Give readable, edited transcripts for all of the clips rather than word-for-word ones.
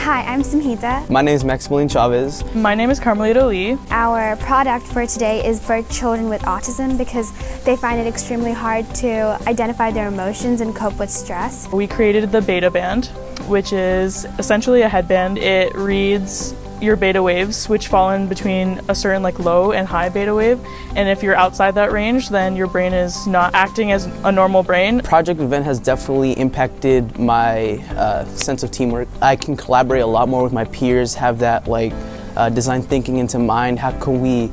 Hi, I'm Samhita. My name is Maximilian Chavez. My name is Carmelita Lee. Our product for today is for children with autism because they find it extremely hard to identify their emotions and cope with stress. We created the Beta Band, which is essentially a headband. It reads your beta waves, which fall in between a certain low and high beta wave, and if you're outside that range, then your brain is not acting as a normal brain. Project Event has definitely impacted my sense of teamwork. I can collaborate a lot more with my peers, have that design thinking into mind. How can we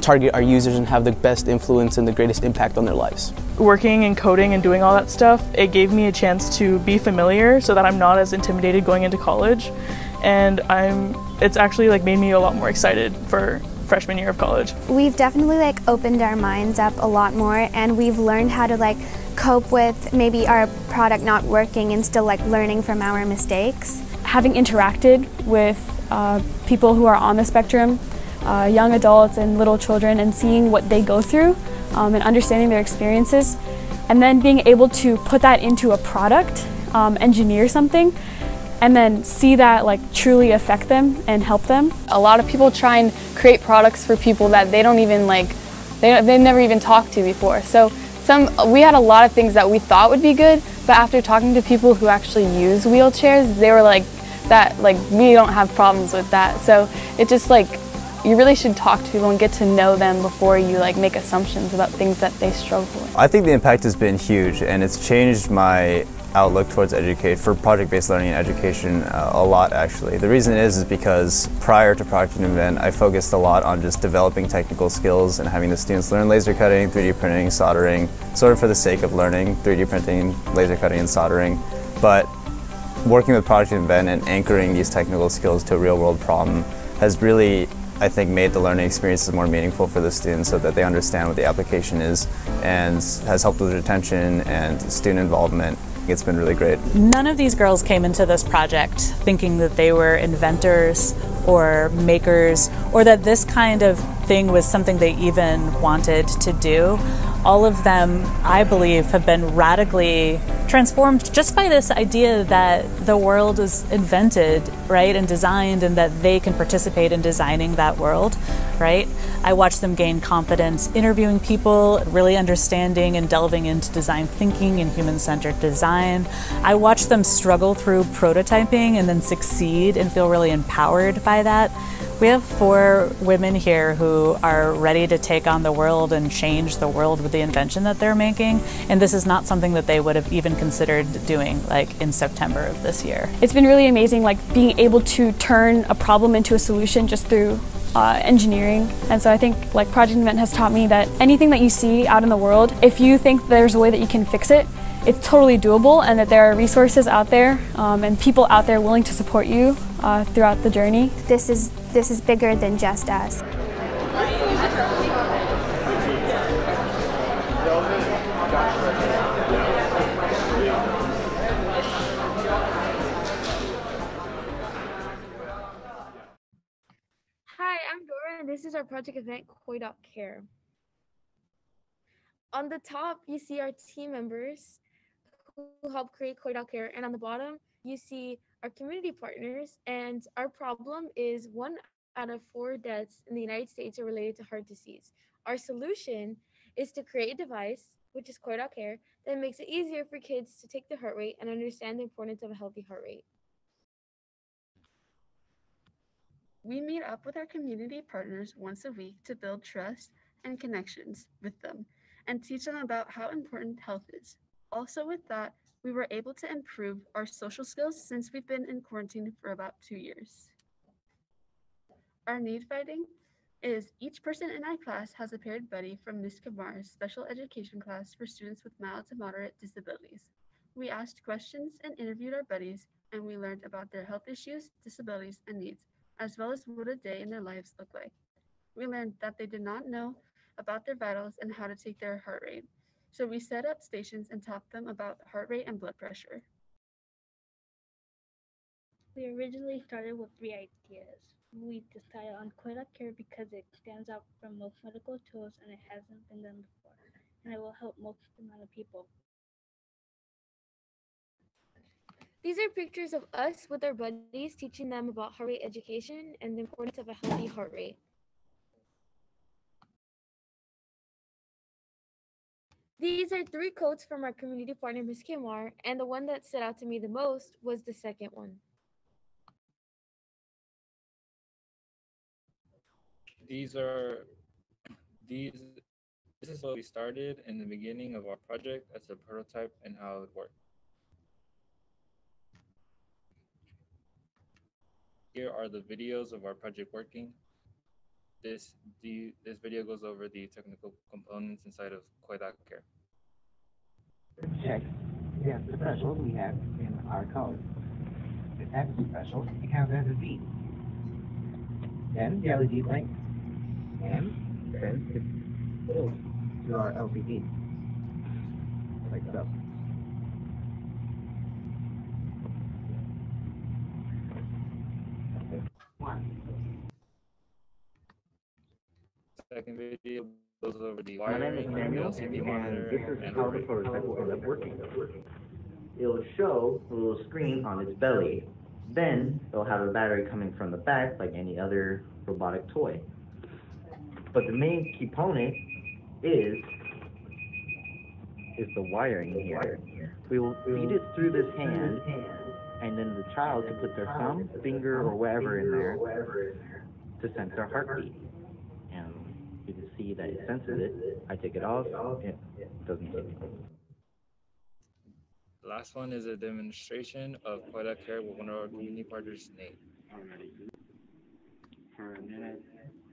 target our users and have the best influence and the greatest impact on their lives? Working and coding and doing all that stuff, it gave me a chance to be familiar so that I'm not as intimidated going into college. And it's actually made me a lot more excited for freshman year of college. We've definitely opened our minds up a lot more, and we've learned how to cope with maybe our product not working and still learning from our mistakes. Having interacted with people who are on the spectrum, young adults and little children, and seeing what they go through and understanding their experiences, and then being able to put that into a product, engineer something, and then see that truly affect them and help them. A lot of people try and create products for people that they don't even they've never even talked to before. So we had a lot of things that we thought would be good, but after talking to people who actually use wheelchairs, they were we don't have problems with that. So it just you really should talk to people and get to know them before you make assumptions about things that they struggle with. I think the impact has been huge, and it's changed my outlook towards education, for project-based learning and education, a lot actually. The reason is because prior to Project Event, I focused a lot on just developing technical skills and having the students learn laser cutting, 3D printing, soldering, sort of for the sake of learning 3D printing, laser cutting, and soldering. But working with Project Event and anchoring these technical skills to a real-world problem has really, I think, made the learning experiences more meaningful for the students so that they understand what the application is, and has helped with retention and student involvement. It's been really great. None of these girls came into this project thinking that they were inventors or makers, or that this kind of thing was something they even wanted to do. All of them, I believe, have been radically transformed just by this idea that the world is invented, right, and designed, and that they can participate in designing that world, right? I watched them gain confidence interviewing people, really understanding and delving into design thinking and human-centered design. I watched them struggle through prototyping and then succeed and feel really empowered by that. We have 4 women here who are ready to take on the world and change the world with the invention that they're making, and this is not something that they would have even considered doing in September of this year. It's been really amazing being able to turn a problem into a solution just through engineering. And so I think Project Event has taught me that anything that you see out in the world, if you think there's a way that you can fix it, it's totally doable, and that there are resources out there and people out there willing to support you throughout the journey. This is bigger than just us. Hi, I'm Dora, and this is our project event, Koi.care. On the top, you see our team members who help create Koi.care, and on the bottom, you see our community partners, and our problem is 1 out of 4 deaths in the United States are related to heart disease. Our solution is to create a device, which is Koi.care, that makes it easier for kids to take the heart rate and understand the importance of a healthy heart rate. We meet up with our community partners once a week to build trust and connections with them and teach them about how important health is. Also with that, we were able to improve our social skills since we've been in quarantine for about 2 years. Our need finding is each person in our class has a paired buddy from Ms. Kamar's special education class for students with mild to moderate disabilities. We asked questions and interviewed our buddies, and we learned about their health issues, disabilities, and needs, as well as what a day in their lives look like. We learned that they did not know about their vitals and how to take their heart rate. So we set up stations and taught them about heart rate and blood pressure. We originally started with 3 ideas. We decided on Koi.care because it stands out from most medical tools and it hasn't been done before, and it will help most amount of people. These are pictures of us with our buddies teaching them about heart rate education and the importance of a healthy heart rate. These are 3 quotes from our community partner, Ms. Kimar, and the one that stood out to me the most was the second one. These are these this is what we started in the beginning of our project as a prototype and how it worked. Here are the videos of our project working. This video goes over the technical components inside of Koi.care. Check. Yes, the threshold we have in our code. The X threshold we have as a V. Then the LED blinks and then it goes to our LCD. Like so. One. Second video goes over the My name is wiring of the Samuel, LCD and monitor this is and how heart the rate. prototype will end up working. It'll show a little screen on its belly. Then it'll have a battery coming from the back like any other robotic toy. But the main component is the wiring here. We will feed it through this hand, and then the child can put their thumb, finger, or whatever in there to sense their heartbeat. And you can see that it senses it. I take it off, it doesn't take it. The last one is a demonstration of Koi.care with one of our community partners, Nate. Alrighty. For a minute,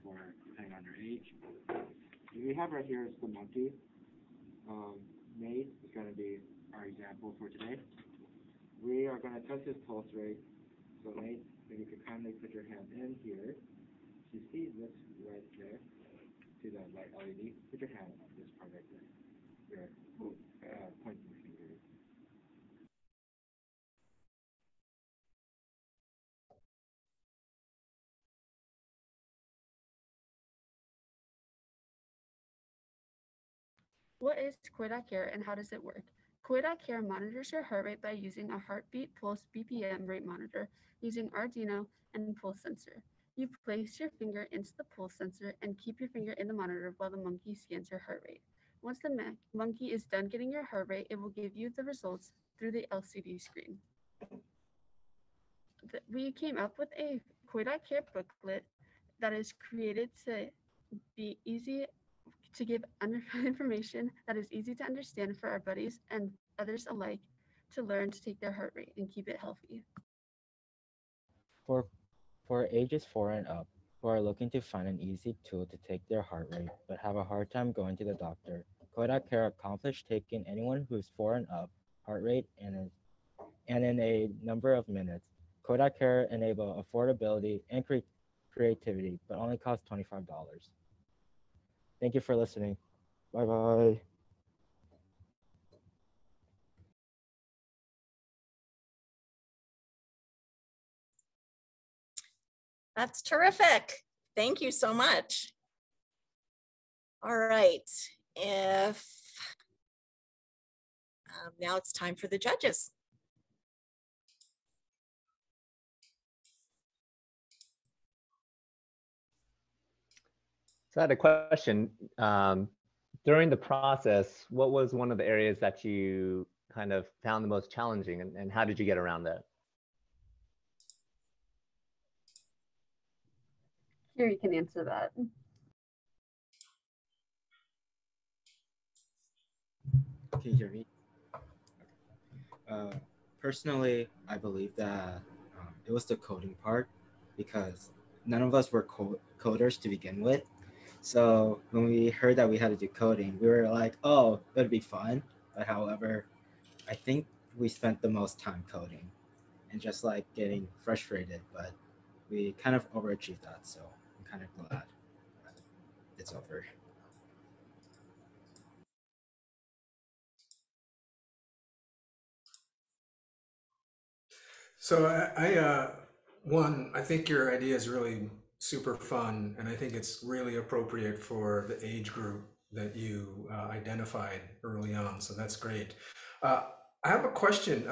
or depending on your age. What we have right here is the monkey. Nate is going to be our example for today. We are going to test his pulse rate. So Nate, if you could kindly put your hand in here. You see this right there? See that light LED? Put your hand on this part right there. Your pointing finger. What is Koi.care and how does it work? Koi.care monitors your heart rate by using a heartbeat pulse BPM rate monitor using Arduino and pulse sensor. You place your finger into the pulse sensor and keep your finger in the monitor while the monkey scans your heart rate. Once the monkey is done getting your heart rate, it will give you the results through the LCD screen. We came up with a Koi.care booklet that is created to be easy to give information that is easy to understand for our buddies and others alike to learn to take their heart rate and keep it healthy. For ages 4 and up who are looking to find an easy tool to take their heart rate but have a hard time going to the doctor, Koi.care accomplished taking anyone who's 4 and up heart rate and in a number of minutes. Koi.care enable affordability and creativity, but only costs $25. Thank you for listening. Bye-bye. That's terrific. Thank you so much. All right, now it's time for the judges. So I had a question. During the process, what was one of the areas that you kind of found the most challenging, and how did you get around that? Here you can answer that. Can you hear me? Personally, I believe that it was the coding part, because none of us were coders to begin with. So when we heard that we had to do coding, we were like, oh, it'd be fun. But however, I think we spent the most time coding and just like getting frustrated, but we kind of overachieved that. So I'm kind of glad it's over. So I think your idea is really super fun, and I think it's really appropriate for the age group that you identified early on. So that's great. I have a question.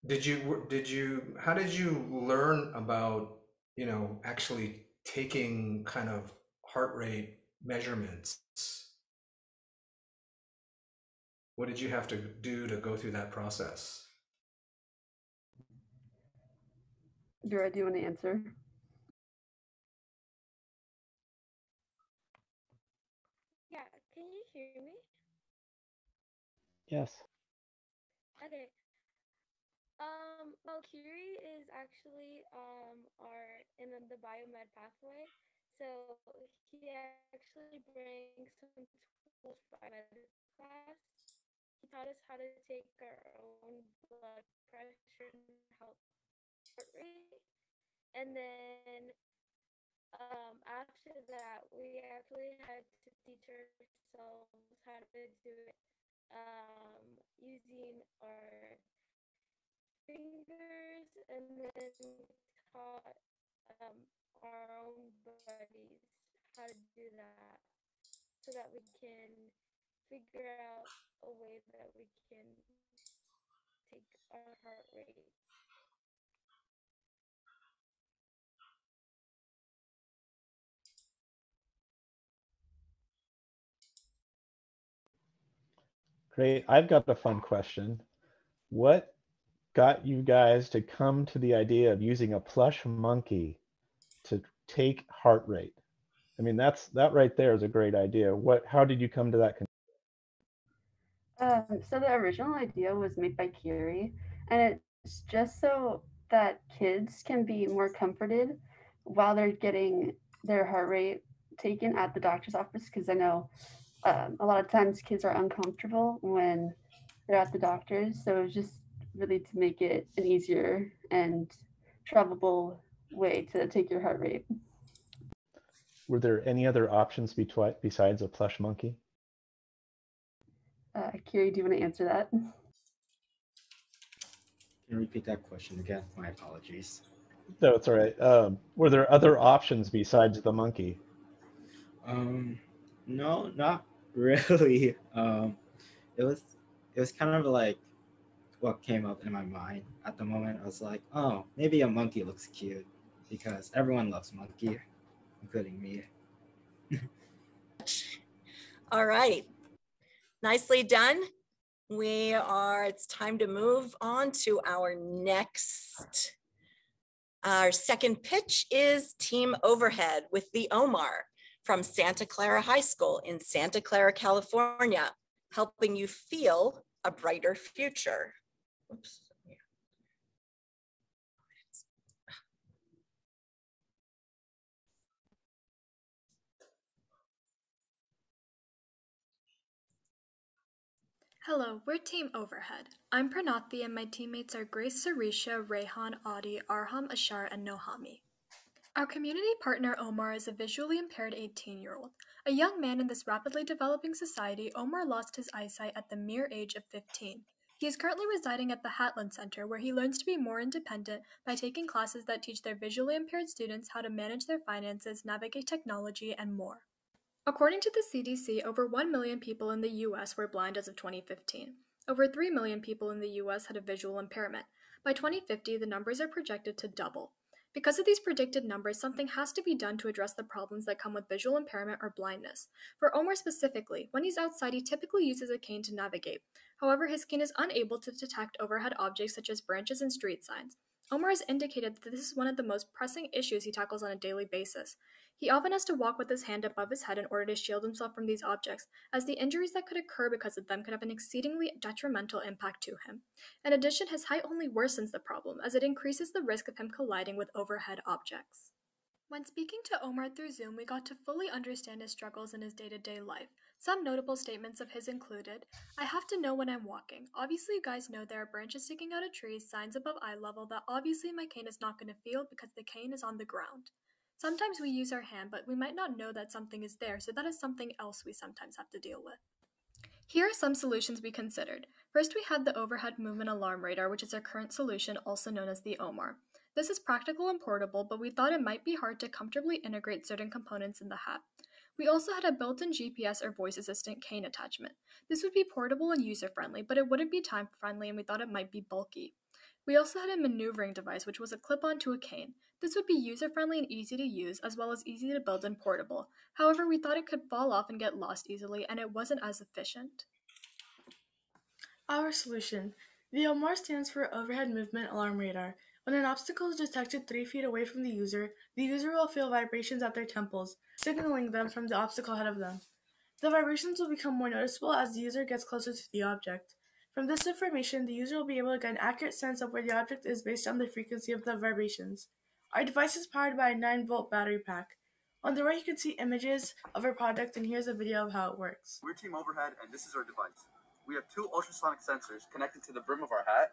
how did you learn about, actually taking kind of heart rate measurements? What did you have to do to go through that process? Dora, do you want to answer? Yeah, can you hear me? Yes. Okay. Well, Curie is actually our in the biomed pathway. So he actually brings some tools for biomedical class. He taught us how to take our own blood pressure and heart rate, and then after that, we actually had to teach ourselves how to do it using our fingers, and then we taught our own buddies how to do that so that we can figure out a way that we can take our heart rate. Great. I've got a fun question. What got you guys to come to the idea of using a plush monkey to take heart rate? I mean, that right there is a great idea. How did you come to that conclusion? So the original idea was made by Curie, and it's just so that kids can be more comforted while they're getting their heart rate taken at the doctor's office. Because I know a lot of times kids are uncomfortable when they're at the doctor's, so it's just really to make it an easier and travelable way to take your heart rate. Were there any other options besides a plush monkey? Curie, do you want to answer that? Can you repeat that question again? My apologies. No, it's all right. Were there other options besides the monkey? No, not really. It was kind of like what came up in my mind at the moment. I was like, oh, maybe a monkey looks cute because everyone loves monkey, including me. All right. Nicely done. It's time to move on to our next. Our second pitch is Team Overhead with the Omar from Santa Clara High School in Santa Clara, California, helping you feel a brighter future. Oops. Hello, we're Team Overhead. I'm Pranathi and my teammates are Grace, Sarisha, Rehan, Adi, Arham, Ashar, and Nohami. Our community partner Omar is a visually impaired 18-year-old. A young man in this rapidly developing society, Omar lost his eyesight at the mere age of 15. He is currently residing at the Hatland Center, where he learns to be more independent by taking classes that teach their visually impaired students how to manage their finances, navigate technology, and more. According to the CDC, over 1 million people in the U.S. were blind as of 2015. Over 3 million people in the U.S. had a visual impairment. By 2050, the numbers are projected to double. Because of these predicted numbers, something has to be done to address the problems that come with visual impairment or blindness. For Omar specifically, when he's outside, he typically uses a cane to navigate. However, his cane is unable to detect overhead objects such as branches and street signs. Omar has indicated that this is one of the most pressing issues he tackles on a daily basis. He often has to walk with his hand above his head in order to shield himself from these objects, as the injuries that could occur because of them could have an exceedingly detrimental impact to him. In addition, his height only worsens the problem, as it increases the risk of him colliding with overhead objects. When speaking to Omar through Zoom, we got to fully understand his struggles in his day-to-day life. Some notable statements of his included, I have to know when I'm walking. Obviously, you guys know there are branches sticking out of trees, signs above eye level that obviously my cane is not going to feel because the cane is on the ground. Sometimes we use our hand, but we might not know that something is there, so that is something else we sometimes have to deal with. Here are some solutions we considered. First, we had the overhead movement alarm radar, which is our current solution, also known as the OMAR. This is practical and portable, but we thought it might be hard to comfortably integrate certain components in the hat. We also had a built-in GPS or voice assistant cane attachment. This would be portable and user-friendly, but it wouldn't be time-friendly, and we thought it might be bulky. We also had a maneuvering device, which was a clip-on to a cane. This would be user-friendly and easy to use, as well as easy to build and portable. However, we thought it could fall off and get lost easily, and it wasn't as efficient. Our solution. The OMAR stands for Overhead Movement Alarm Radar. When an obstacle is detected 3 feet away from the user will feel vibrations at their temples, signaling them from the obstacle ahead of them. The vibrations will become more noticeable as the user gets closer to the object. From this information, the user will be able to get an accurate sense of where the object is based on the frequency of the vibrations. Our device is powered by a 9-volt battery pack. On the right, you can see images of our product, and here's a video of how it works. We're Team Overhead, and this is our device. We have 2 ultrasonic sensors connected to the brim of our hat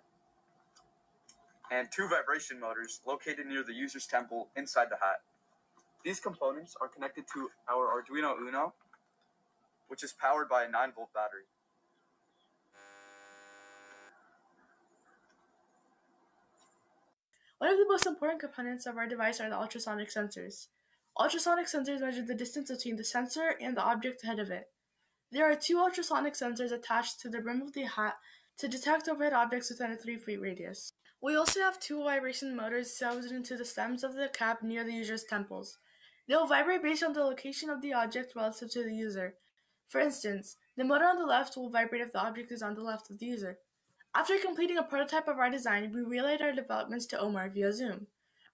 and 2 vibration motors located near the user's temple inside the hat. These components are connected to our Arduino Uno, which is powered by a 9-volt battery. One of the most important components of our device are the ultrasonic sensors. Ultrasonic sensors measure the distance between the sensor and the object ahead of it. There are 2 ultrasonic sensors attached to the brim of the hat to detect overhead objects within a 3-foot radius. We also have 2 vibration motors soldered into the stems of the cap near the user's temples. They will vibrate based on the location of the object relative to the user. For instance, the motor on the left will vibrate if the object is on the left of the user. After completing a prototype of our design, we relayed our developments to Omar via Zoom.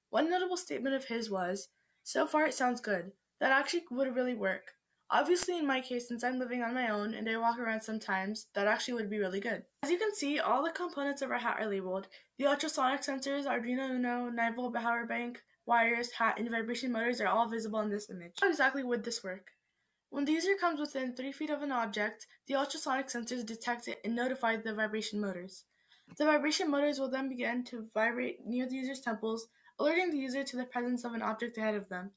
One notable statement of his was, "So far it sounds good. That actually would really work. Obviously, in my case, since I'm living on my own and I walk around sometimes, that actually would be really good." As you can see, all the components of our hat are labeled. The ultrasonic sensors, Arduino Uno, 9-volt power bank, wires, hat, and vibration motors are all visible in this image. How exactly would this work? When the user comes within 3 feet of an object, the ultrasonic sensors detect it and notify the vibration motors. The vibration motors will then begin to vibrate near the user's temples, alerting the user to the presence of an object ahead of them.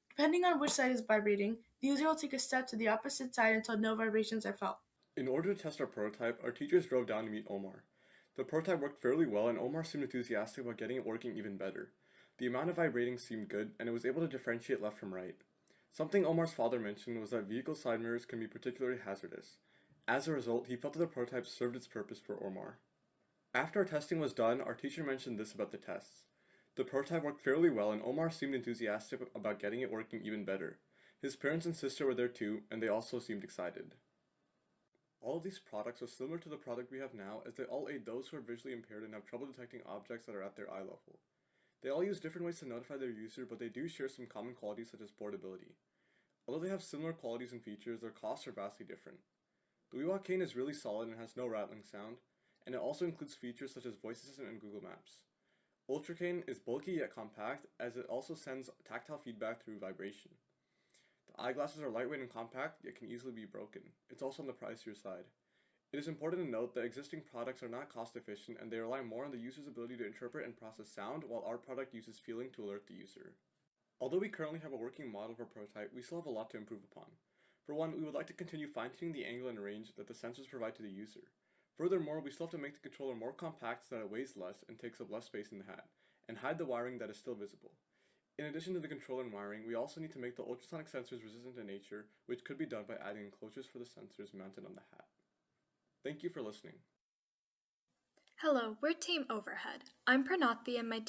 Depending on which side is vibrating, the user will take a step to the opposite side until no vibrations are felt. In order to test our prototype, our teachers drove down to meet Omar. The prototype worked fairly well, and Omar seemed enthusiastic about getting it working even better. The amount of vibrating seemed good, and it was able to differentiate left from right. Something Omar's father mentioned was that vehicle side mirrors can be particularly hazardous. As a result, he felt that the prototype served its purpose for Omar. After our testing was done, our teacher mentioned this about the tests. The prototype worked fairly well, and Omar seemed enthusiastic about getting it working even better. His parents and sister were there too, and they also seemed excited. All of these products are similar to the product we have now, as they all aid those who are visually impaired and have trouble detecting objects that are at their eye level. They all use different ways to notify their user, but they do share some common qualities such as portability. Although they have similar qualities and features, their costs are vastly different. The WeWalk cane is really solid and has no rattling sound, and it also includes features such as voice assistant and Google Maps. Ultra cane is bulky yet compact, as it also sends tactile feedback through vibration. The eyeglasses are lightweight and compact, yet can easily be broken. It's also on the pricier side. It is important to note that existing products are not cost efficient, and they rely more on the user's ability to interpret and process sound, while our product uses feeling to alert the user. Although we currently have a working model of our prototype, we still have a lot to improve upon. For one, we would like to continue fine-tuning the angle and range that the sensors provide to the user. Furthermore, we still have to make the controller more compact so that it weighs less and takes up less space in the hat, and hide the wiring that is still visible. In addition to the controller and wiring, we also need to make the ultrasonic sensors resistant to nature, which could be done by adding enclosures for the sensors mounted on the hat. Thank you for listening. Hello, we're Team Overhead. I'm Pranathi and my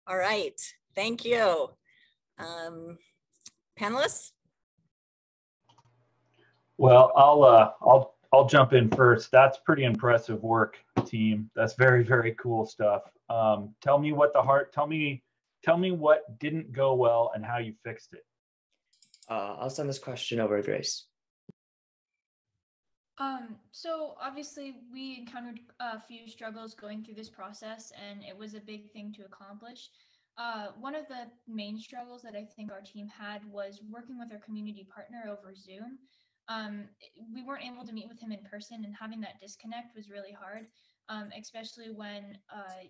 All right, thank you. Panelists? Well, I'll jump in first. That's pretty impressive work, team. That's very, very cool stuff. Tell me what didn't go well and how you fixed it. I'll send this question over to Grace. So obviously we encountered a few struggles going through this process, and it was a big thing to accomplish. One of the main struggles that I think our team had was working with our community partner over Zoom. We weren't able to meet with him in person, and having that disconnect was really hard, especially when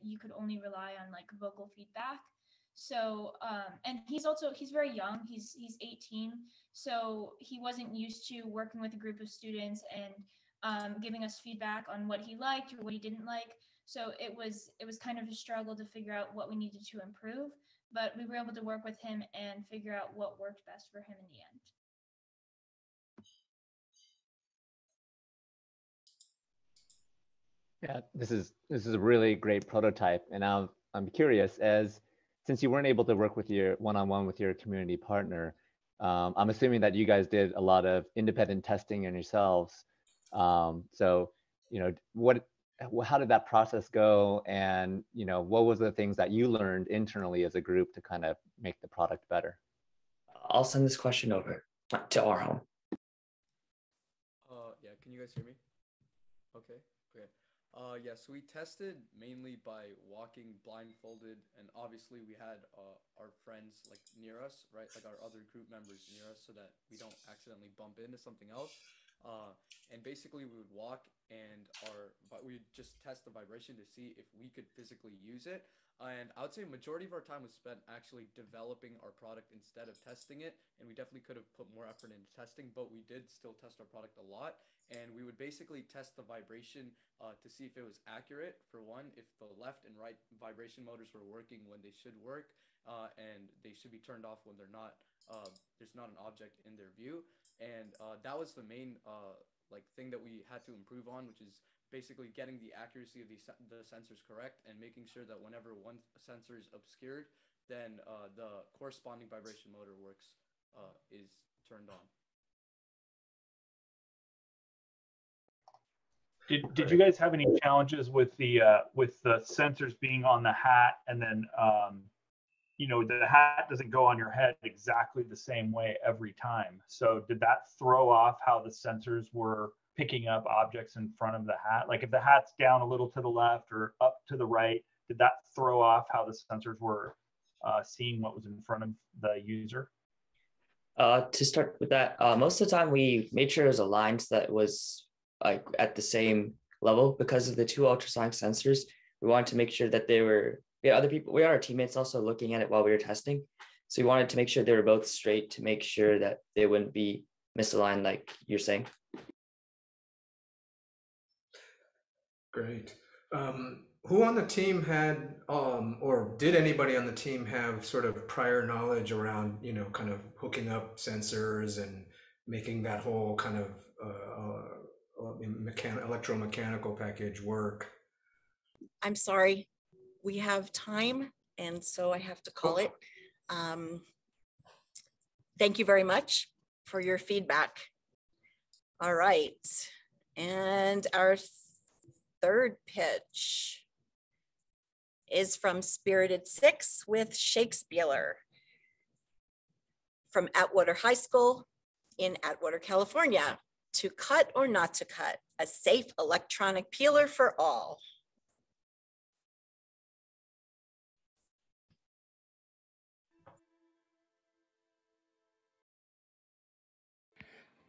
you could only rely on like vocal feedback. So, and he's very young, he's 18, so he wasn't used to working with a group of students and giving us feedback on what he liked or what he didn't like. So it was kind of a struggle to figure out what we needed to improve, but we were able to work with him and figure out what worked best for him in the end. Yeah, this is a really great prototype, and I'm curious, as since you weren't able to work with your one-on-one with your community partner, I'm assuming that you guys did a lot of independent testing on yourselves. So, how did that process go, and what was the things that you learned internally as a group to kind of make the product better? I'll send this question over to Arham. Yeah, can you guys hear me? Okay, great. Yeah, so we tested mainly by walking blindfolded, and obviously we had our friends like near us, right? Like our other group members near us, so that we don't accidentally bump into something else. And basically we would walk but we'd just test the vibration to see if we could physically use it. And I would say majority of our time was spent actually developing our product instead of testing it. And we definitely could have put more effort into testing, but we did still test our product a lot. And we would basically test the vibration to see if it was accurate, for one, if the left and right vibration motors were working when they should work, and they should be turned off when they're not, there's not an object in their view. And that was the main thing that we had to improve on, which is basically getting the accuracy of the sensors correct and making sure that whenever one sensor is obscured, then the corresponding vibration motor is turned on. Did you guys have any challenges with the sensors being on the hat, and then the hat doesn't go on your head exactly the same way every time? So did that throw off how the sensors were picking up objects in front of the hat? Like if the hat's down a little to the left or up to the right, did that throw off how the sensors were seeing what was in front of the user? To start with that, most of the time we made sure it was aligned so that it was like at the same level. Because of the two ultrasonic sensors, we wanted to make sure that we had our teammates also looking at it while we were testing. So we wanted to make sure they were both straight to make sure that they wouldn't be misaligned like you're saying. Great. Who on the team had, or did anybody on the team have sort of prior knowledge around, kind of hooking up sensors and making that whole kind of electromechanical package work? I'm sorry, we have time, and so I have to call it. Thank you very much for your feedback. All right, and our third pitch is from Spirited 6 with Shakespeare from Atwater High School in Atwater, California. To cut or not to cut, a safe electronic peeler for all.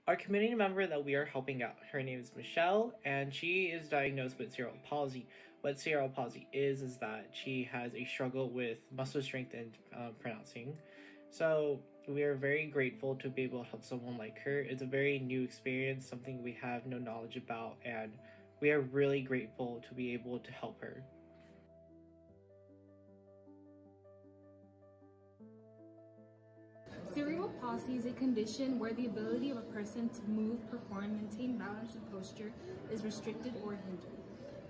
Our community member that we are helping out, her name is Michelle, and she is diagnosed with cerebral palsy. What cerebral palsy is that she has a struggle with muscle strength and pronouncing. So we are very grateful to be able to help someone like her. It's a very new experience, something we have no knowledge about, and we are really grateful to be able to help her. Cerebral palsy is a condition where the ability of a person to move, perform, maintain balance, and posture is restricted or hindered.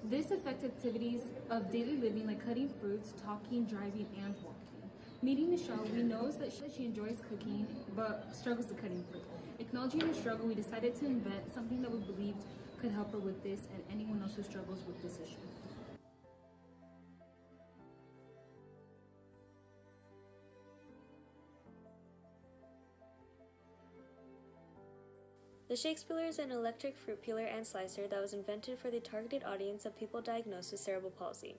This affects activities of daily living like cutting fruits, talking, driving, and walking. Meeting Michelle, we know that she enjoys cooking, but struggles with cutting fruit. Acknowledging her struggle, we decided to invent something that we believed could help her with this and anyone else who struggles with this issue. The Shakespeare is an electric fruit peeler and slicer that was invented for the targeted audience of people diagnosed with cerebral palsy.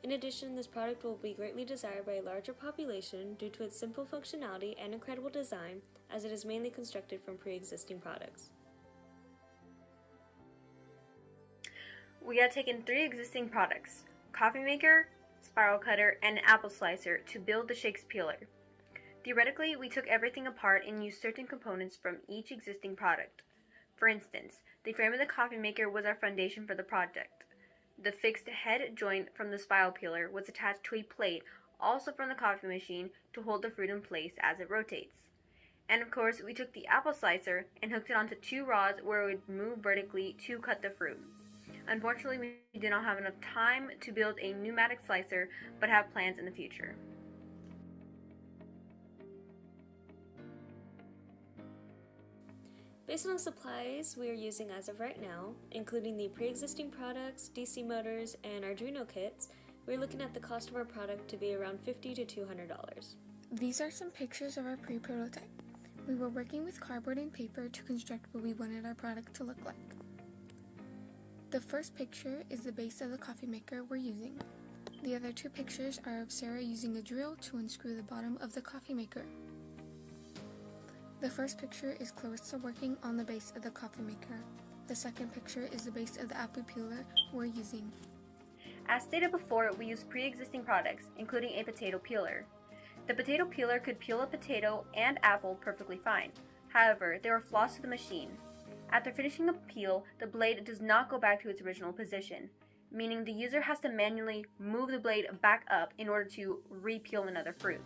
In addition, this product will be greatly desired by a larger population due to its simple functionality and incredible design, as it is mainly constructed from pre-existing products. We have taken 3 existing products, coffee maker, spiral cutter, and an apple slicer to build the Shakespeare. Theoretically, we took everything apart and used certain components from each existing product. For instance, the frame of the coffee maker was our foundation for the project. The fixed head joint from the spiral peeler was attached to a plate, also from the coffee machine, to hold the fruit in place as it rotates. And of course, we took the apple slicer and hooked it onto 2 rods where it would move vertically to cut the fruit. Unfortunately, we do not have enough time to build a pneumatic slicer, but have plans in the future. Based on the supplies we are using as of right now, including the pre-existing products, DC motors, and Arduino kits, we're looking at the cost of our product to be around $50 to $200. These are some pictures of our pre-prototype. We were working with cardboard and paper to construct what we wanted our product to look like. The first picture is the base of the coffee maker we're using. The other two pictures are of Sarah using a drill to unscrew the bottom of the coffee maker. The first picture is Clarissa working on the base of the coffee maker. The second picture is the base of the apple peeler we're using. As stated before, we use pre-existing products, including a potato peeler. The potato peeler could peel a potato and apple perfectly fine. However, there are flaws to the machine. After finishing the peel, the blade does not go back to its original position, meaning the user has to manually move the blade back up in order to re-peel another fruit.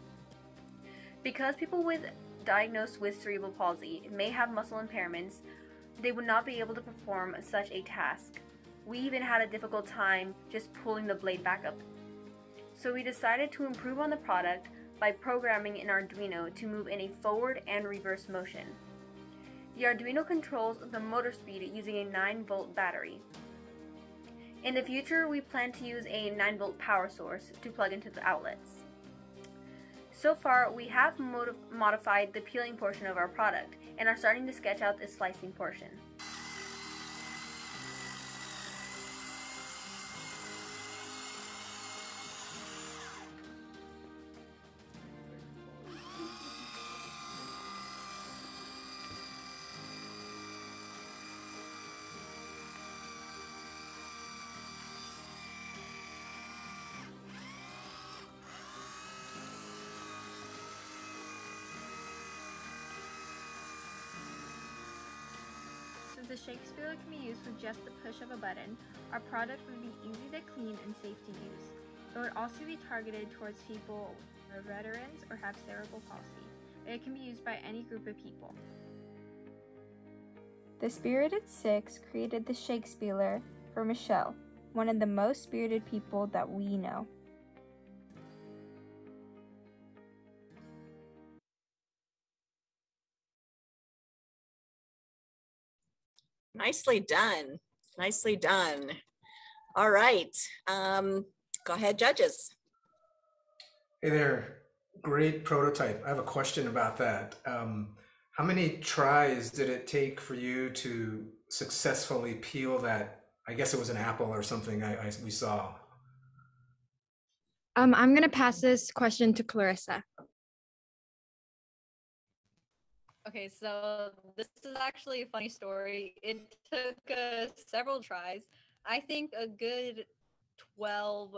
Because people diagnosed with cerebral palsy may have muscle impairments, they would not be able to perform such a task. We even had a difficult time just pulling the blade back up. So we decided to improve on the product by programming an Arduino to move in a forward and reverse motion. The Arduino controls the motor speed using a 9-volt battery. In the future, we plan to use a 9-volt power source to plug into the outlets. So far, we have modified the peeling portion of our product and are starting to sketch out the slicing portion. Since the shake spiller can be used with just the push of a button, our product would be easy to clean and safe to use. It would also be targeted towards people who are veterans or have cerebral palsy. It can be used by any group of people. The Spirited Six created the shake spiller for Michelle, one of the most spirited people that we know. Nicely done. Nicely done. All right. Go ahead, judges. Hey there. Great prototype. I have a question about that. How many tries did it take for you to successfully peel that? I guess it was an apple or something we saw. I'm going to pass this question to Clarissa. Okay, so this is actually a funny story. It took several tries. I think a good 12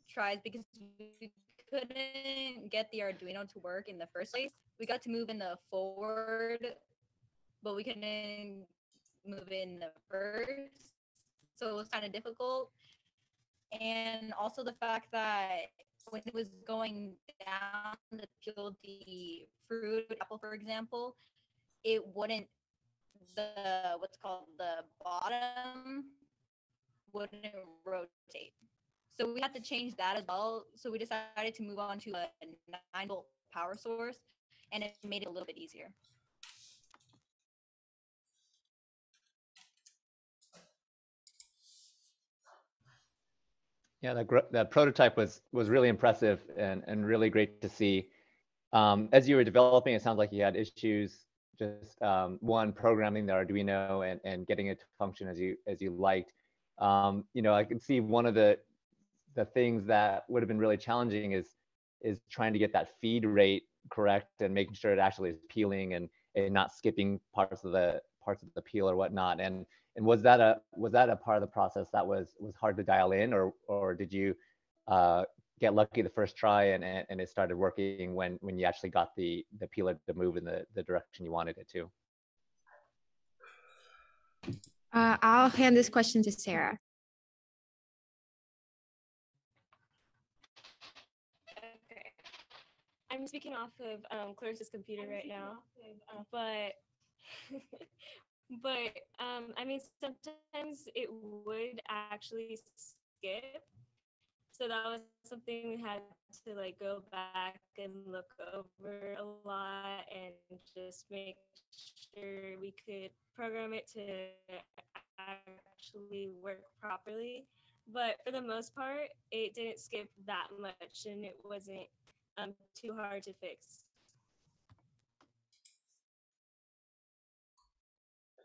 tries because we couldn't get the Arduino to work in the first place. We got to move in the forward, but we couldn't move in the first. So it was kind of difficult. And also the fact that when it was going down to peel the fruit, apple, for example, it wouldn't, what's called the bottom wouldn't rotate. So we had to change that as well. So we decided to move on to a 9-volt power source, and it made it a little bit easier. Yeah, that prototype was really impressive and really great to see. As you were developing, it sounds like you had issues just one, programming the Arduino and getting it to function as you liked. I can see one of the things that would have been really challenging is trying to get that feed rate correct and making sure it actually is peeling and not skipping parts of the peel or whatnot. And was that a part of the process that was hard to dial in, or did you get lucky the first try and it started working when you actually got the peeler to move in the direction you wanted it to? I'll hand this question to Sarah. Okay. I'm speaking off of Clarissa's computer right now, but But I mean, sometimes it would actually skip. So that was something we had to like go back and look over a lot and just make sure we could program it to actually work properly. But for the most part, it didn't skip that much and it wasn't too hard to fix.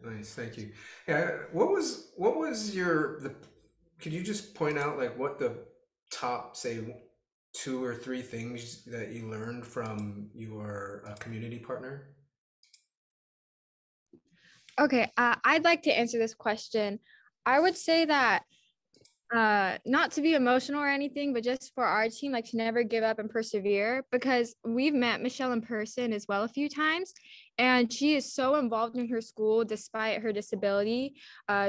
Nice, thank you. Yeah, what was your? Could you just point out like what the top, say, 2 or 3 things that you learned from your community partner? Okay, I'd like to answer this question. I would say that not to be emotional or anything, but just for our team, like to never give up and persevere, because we've met Michelle in person as well a few times, and she is so involved in her school despite her disability.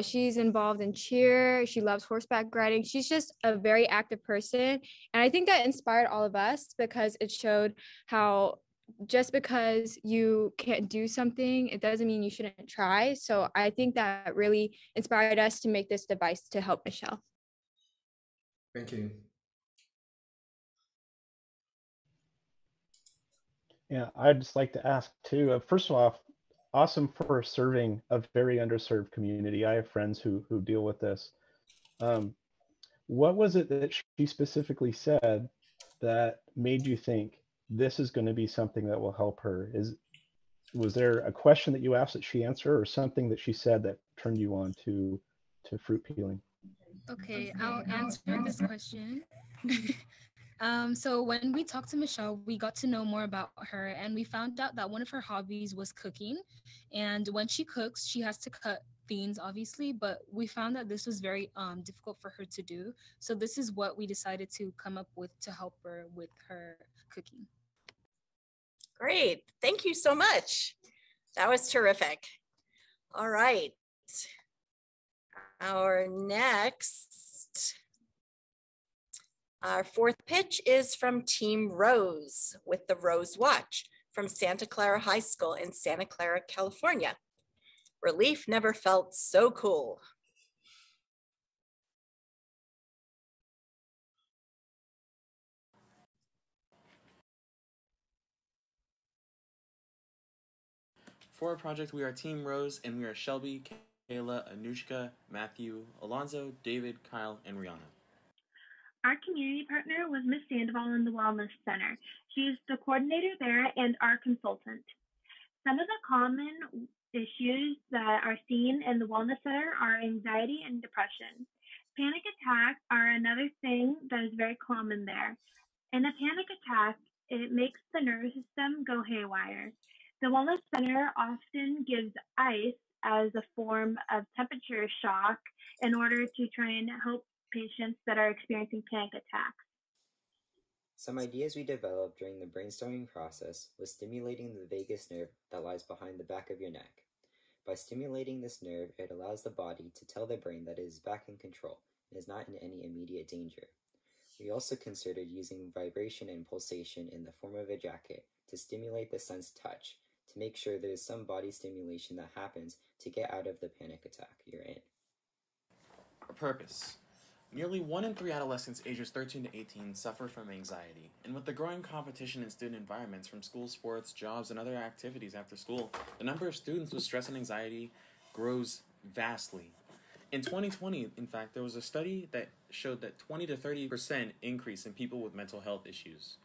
She's involved in cheer. She loves horseback riding. She's just a very active person, and I think that inspired all of us because it showed how just because you can't do something, it doesn't mean you shouldn't try. So I think that really inspired us to make this device to help Michelle. Thank you. Yeah, I'd just like to ask too. First of all, awesome for serving a very underserved community. I have friends who deal with this. What was it that she specifically said that made you think this is going to be something that will help her? Was there a question that you asked that she answered, or something that she said that turned you on to fruit peeling? Okay, I'll answer this question. So when we talked to Michelle, we got to know more about her, and we found out that one of her hobbies was cooking. And when she cooks, she has to cut beans, obviously, but we found that this was very difficult for her to do. So this is what we decided to come up with to help her with her cooking. Great. Thank you so much. That was terrific. All right. Our fourth pitch is from Team Rose with the Rose Watch from Santa Clara High School in Santa Clara, California. Relief never felt so cool. For our project, we are Team Rose, and we are Shelby, Kayla, Anushka, Matthew, Alonzo, David, Kyle, and Rihanna. Our community partner was Ms. Sandoval in the Wellness Center. She is the coordinator there and our consultant. Some of the common issues that are seen in the Wellness Center are anxiety and depression. Panic attacks are another thing that is very common there. In a panic attack, it makes the nervous system go haywire. The Wellness Center often gives ice as a form of temperature shock in order to try and help patients that are experiencing panic attacks. Some ideas we developed during the brainstorming process was stimulating the vagus nerve that lies behind the back of your neck. By stimulating this nerve, it allows the body to tell the brain that it is back in control and is not in any immediate danger. We also considered using vibration and pulsation in the form of a jacket to stimulate the sense touch, to make sure there is some body stimulation that happens to get out of the panic attack you're in. Our purpose. Nearly 1 in 3 adolescents ages 13 to 18 suffer from anxiety, and with the growing competition in student environments from school sports, jobs, and other activities after school, the number of students with stress and anxiety grows vastly. In 2020, in fact, there was a study that showed that 20 to 30% increase in people with mental health issues.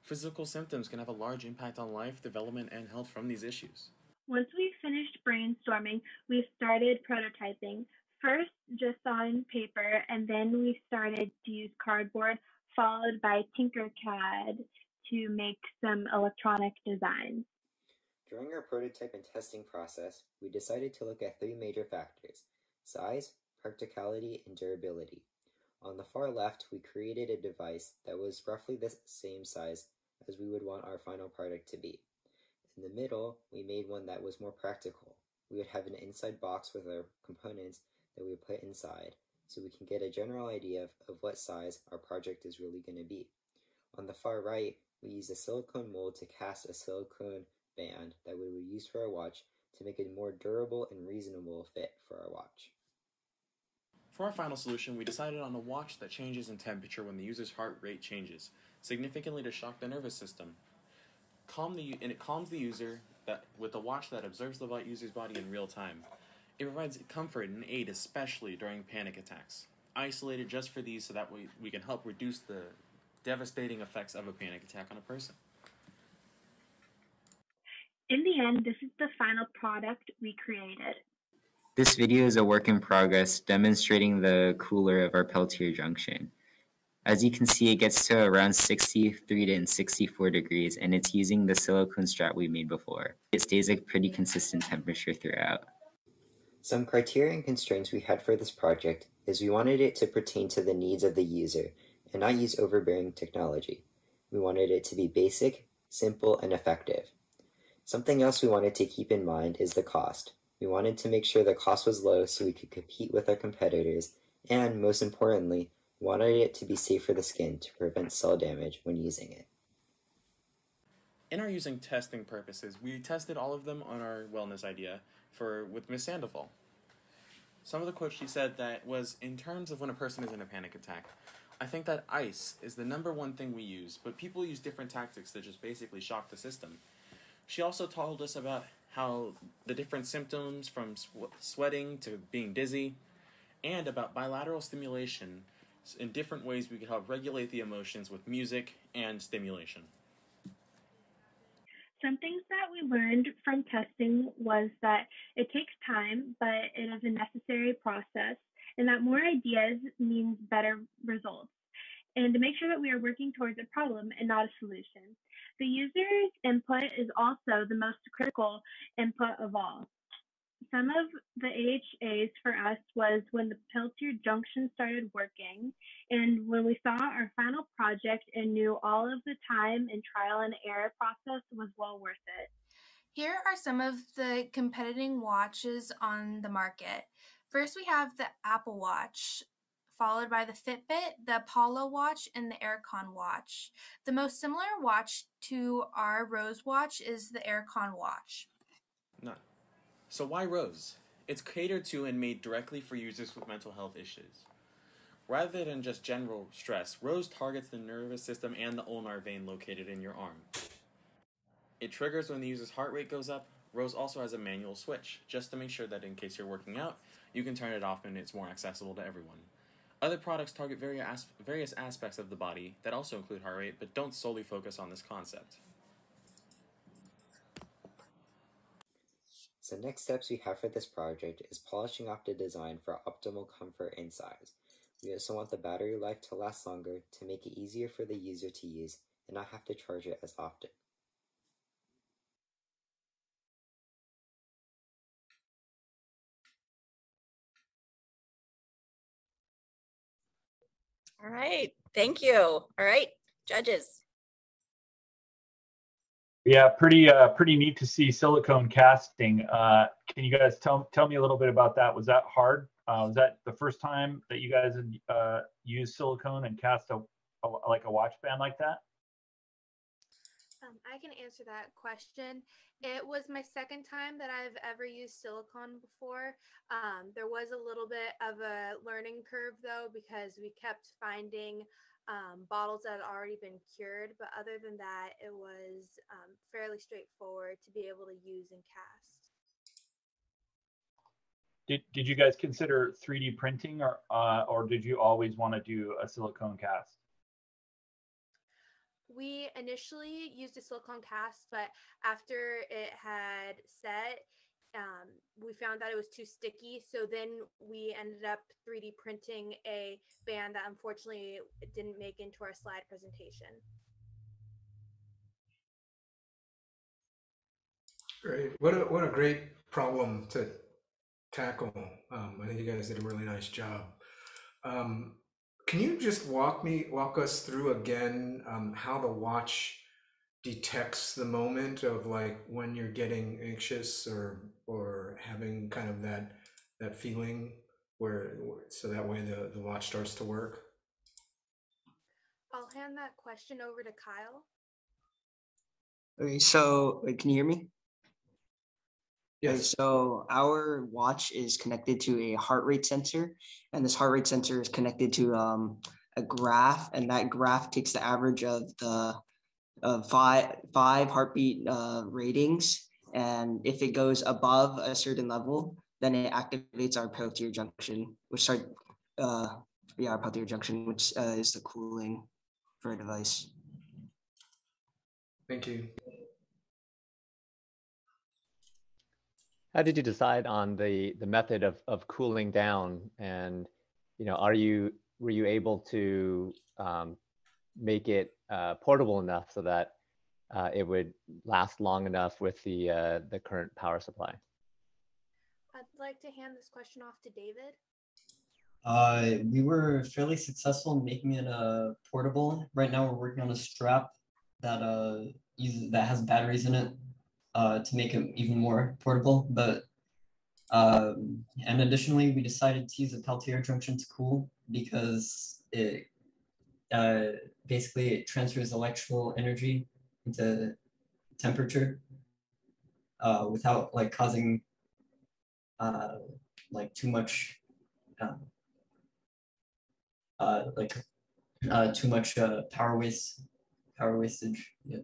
Physical symptoms can have a large impact on life, development, and health from these issues. Once we finished brainstorming, we started prototyping. First, just on paper, and then we started to use cardboard, followed by Tinkercad to make some electronic designs. During our prototype and testing process, we decided to look at 3 major factors: size, practicality, and durability. On the far left, we created a device that was roughly the same size as we would want our final product to be. In the middle, we made one that was more practical. We would have an inside box with our components that we put inside, so we can get a general idea of what size our project is really going to be. On the far right, we used a silicone mold to cast a silicone band that we would use for our watch to make a more durable and reasonable fit for our watch. For our final solution, we decided on a watch that changes in temperature when the user's heart rate changes, significantly to shock the nervous system. It calms the user with a watch that observes the user's body in real time. It provides comfort and aid, especially during panic attacks. Isolated just for these so that we can help reduce the devastating effects of a panic attack on a person. In the end, this is the final product we created. This video is a work in progress demonstrating the cooler of our Peltier junction. As you can see, it gets to around 63 to 64 degrees, and it's using the silicone strap we made before. It stays a pretty consistent temperature throughout. Some criteria and constraints we had for this project is we wanted it to pertain to the needs of the user and not use overbearing technology. We wanted it to be basic, simple, and effective. Something else we wanted to keep in mind is the cost. We wanted to make sure the cost was low so we could compete with our competitors, and most importantly, wanted it to be safe for the skin to prevent cell damage when using it. In our using testing purposes, we tested all of them on our wellness idea with Miss Sandoval. Some of the quotes she said that was, in terms of when a person is in a panic attack, I think that ice is the #1 thing we use, but people use different tactics to just basically shock the system. She also told us about how the different symptoms from sweating to being dizzy, and about bilateral stimulation in different ways we could help regulate the emotions with music and stimulation. Some things that we learned from testing was that it takes time, but it is a necessary process, and that more ideas means better results, and to make sure that we are working towards a problem and not a solution. The user's input is also the most critical input of all. Some of the AHAs for us was when the Peltier junction started working, and when we saw our final project and knew all of the time and trial and error process was well worth it. Here are some of the competing watches on the market. First, we have the Apple Watch, followed by the Fitbit, the Apollo Watch, and the Aircon Watch. The most similar watch to our Rose Watch is the Aircon Watch. None. So why Rose? It's catered to and made directly for users with mental health issues. Rather than just general stress, Rose targets the nervous system and the ulnar vein located in your arm. It triggers when the user's heart rate goes up. Rose also has a manual switch, just to make sure that in case you're working out, you can turn it off and it's more accessible to everyone. Other products target various aspects of the body that also include heart rate, but don't solely focus on this concept. So next steps we have for this project is polishing off the design for optimal comfort and size. We also want the battery life to last longer to make it easier for the user to use and not have to charge it as often. All right, thank you. All right, judges. Yeah, pretty neat to see silicone casting. Can you guys tell me a little bit about that? Was that hard? Was that the first time that you guys had used silicone and cast a watch band like that? I can answer that question. It was my second time that I've ever used silicone before. There was a little bit of a learning curve though, because we kept finding bottles that had already been cured, but other than that, it was fairly straightforward to be able to use and cast. Did you guys consider 3D printing, or did you always want to do a silicone cast? We initially used a silicone cast, but after it had set, we found that it was too sticky. So then we ended up 3D printing a band that unfortunately didn't make into our slide presentation. Great. What a great problem to tackle. I think you guys did a really nice job. Can you just walk us through again how the watch detects the moment of like when you're getting anxious or having kind of that feeling so that way the watch starts to work? I'll hand that question over to Kyle. Okay, so wait, can you hear me? Okay, Yes. so our watch is connected to a heart rate sensor, and this heart rate sensor is connected to a graph, and that graph takes the average of the five heartbeat ratings, and if it goes above a certain level, then it activates our Peltier junction, which our Peltier junction, which is the cooling for a device. Thank you. How did you decide on the method of cooling down? And were you able to make it portable enough so that it would last long enough with the current power supply? I'd like to hand this question off to David. We were fairly successful in making it portable. Right now, we're working on a strap that that has batteries in it to make it even more portable. But and additionally, we decided to use a Peltier junction to cool because it basically it transfers electrical energy into temperature without like causing like too much too much power wastage. Yeah.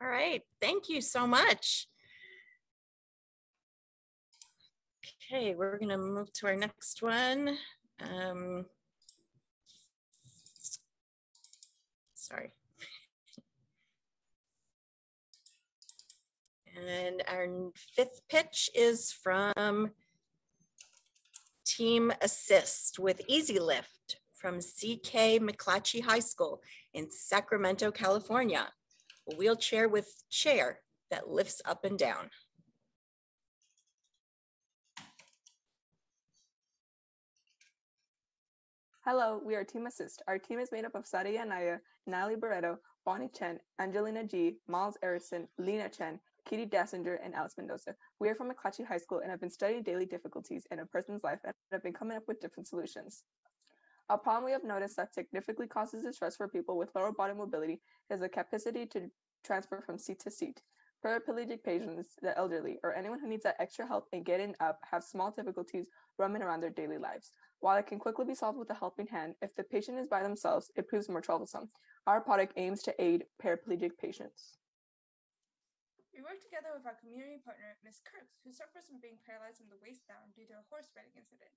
All right, thank you so much. Okay, we're gonna move to our next one. Sorry. And our fifth pitch is from Team Assist with Easy Lift from CK McClatchy High School in Sacramento, California. A wheelchair with chair that lifts up and down. Hello, we are Team Assist. Our team is made up of Sadia Naya, Natalie Barreto, Bonnie Chen, Angelina G, Miles Erison, Lena Chen, Kitty Dassinger, and Alice Mendoza. We are from McClatchy High School and have been studying daily difficulties in a person's life and have been coming up with different solutions. A problem we have noticed that significantly causes distress for people with lower body mobility is the capacity to transfer from seat to seat. Paraplegic patients, the elderly, or anyone who needs that extra help in getting up have small difficulties roaming around their daily lives. While it can quickly be solved with a helping hand, if the patient is by themselves, it proves more troublesome. Our product aims to aid paraplegic patients. We work together with our community partner, Ms. Kurtz, who suffers from being paralyzed from the waist down due to a horse riding incident.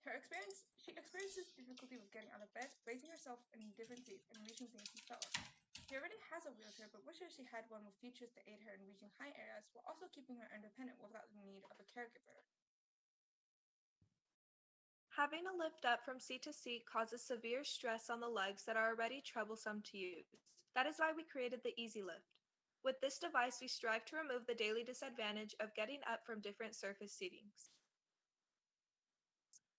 She experiences difficulty with getting out of bed, raising herself in different seats, and reaching things she fell on. She already has a wheelchair, but wishes she had one with features to aid her in reaching high areas while also keeping her independent without the need of a caregiver. Having a lift up from seat to seat causes severe stress on the legs that are already troublesome to use. That is why we created the Easy Lift. With this device, we strive to remove the daily disadvantage of getting up from different surface seatings.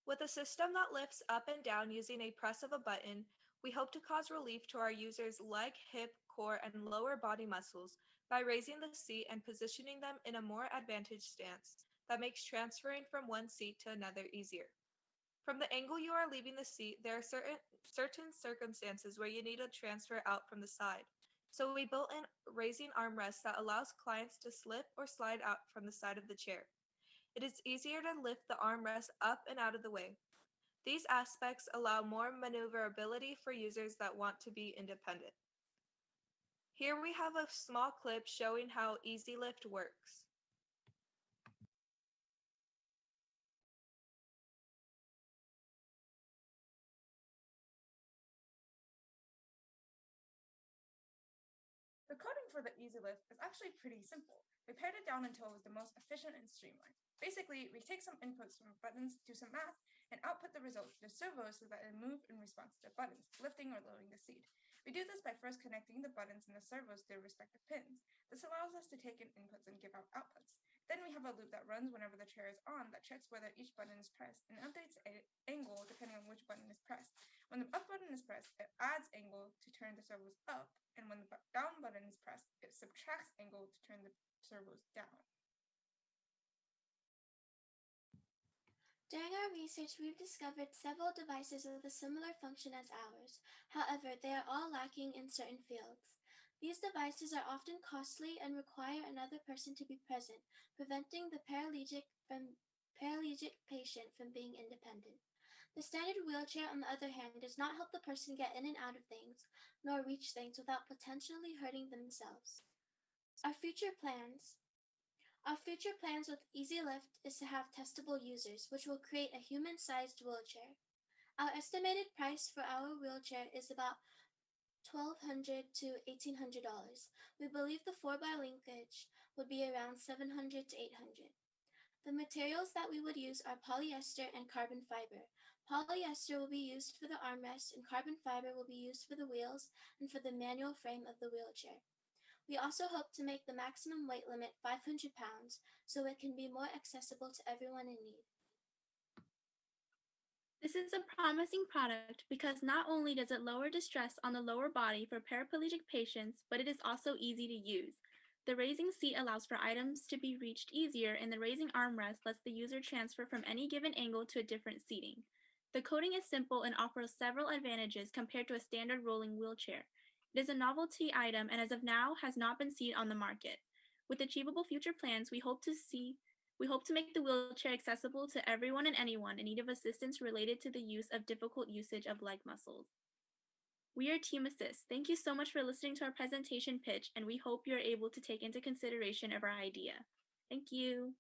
With a system that lifts up and down using a press of a button, we hope to cause relief to our users' leg, hip, core, and lower body muscles by raising the seat and positioning them in a more advantaged stance that makes transferring from one seat to another easier. From the angle you are leaving the seat, there are certain circumstances where you need to transfer out from the side. So we built in raising armrests that allows clients to slip or slide out from the side of the chair. It is easier to lift the armrest up and out of the way. These aspects allow more maneuverability for users that want to be independent. Here we have a small clip showing how Easy Lift works. The coding for the Easy Lift is actually pretty simple. We pared it down until it was the most efficient and streamlined. Basically, we take some inputs from buttons, do some math, and output the results to the servos so that it move in response to the buttons, lifting or lowering the seat. We do this by first connecting the buttons and the servos to their respective pins. This allows us to take in inputs and give out outputs. Then we have a loop that runs whenever the chair is on that checks whether each button is pressed and updates the angle depending on which button is pressed. When the up button is pressed, it adds angle to turn the servos up, and when the down button is pressed, it subtracts angle to turn the servos down. During our research, we've discovered several devices with a similar function as ours. However, they are all lacking in certain fields. These devices are often costly and require another person to be present, preventing the paralytic patient from being independent. The standard wheelchair, on the other hand, does not help the person get in and out of things, nor reach things without potentially hurting themselves. Our future plans with EasyLift is to have testable users, which will create a human-sized wheelchair. Our estimated price for our wheelchair is about $1,200 to $1,800. We believe the 4x linkage would be around $700 to $800. The materials that we would use are polyester and carbon fiber. Polyester will be used for the armrest, and carbon fiber will be used for the wheels and for the manual frame of the wheelchair. We also hope to make the maximum weight limit 500 pounds so it can be more accessible to everyone in need. This is a promising product because not only does it lower distress on the lower body for paraplegic patients, but it is also easy to use. The raising seat allows for items to be reached easier, and the raising armrest lets the user transfer from any given angle to a different seating. The coating is simple and offers several advantages compared to a standard rolling wheelchair. It is a novelty item and as of now has not been seen on the market. With achievable future plans, we hope to make the wheelchair accessible to everyone and anyone in need of assistance related to the use of difficult usage of leg muscles. We are Team Assist. Thank you so much for listening to our presentation pitch, and we hope you're able to take into consideration of our idea. Thank you.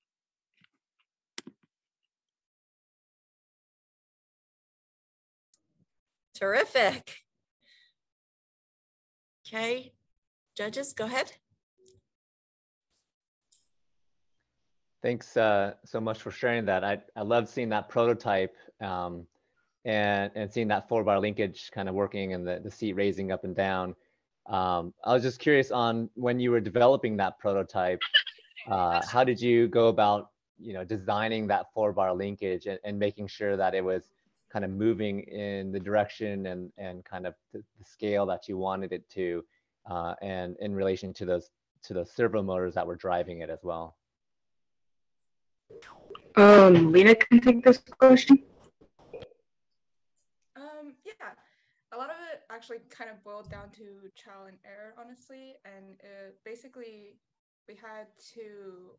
Terrific. Okay, judges, go ahead. Thanks so much for sharing that. I love seeing that prototype and seeing that 4-bar linkage kind of working and the seat raising up and down. I was just curious on when you were developing that prototype, how did you go about, designing that 4-bar linkage and making sure that it was kind of moving in the direction and kind of the scale that you wanted it to, and in relation to those servo motors that were driving it as well? Lena can take this question. Yeah, a lot of it actually kind of boiled down to trial and error, honestly, and basically we had to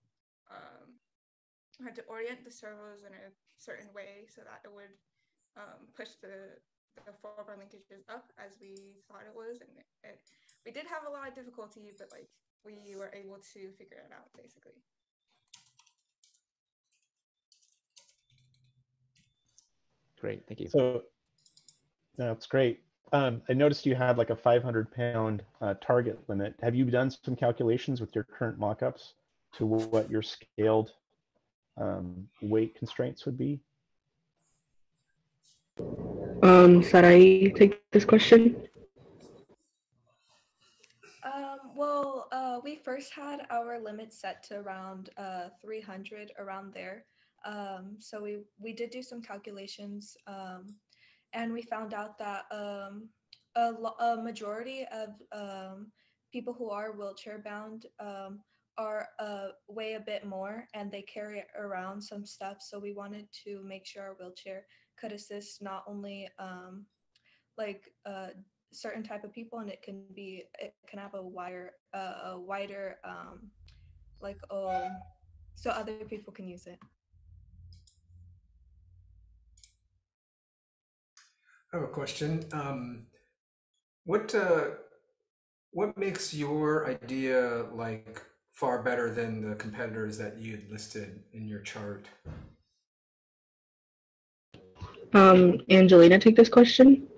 orient the servos in a certain way so that it would push the 4-bar linkages up as we thought it was, and we did have a lot of difficulty, but like we were able to figure it out basically. Great, thank you. So that's great. I noticed you had like a 500-pound target limit. Have you done some calculations with your current mock-ups to what your scaled weight constraints would be? Should I take this question? Well, we first had our limit set to around 300, around there. So we did do some calculations, and we found out that a majority of people who are wheelchair bound are weigh a bit more, and they carry around some stuff. So we wanted to make sure our wheelchair could assist not only certain type of people, and it can have a wider so other people can use it. I have a question. What makes your idea like far better than the competitors that you had listed in your chart? Angelina, take this question.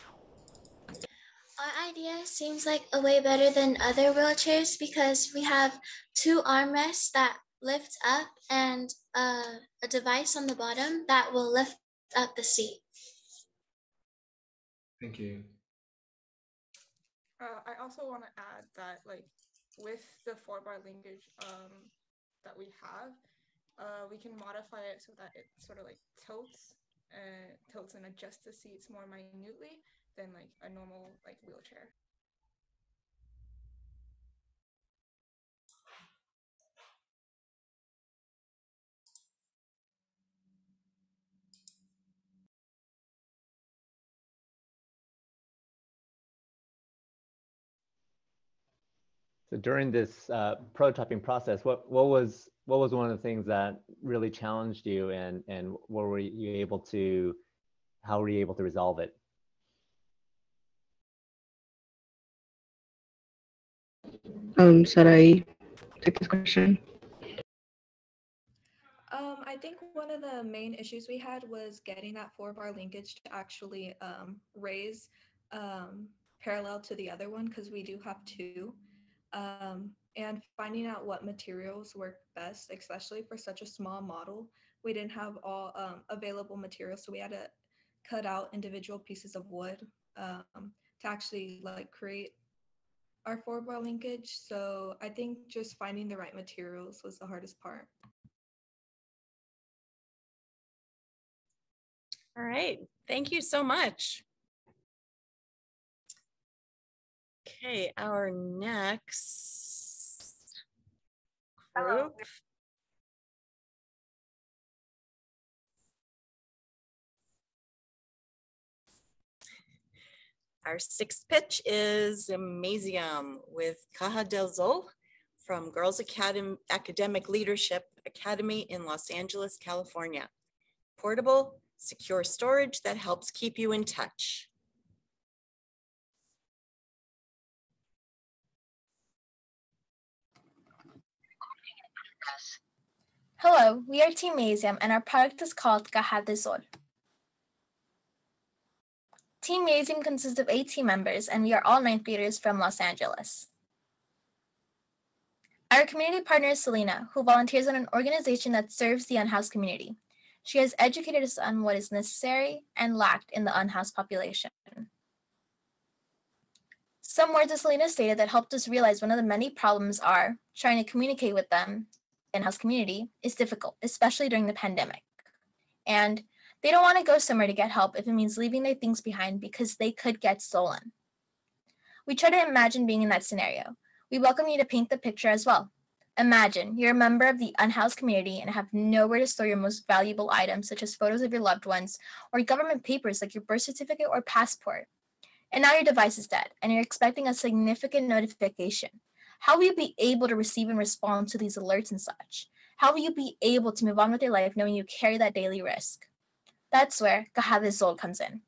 Our idea seems like a way better than other wheelchairs because we have 2 armrests that lift up and a device on the bottom that will lift up the seat. Thank you. I also want to add that with the 4-bar linkage that we have, we can modify it so that it sort of tilts and adjusts the seats more minutely than a normal wheelchair. So during this prototyping process, what was one of the things that really challenged you, and what were you able to, how were you able to resolve it? Should I take this question? I think one of the main issues we had was getting that 4-bar linkage to actually raise parallel to the other one, because we do have two. And finding out what materials work best, especially for such a small model. We didn't have all available materials, so we had to cut out individual pieces of wood to actually like create our 4-bar linkage. So I think just finding the right materials was the hardest part. All right, thank you so much. Okay, our next group. Our sixth pitch is Gymnasium with Caja del Sol from Girls Academic Leadership Academy in Los Angeles, California. Portable, secure storage that helps keep you in touch. Hello, we are Team Masium and our product is called Caja de Sol. Team Masium consists of 8 team members and we are all 9th graders from Los Angeles. Our community partner is Selena, who volunteers in an organization that serves the unhoused community. She has educated us on what is necessary and lacked in the unhoused population. Some words that Selena stated that helped us realize one of the many problems are trying to communicate with them in house community is difficult, especially during the pandemic. And they don't want to go somewhere to get help if it means leaving their things behind because they could get stolen. We try to imagine being in that scenario. We welcome you to paint the picture as well. Imagine you're a member of the unhoused community and have nowhere to store your most valuable items, such as photos of your loved ones or government papers like your birth certificate or passport. And now your device is dead and you're expecting a significant notification. How will you be able to receive and respond to these alerts and such? How will you be able to move on with your life knowing you carry that daily risk? That's where Caja de Sol comes in.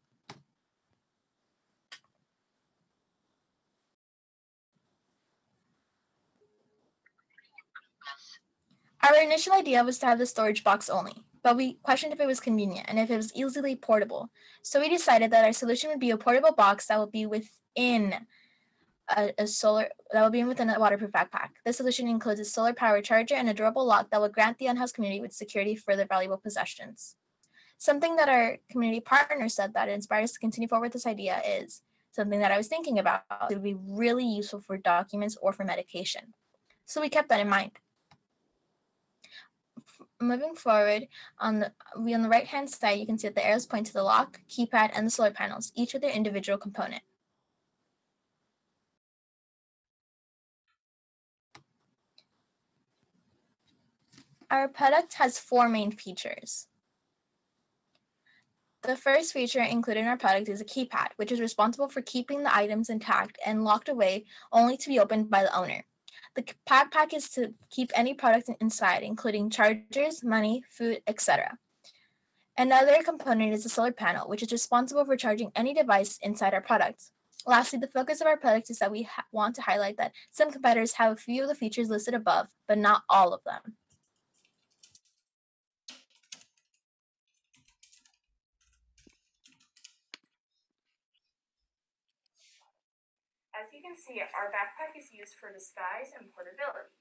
Our initial idea was to have the storage box only, but we questioned if it was convenient and if it was easily portable. So we decided that our solution would be a portable box that will be within within a waterproof backpack. This solution includes a solar power charger and a durable lock that will grant the unhoused community with security for their valuable possessions. Something that our community partner said that inspired us to continue forward with this idea is something that I was thinking about. It would be really useful for documents or for medication. So we kept that in mind. Moving forward, on the right-hand side, you can see that the arrows point to the lock, keypad, and the solar panels, each with their individual component. Our product has 4 main features. The first feature included in our product is a keypad, which is responsible for keeping the items intact and locked away only to be opened by the owner. The backpack is to keep any product inside, including chargers, money, food, etc. Another component is the solar panel, which is responsible for charging any device inside our product. Lastly, the focus of our product is that we want to highlight that some competitors have a few of the features listed above, but not all of them. As you can see, our backpack is used for disguise and portability.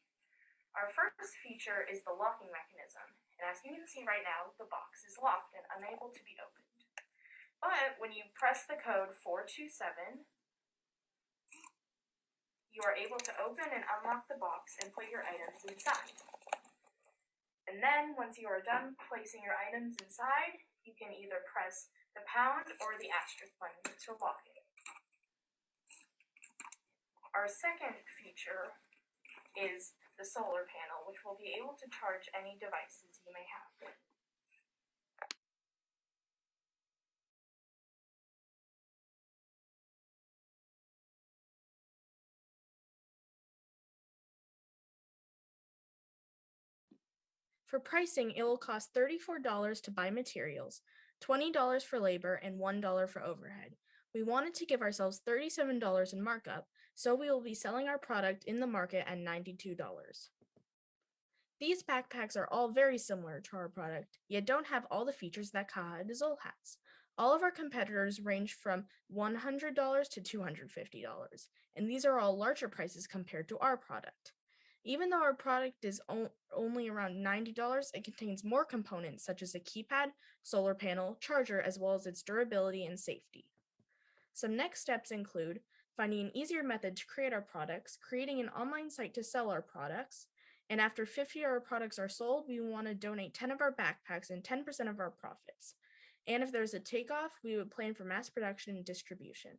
Our first feature is the locking mechanism, and as you can see right now, the box is locked and unable to be opened. But when you press the code 427, you are able to open and unlock the box and put your items inside. And then, once you are done placing your items inside, you can either press the pound or the asterisk button to lock it. Our second feature is the solar panel, which will be able to charge any devices you may have. For pricing, it will cost $34 to buy materials, $20 for labor, and $1 for overhead. We wanted to give ourselves $37 in markup, so we will be selling our product in the market at $92. These backpacks are all very similar to our product, yet don't have all the features that Caja de Sol has. All of our competitors range from $100 to $250, and these are all larger prices compared to our product. Even though our product is only around $90, it contains more components such as a keypad, solar panel, charger, as well as its durability and safety. Some next steps include finding an easier method to create our products, creating an online site to sell our products, and after 50 of our products are sold, we want to donate 10 of our backpacks and 10% of our profits. And if there's a takeoff, we would plan for mass production and distribution.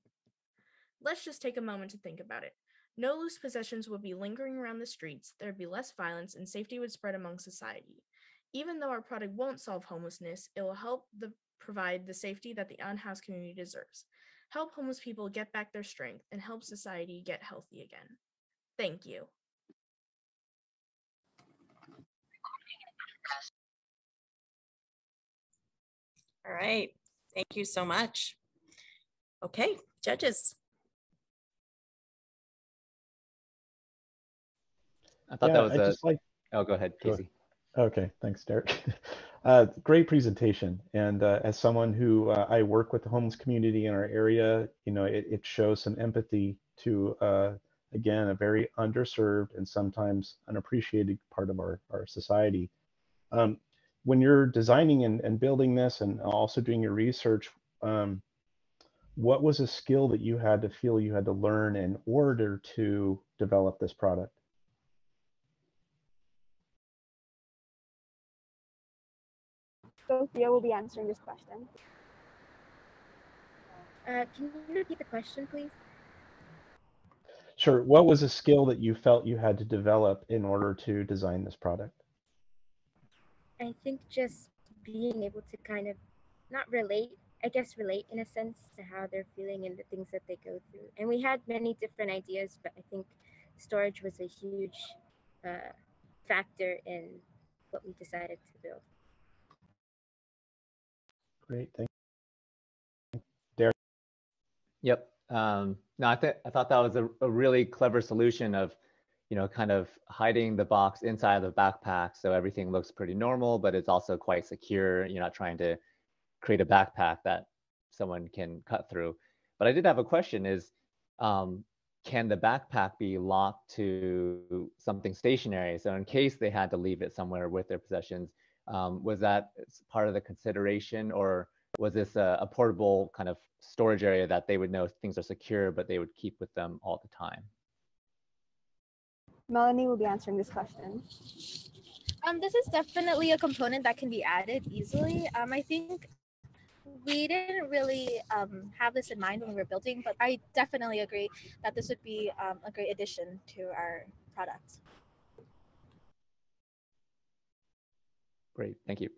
Let's just take a moment to think about it. No loose possessions would be lingering around the streets, there would be less violence, and safety would spread among society. Even though our product won't solve homelessness, it will help provide the safety that the unhoused community deserves, help homeless people get back their strength, and help society get healthy again. Thank you. All right, thank you so much. Okay, judges. I thought that was oh, go ahead, Casey. Okay, thanks, Derek. Great presentation. And as someone who I work with the homeless community in our area, you know, it shows some empathy to, again, a very underserved and sometimes unappreciated part of our society. When you're designing and building this and also doing your research, what was a skill that you had to feel you had to learn in order to develop this product? Sophia will be answering this question. Can you repeat the question, please? Sure. What was a skill that you felt you had to develop in order to design this product? I think just being able to kind of not relate, I guess relate in a sense to how they're feeling and the things that they go through. And we had many different ideas, but I think storage was a huge factor in what we decided to build. Great, thank you. Derek? Yep. No, I thought that was a really clever solution of, you know, kind of hiding the box inside of the backpack so everything looks pretty normal, but it's also quite secure. You're not trying to create a backpack that someone can cut through. But I did have a question is, can the backpack be locked to something stationary? So in case they had to leave it somewhere with their possessions, was that part of the consideration, or was this a portable kind of storage area that they would know things are secure, but they would keep with them all the time? Melanie will be answering this question. This is definitely a component that can be added easily. I think we didn't really have this in mind when we were building, but I definitely agree that this would be a great addition to our product. Great, thank you.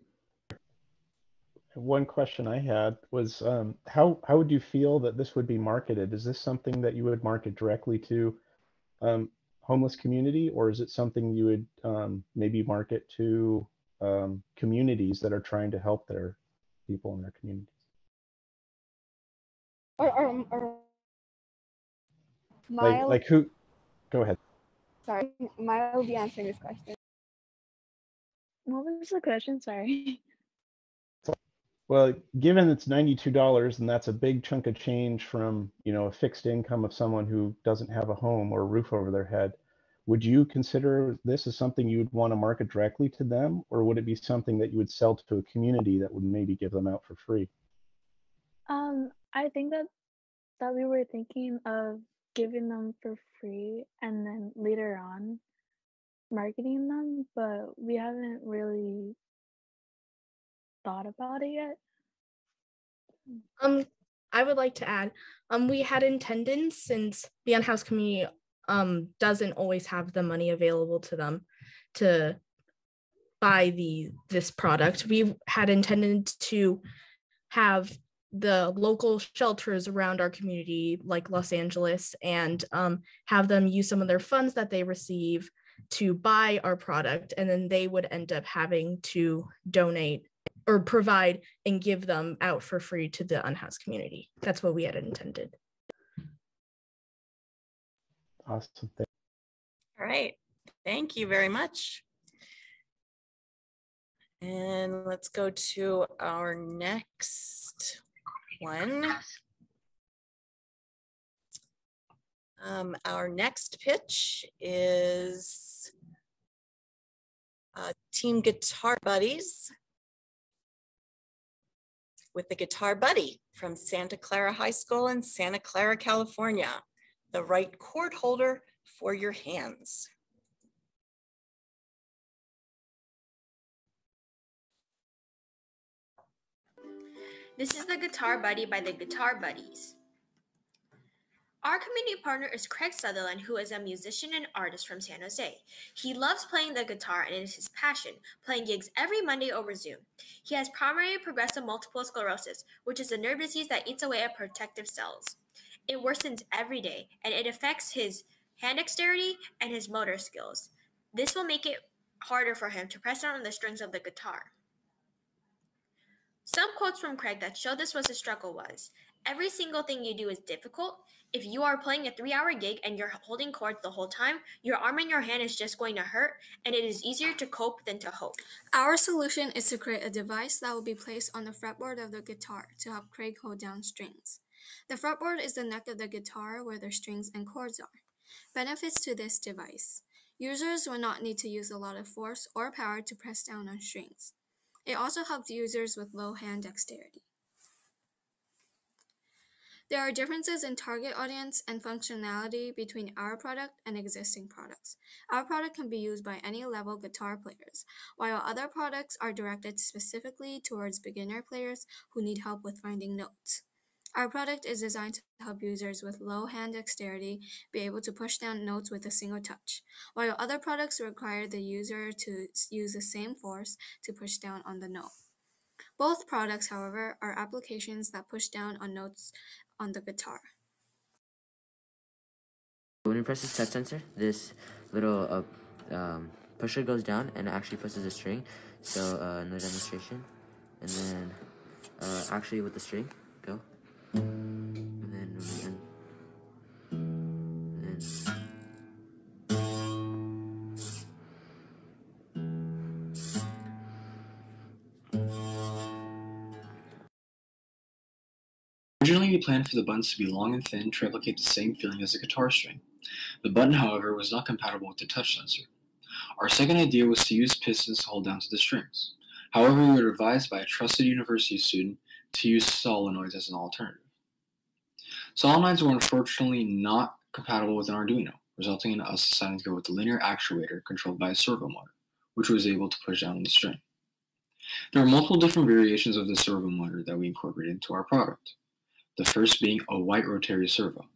One question I had was, how would you feel that this would be marketed? Is this something that you would market directly to homeless community, or is it something you would maybe market to communities that are trying to help their people in their communities? Or Mile, like who? Go ahead. Sorry, Mile will be answering this question. What was the question? Sorry. Well, given it's $92 and that's a big chunk of change from, you know, a fixed income of someone who doesn't have a home or a roof over their head, would you consider this as something you would want to market directly to them, or would it be something that you would sell to a community that would maybe give them out for free? I think that we were thinking of giving them for free and then later on marketing them, but we haven't really thought about it yet. I would like to add, we had intended, since the unhoused community doesn't always have the money available to them to buy this product, we had intended to have the local shelters around our community, like Los Angeles, and have them use some of their funds that they receive to buy our product, and then they would end up having to donate or provide and give them out for free to the unhoused community. That's what we had intended. Awesome. All right, thank you very much. And let's go to our next one. Our next pitch is Team Guitar Buddies with the Guitar Buddy from Santa Clara High School in Santa Clara, California. The right chord holder for your hands. This is the Guitar Buddy by the Guitar Buddies. Our community partner is Craig Sutherland, who is a musician and artist from San Jose. He loves playing the guitar and it is his passion, playing gigs every Monday over Zoom. He has primary progressive multiple sclerosis, which is a nerve disease that eats away at protective cells. It worsens every day, and it affects his hand dexterity and his motor skills. This will make it harder for him to press down on the strings of the guitar. Some quotes from Craig that show this was a struggle was, "Every single thing you do is difficult. If you are playing a 3-hour gig and you're holding chords the whole time, your arm and your hand is just going to hurt, and it is easier to cope than to hope." Our solution is to create a device that will be placed on the fretboard of the guitar to help Craig hold down strings. The fretboard is the neck of the guitar where the strings and chords are. Benefits to this device. Users will not need to use a lot of force or power to press down on strings. It also helps users with low hand dexterity. There are differences in target audience and functionality between our product and existing products. Our product can be used by any level guitar players, while other products are directed specifically towards beginner players who need help with finding notes. Our product is designed to help users with low hand dexterity be able to push down notes with a single touch, while other products require the user to use the same force to push down on the note. Both products, however, are applications that push down on notes on the guitar. When you press this touch sensor, this little pusher goes down and it actually presses a string. So another demonstration, and then actually with the string, go, and then Originally, we planned for the buttons to be long and thin to replicate the same feeling as a guitar string. The button, however, was not compatible with the touch sensor. Our second idea was to use pistons to hold down to the strings. However, we were advised by a trusted university student to use solenoids as an alternative. Solenoids were unfortunately not compatible with an Arduino, resulting in us deciding to go with the linear actuator controlled by a servo motor, which was able to push down on the string. There are multiple different variations of the servo motor that we incorporated into our product. The first being a white rotary servo.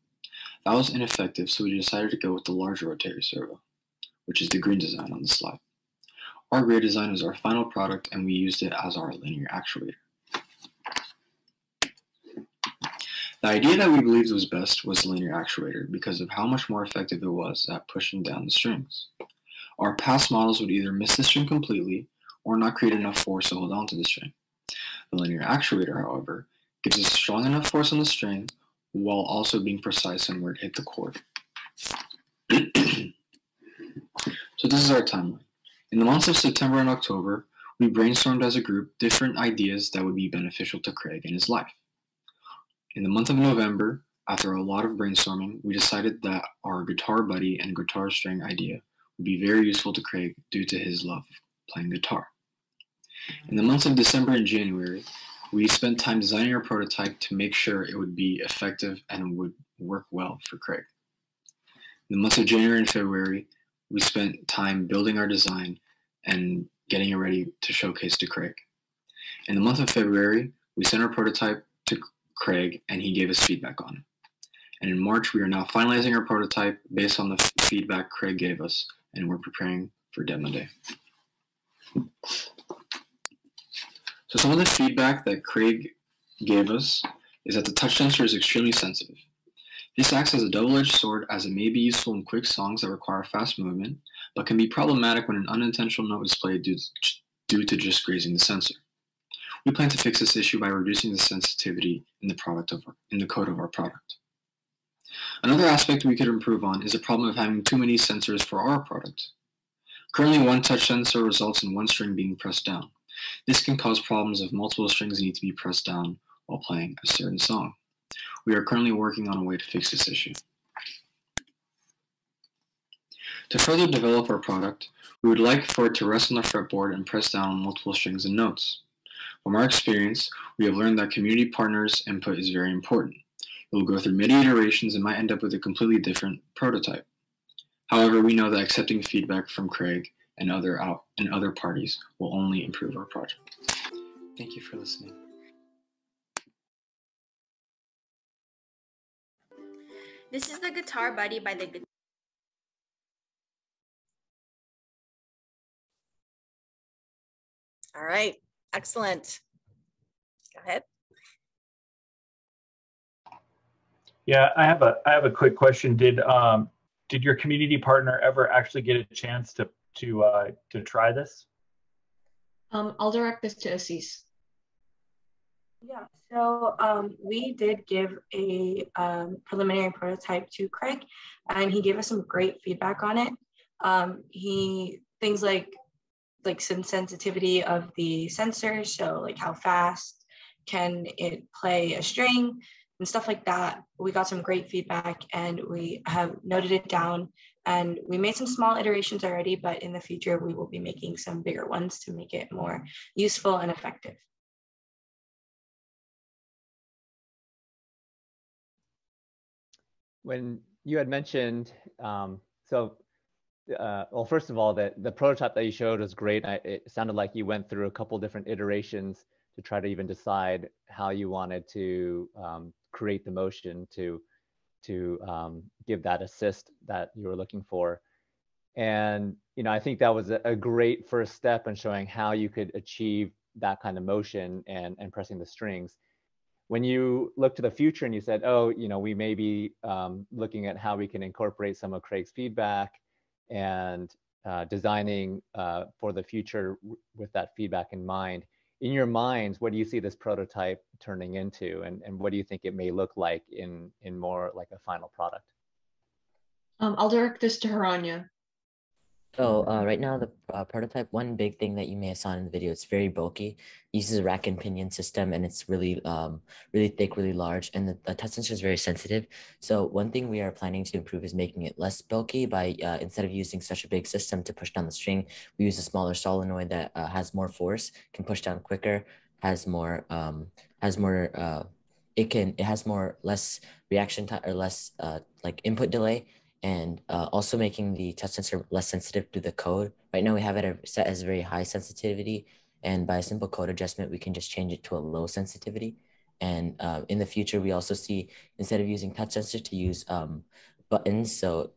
That was ineffective, so we decided to go with the larger rotary servo, which is the green design on the slide. Our gray design was our final product, and we used it as our linear actuator. The idea that we believed was best was the linear actuator because of how much more effective it was at pushing down the strings. Our past models would either miss the string completely or not create enough force to hold on to the string. The linear actuator, however, gives us strong enough force on the string while also being precise on where it hit the chord. So this is our timeline. In the months of September and October, we brainstormed as a group different ideas that would be beneficial to Craig in his life. In the month of November, after a lot of brainstorming, we decided that our guitar buddy and guitar string idea would be very useful to Craig due to his love of playing guitar. In the months of December and January, we spent time designing our prototype to make sure it would be effective and would work well for Craig. In the months of January and February, we spent time building our design and getting it ready to showcase to Craig. In the month of February, we sent our prototype to Craig and he gave us feedback on it. And in March, we are now finalizing our prototype based on the feedback Craig gave us, and we're preparing for demo day. So some of the feedback that Craig gave us is that the touch sensor is extremely sensitive. This acts as a double-edged sword, as it may be useful in quick songs that require fast movement, but can be problematic when an unintentional note is played due to just grazing the sensor. We plan to fix this issue by reducing the sensitivity in the code of our product. Another aspect we could improve on is the problem of having too many sensors for our product. Currently, one touch sensor results in one string being pressed down. This can cause problems if multiple strings need to be pressed down while playing a certain song. We are currently working on a way to fix this issue. To further develop our product, we would like for it to rest on the fretboard and press down on multiple strings and notes. From our experience, we have learned that community partners' input is very important. It will go through many iterations and might end up with a completely different prototype. However, we know that accepting feedback from Craig and other parties will only improve our project. Thank you for listening. This is the Guitar Buddy by the All right, excellent. Go ahead. Yeah, I have a quick question. Did your community partner ever actually get a chance to try this? I'll direct this to Assis. Yeah, so we did give a preliminary prototype to Craig, and he gave us some great feedback on it. Things like some sensitivity of the sensors, so like how fast can it play a string and stuff like that. We got some great feedback, and we have noted it down, and we made some small iterations already, but in the future we will be making some bigger ones to make it more useful and effective. When you had mentioned, well, first of all, the prototype that you showed was great. It sounded like you went through a couple different iterations to try to even decide how you wanted to create the motion to give that assist that you were looking for. And I think that was a great first step in showing how you could achieve that kind of motion and pressing the strings. When you look to the future and you said, oh, we may be looking at how we can incorporate some of Craig's feedback and designing for the future with that feedback in mind. In your minds, what do you see this prototype turning into, and what do you think it may look like in more like a final product? I'll direct this to Haranya. So right now, the prototype, one big thing that you may have saw in the video, it's very bulky. It uses a rack and pinion system, and it's really really thick, really large, and the touch sensor is very sensitive. So one thing we are planning to improve is making it less bulky by instead of using such a big system to push down the string, we use a smaller solenoid that has more force, can push down quicker, has more less reaction time or less like input delay. And also making the touch sensor less sensitive to the code. Right now we have it set as very high sensitivity, and by a simple code adjustment, we can just change it to a low sensitivity. And in the future, we also see, instead of using touch sensor, to use buttons. So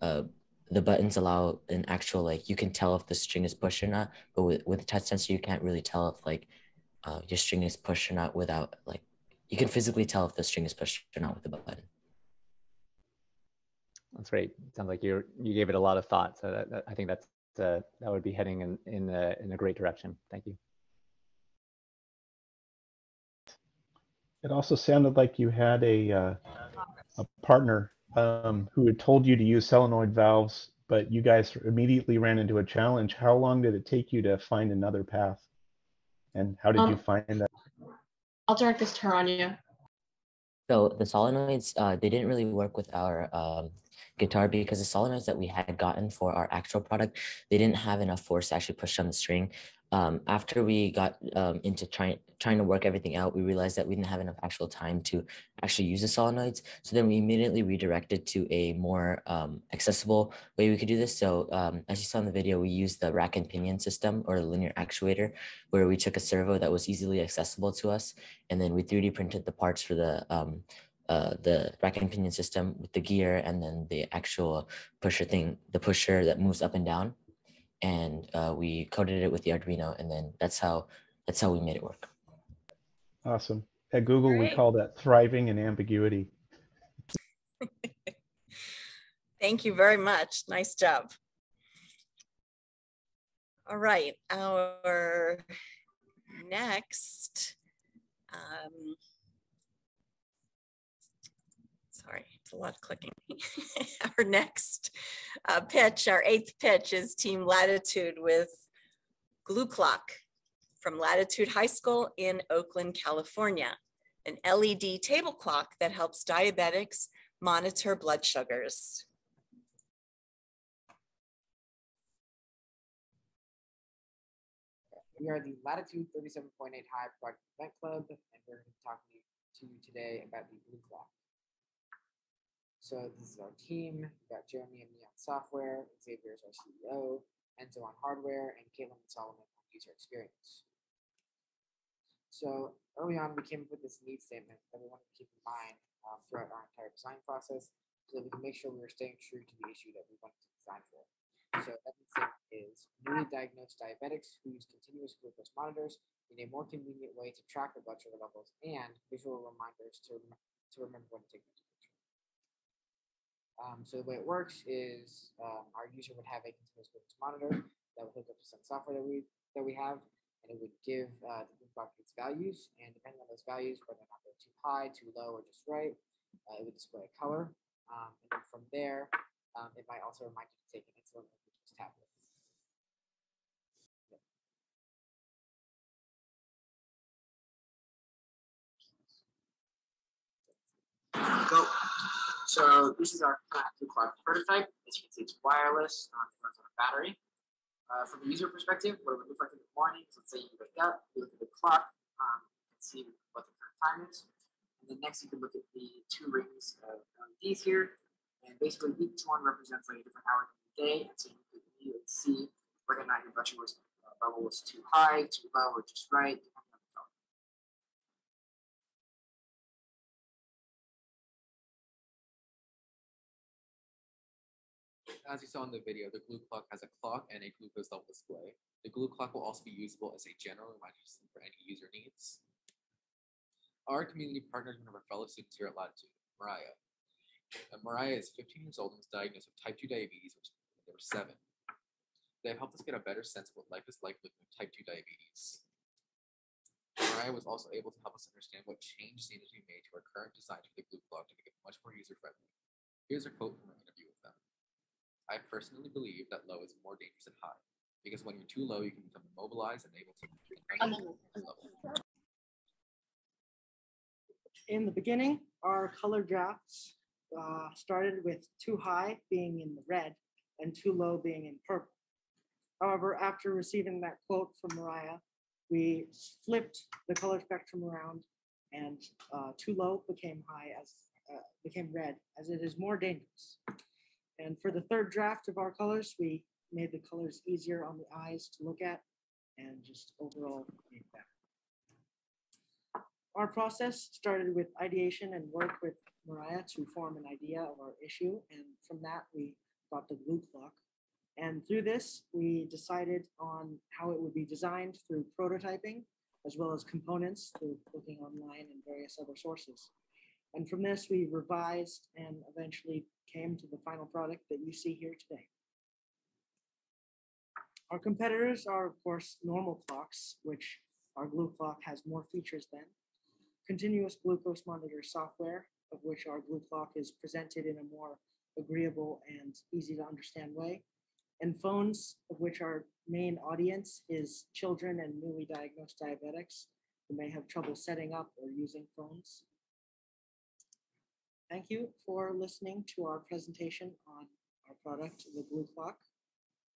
the buttons allow an actual, like, you can tell if the string is pushed or not, but with the touch sensor, you can't really tell if like your string is pushed or not without, like, you can physically tell if the string is pushed or not with the button. That's great. It sounds like you gave it a lot of thought. So I think that would be heading in a great direction. Thank you. It also sounded like you had a partner who had told you to use solenoid valves, but you guys immediately ran into a challenge. How long did it take you to find another path? And how did you find that? I'll direct this to Haranya. So the solenoids, they didn't really work with our guitar because the solenoids that we had gotten for our actual product, they didn't have enough force to actually push on the string. After we got into trying to work everything out, we realized that we didn't have enough actual time to actually use the solenoids. So then we immediately redirected to a more accessible way we could do this. So as you saw in the video, we used the rack and pinion system, or the linear actuator, where we took a servo that was easily accessible to us, and then we 3D printed the parts for the rack and pinion system with the gear, and then the actual pusher thing, the pusher that moves up and down. And we coded it with the Arduino, and then that's how we made it work. Awesome. At Google, we call that thriving in ambiguity. Thank you very much. Nice job. All right, our next, sorry, it's a lot of clicking. Our next pitch, our 8th pitch is Team Latitude with Glue Clock from Latitude High School in Oakland, California, an LED table clock that helps diabetics monitor blood sugars. We are the Latitude 37.8 High Product Event Club, and we're going to be talking to you today about the Glue Clock. So this is our team. We've got Jeremy and me on software, Xavier is our CEO, Enzo on hardware, and Caitlin and Solomon on user experience. So early on, we came up with this need statement that we wanted to keep in mind throughout our entire design process so that we can make sure we were staying true to the issue that we wanted to design for. So that need statement is newly diagnosed diabetics who use continuous glucose monitors in a more convenient way to track their blood sugar levels and visual reminders to remember when to take their temperature. So the way it works is our user would have a continuous glucose monitor that would hook up to some software that we have, and it would give the Glue Clock its values, and depending on those values, whether or not they're too high, too low, or just right, it would display a color. And then from there, it might also remind you to take an insulin or glucose tablet. Go. So this is our Glue Clock prototype. As you can see, it's wireless. It runs on a battery. From the user perspective, what it would look like in the morning, let's say you wake up, you look at the clock, and see what the current time is. And then next you can look at the 2 rings of LEDs here. And basically each one represents like a different hour of the day. And so you can immediately see whether or not your blood sugar level was too high, too low, or just right, depending on the color. As you saw in the video, the Glue Clock has a clock and a glucose level display. The Glue Clock will also be usable as a general reminder system for any user needs. Our community partner is one of our fellow students here at Latitude, Mariah. Mariah is 15 years old and was diagnosed with type 2 diabetes when they were 7. They have helped us get a better sense of what life is like living with type 2 diabetes. Mariah was also able to help us understand what changes needed to be made to our current design for the Glue Clock to make it much more user-friendly. Here's a quote from our interview with them. I personally believe that low is more dangerous than high, because when you're too low, you can become immobilized and able to level. In the beginning, our color drafts started with too high being in the red and too low being in purple. However, after receiving that quote from Mariah, we flipped the color spectrum around, and too low became became red, as it is more dangerous. And for the 3rd draft of our colors, we made the colors easier on the eyes to look at and just overall made better. Our process started with ideation and work with Mariah to form an idea of our issue. And from that, we got the Glue Clock. And through this, we decided on how it would be designed through prototyping, as well as components through looking online and various other sources. And from this, we revised and eventually came to the final product that you see here today. Our competitors are, of course, normal clocks, which our Glue Clock has more features than. Continuous glucose monitor software, of which our Glue Clock is presented in a more agreeable and easy to understand way. And phones, of which our main audience is children and newly diagnosed diabetics who may have trouble setting up or using phones. Thank you for listening to our presentation on our product, the Glue Clock.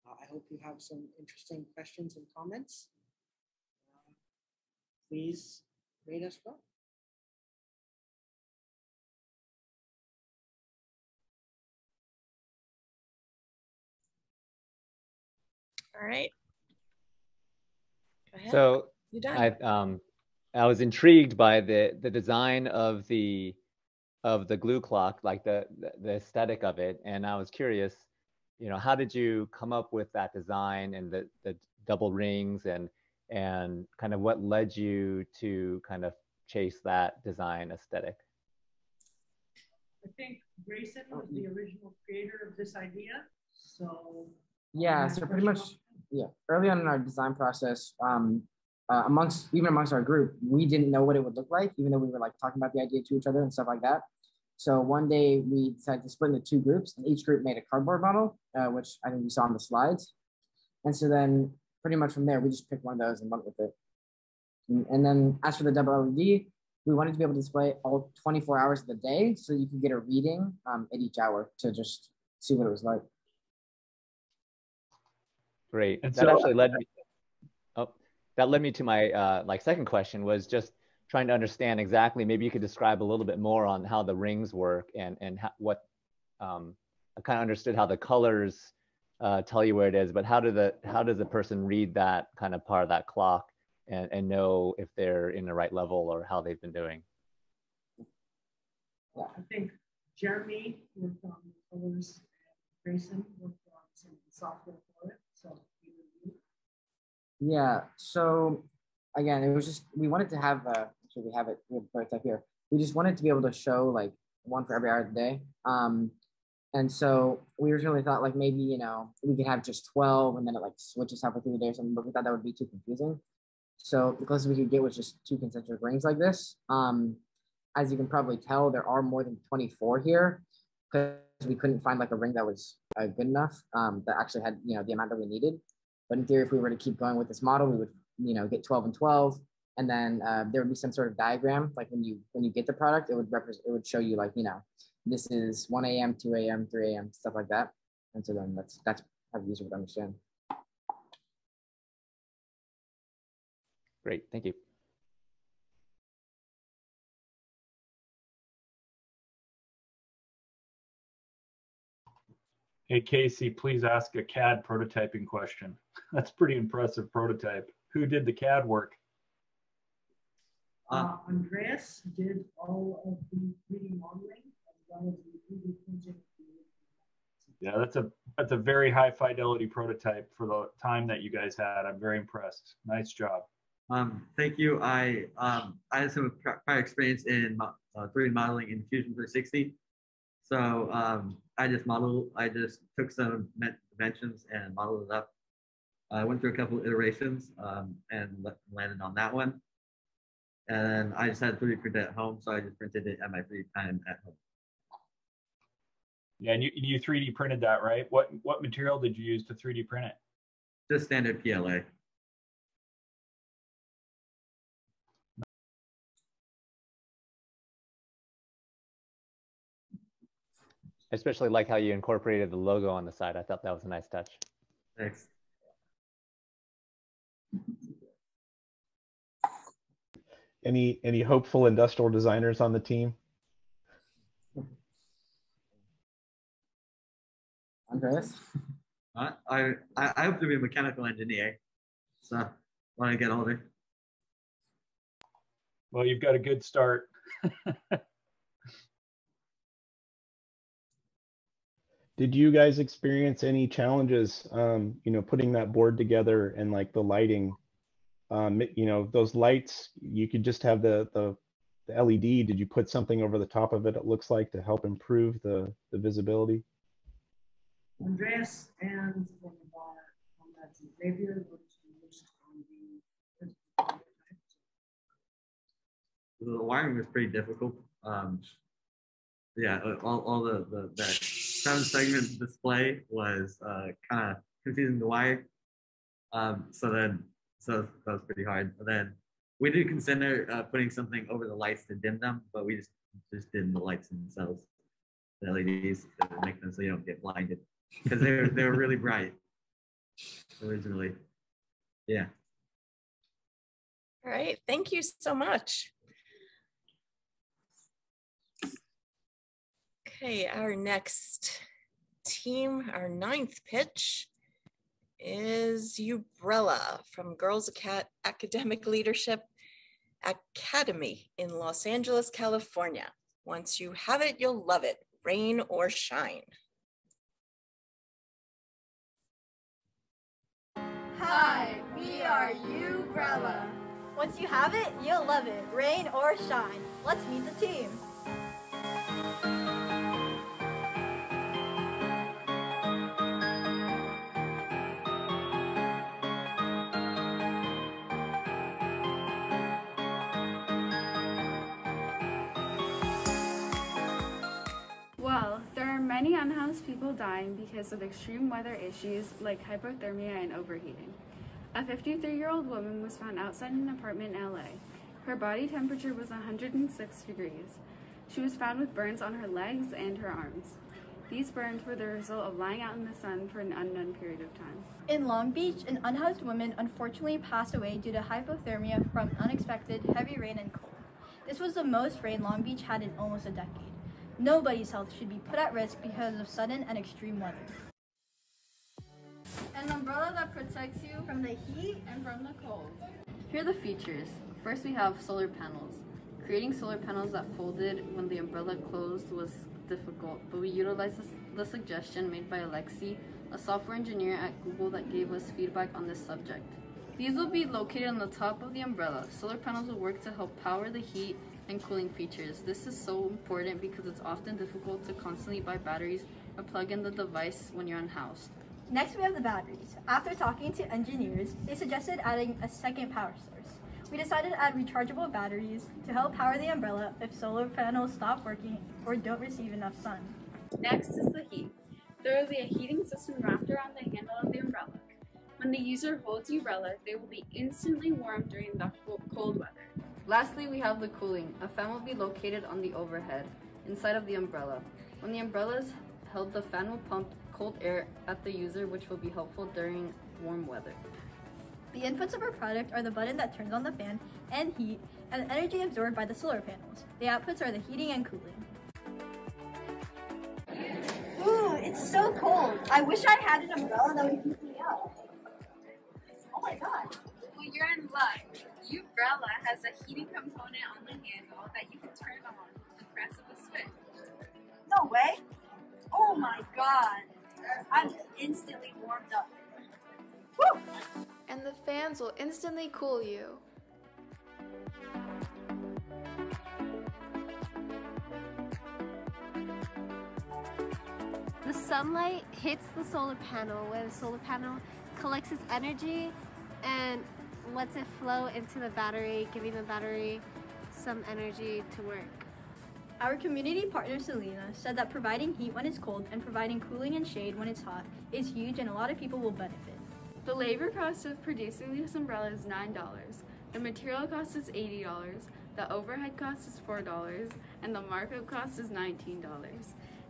I hope you have some interesting questions and comments. Please rate us well. All right. Go ahead. So You done? I was intrigued by the design of the Glue Clock, like the aesthetic of it, and I was curious, how did you come up with that design and the double rings and kind of what led you to kind of chase that design aesthetic? I think Grayson was the original creator of this idea. So yeah, so pretty much, yeah. Early on in our design process, amongst our group, we didn't know what it would look like, even though we were like talking about the idea to each other and stuff like that. So one day we decided to split into 2 groups, and each group made a cardboard model, which I think you saw on the slides. And so then pretty much from there, we just picked one of those and went with it. And then as for the double LED, we wanted to be able to display all 24 hours of the day, so you could get a reading at each hour to just see what it was like. Great. And That so- actually led me. Oh, that led me to my like second question, was just trying to understand exactly. Maybe you could describe a little bit more on how the rings work and how, what. I kind of understood how the colors tell you where it is, but how does the person read that kind of part of that clock and know if they're in the right level or how they've been doing? I think Jeremy worked on the colors, and Grayson worked on some software for it. So yeah. So again, it was just, we wanted to have actually we have a prototype here. We just wanted to be able to show like one for every hour of the day. And so we originally thought like maybe, you know, we could have just 12 and then it like switches halfway through the day or something, but we thought that would be too confusing. So the closest we could get was just 2 concentric rings like this. As you can probably tell, there are more than 24 here because we couldn't find like a ring that was good enough that actually had, you know, the amount that we needed. But in theory, if we were to keep going with this model, we would, you know, get 12 and 12. And then there would be some sort of diagram, like when you get the product, it would show you like, you know, this is 1 a.m., 2 a.m., 3 a.m., stuff like that. And so then that's how the user would understand. Great, thank you. Hey, Casey, please ask a CAD prototyping question. That's pretty impressive prototype. Who did the CAD work? Andreas did all of the 3D modeling as well as the 3D printing. Yeah, that's a very high fidelity prototype for the time that you guys had. I'm very impressed. Nice job. Thank you. I had some prior experience in 3D modeling in Fusion 360. So I just took some dimensions and modeled it up. I went through a couple of iterations and landed on that one. And I just had 3D print at home, so I just printed it at my free time at home. Yeah, and you 3D printed that, right? What material did you use to 3D print it? Just standard PLA. I especially like how you incorporated the logo on the side. I thought that was a nice touch. Thanks. Any hopeful industrial designers on the team? Andreas? I hope to be a mechanical engineer, so when I get older. Well, you've got a good start. Did you guys experience any challenges, you know, putting that board together and like the lighting? You know, those lights, you could just have the LED. Did you put something over the top of it, it looks like, to help improve the visibility? Andreas and one of our contacts, Xavier, which on The wiring was pretty difficult. Yeah, all the 7-segment display was kind of confusing the wire. So that was pretty hard. And then we did consider putting something over the lights to dim them, but we just did the lights themselves, the LEDs, to make them so you don't get blinded, because they were really bright originally. Yeah. All right, thank you so much. Okay, our next team, our 9th pitch is Umbrella from Girls Academic Leadership Academy in Los Angeles, California. Once you have it, you'll love it, rain or shine. Hi, we are Umbrella. Once you have it, you'll love it, rain or shine. Let's meet the team. many unhoused people dying because of extreme weather issues like hypothermia and overheating. A 53-year-old woman was found outside an apartment in LA. Her body temperature was 106 degrees. She was found with burns on her legs and her arms. These burns were the result of lying out in the sun for an unknown period of time. In Long Beach, an unhoused woman unfortunately passed away due to hypothermia from unexpected heavy rain and cold. This was the most rain Long Beach had in almost a decade. Nobody's health should be put at risk because of sudden and extreme weather. An umbrella that protects you from the heat and from the cold. Here are the features. First, we have solar panels. Creating solar panels that folded when the umbrella closed was difficult, but we utilized the suggestion made by Alexi, a software engineer at Google that gave us feedback on this subject. These will be located on the top of the umbrella. Solar panels will work to help power the heat and cooling features. This is so important because it's often difficult to constantly buy batteries or plug in the device when you're unhoused. Next, we have the batteries. After talking to engineers, they suggested adding a second power source. We decided to add rechargeable batteries to help power the umbrella if solar panels stop working or don't receive enough sun. Next is the heat. There will be a heating system wrapped around the handle of the umbrella. When the user holds the umbrella, they will be instantly warm during the cold weather. Lastly, we have the cooling. A fan will be located on the overhead, inside of the umbrella. When the umbrella is held, the fan will pump cold air at the user, which will be helpful during warm weather. The inputs of our product are the button that turns on the fan and heat, and the energy absorbed by the solar panels. The outputs are the heating and cooling. Ooh, it's so cold. I wish I had an umbrella that would keep me up. Oh my god. Well, you're in luck. GALA has a heating component on the handle that you can turn on with the press of a switch. No way. Oh my god. I'm instantly warmed up. Woo! And the fans will instantly cool you. The sunlight hits the solar panel, where the solar panel collects its energy and lets it flow into the battery, giving the battery some energy to work. Our community partner Selena said that providing heat when it's cold and providing cooling and shade when it's hot is huge, and a lot of people will benefit. The labor cost of producing this umbrella is $9. The material cost is $80. The overhead cost is $4, and the markup cost is $19.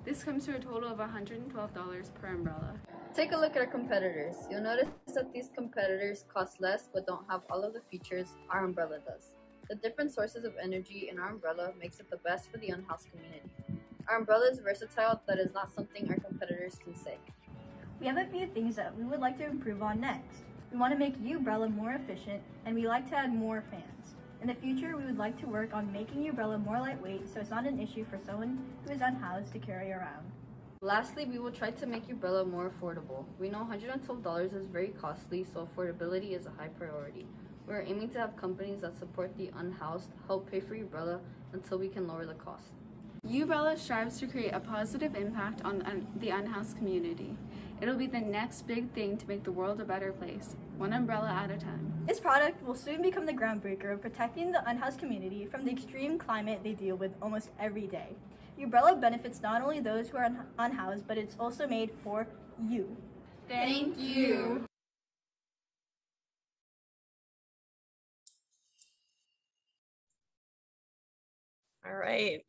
This comes to a total of $112 per umbrella. Take a look at our competitors. You'll notice that these competitors cost less but don't have all of the features our umbrella does. The different sources of energy in our umbrella makes it the best for the unhoused community. Our umbrella is versatile. That is not something our competitors can say. We have a few things that we would like to improve on next. We want to make umbrella more efficient, and we like to add more fans. In the future, we would like to work on making umbrella more lightweight so it's not an issue for someone who is unhoused to carry around. Lastly, we will try to make umbrella more affordable. We know $112 is very costly, so affordability is a high priority. We are aiming to have companies that support the unhoused help pay for umbrella until we can lower the cost. GALA strives to create a positive impact on the unhoused community. It'll be the next big thing to make the world a better place, one umbrella at a time. This product will soon become the groundbreaker of protecting the unhoused community from the extreme climate they deal with almost every day. Umbrella benefits not only those who are unhoused, but it's also made for you. Thank you. All right.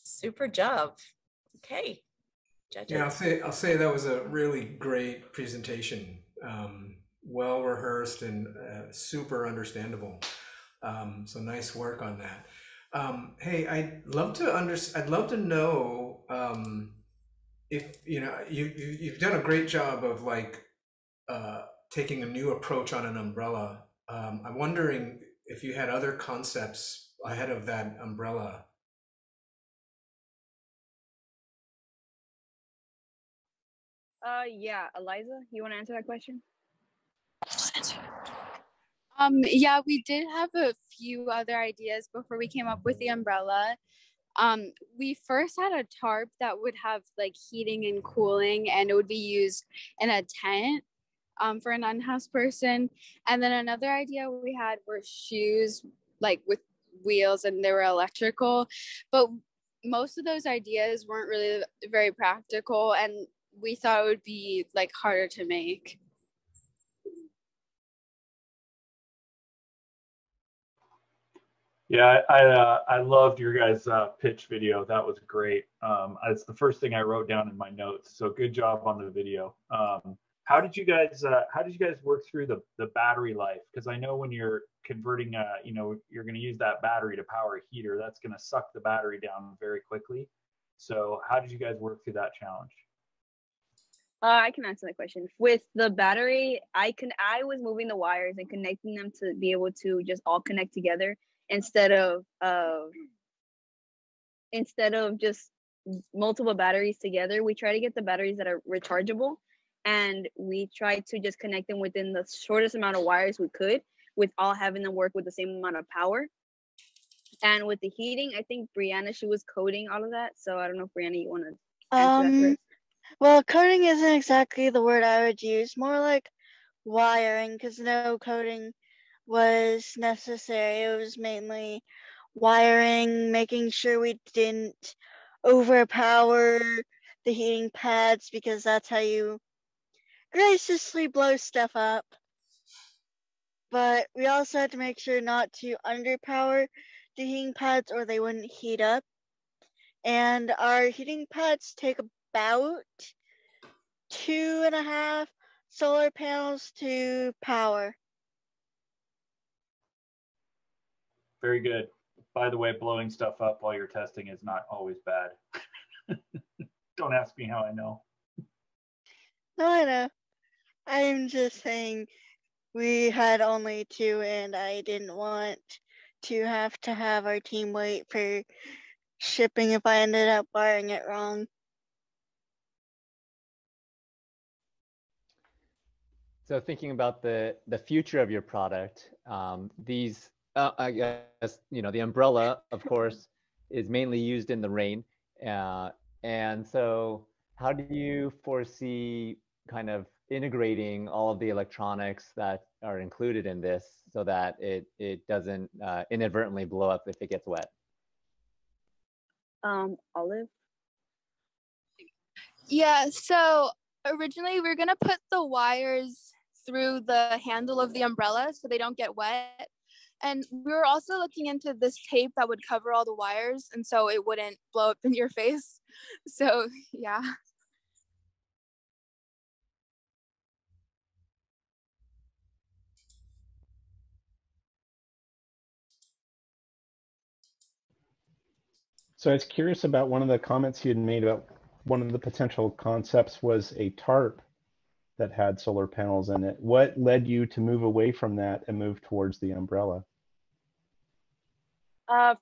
Super job. Okay. Judges. Yeah, I'll say that was a really great presentation. Well rehearsed and super understandable. So nice work on that. Hey, I'd love to know if you've done a great job of like taking a new approach on an umbrella. I'm wondering if you had other concepts ahead of that umbrella. Yeah, Eliza, you want to answer that question? Yeah, we did have a few other ideas before we came up with the umbrella. We first had a tarp that would have like heating and cooling, and it would be used in a tent for an unhoused person. And then another idea we had were shoes like with wheels, and they were electrical. But most of those ideas weren't really very practical, and we thought it would be like harder to make. Yeah, I loved your guys' pitch video. That was great. It's the first thing I wrote down in my notes. So good job on the video. How did you guys work through the battery life? Because I know when you're converting, you're going to use that battery to power a heater. That's going to suck the battery down very quickly. So how did you guys work through that challenge? I can answer that question. With the battery, I was moving the wires and connecting them to be able to just all connect together instead of just multiple batteries together. We try to get the batteries that are rechargeable, and we try to just connect them within the shortest amount of wires we could, with all having them work with the same amount of power. And with the heating, I think Brianna, she was coding all of that. So I don't know if Brianna, you want to answer that for us? Well, coding isn't exactly the word I would use, more like wiring, because no coding was necessary. It was mainly wiring, making sure we didn't overpower the heating pads, because that's how you graciously blow stuff up. But we also had to make sure not to underpower the heating pads or they wouldn't heat up. And our heating pads take about 2.5 solar panels to power. Very good. By the way, blowing stuff up while you're testing is not always bad. Don't ask me how I know. No, I know. I'm just saying we had only 2 and I didn't want to have our team wait for shipping if I ended up wiring it wrong. So thinking about the future of your product, I guess, the umbrella, of course, is mainly used in the rain. And so how do you foresee kind of integrating all of the electronics that are included in this so that it doesn't inadvertently blow up if it gets wet? Olive? Yeah, so originally we were gonna put the wires through the handle of the umbrella so they don't get wet. And we were also looking into this tape that would cover all the wires and so it wouldn't blow up in your face. So yeah. So I was curious about one of the comments you had made about one of the potential concepts was a tarp that had solar panels in it. What led you to move away from that and move towards the umbrella?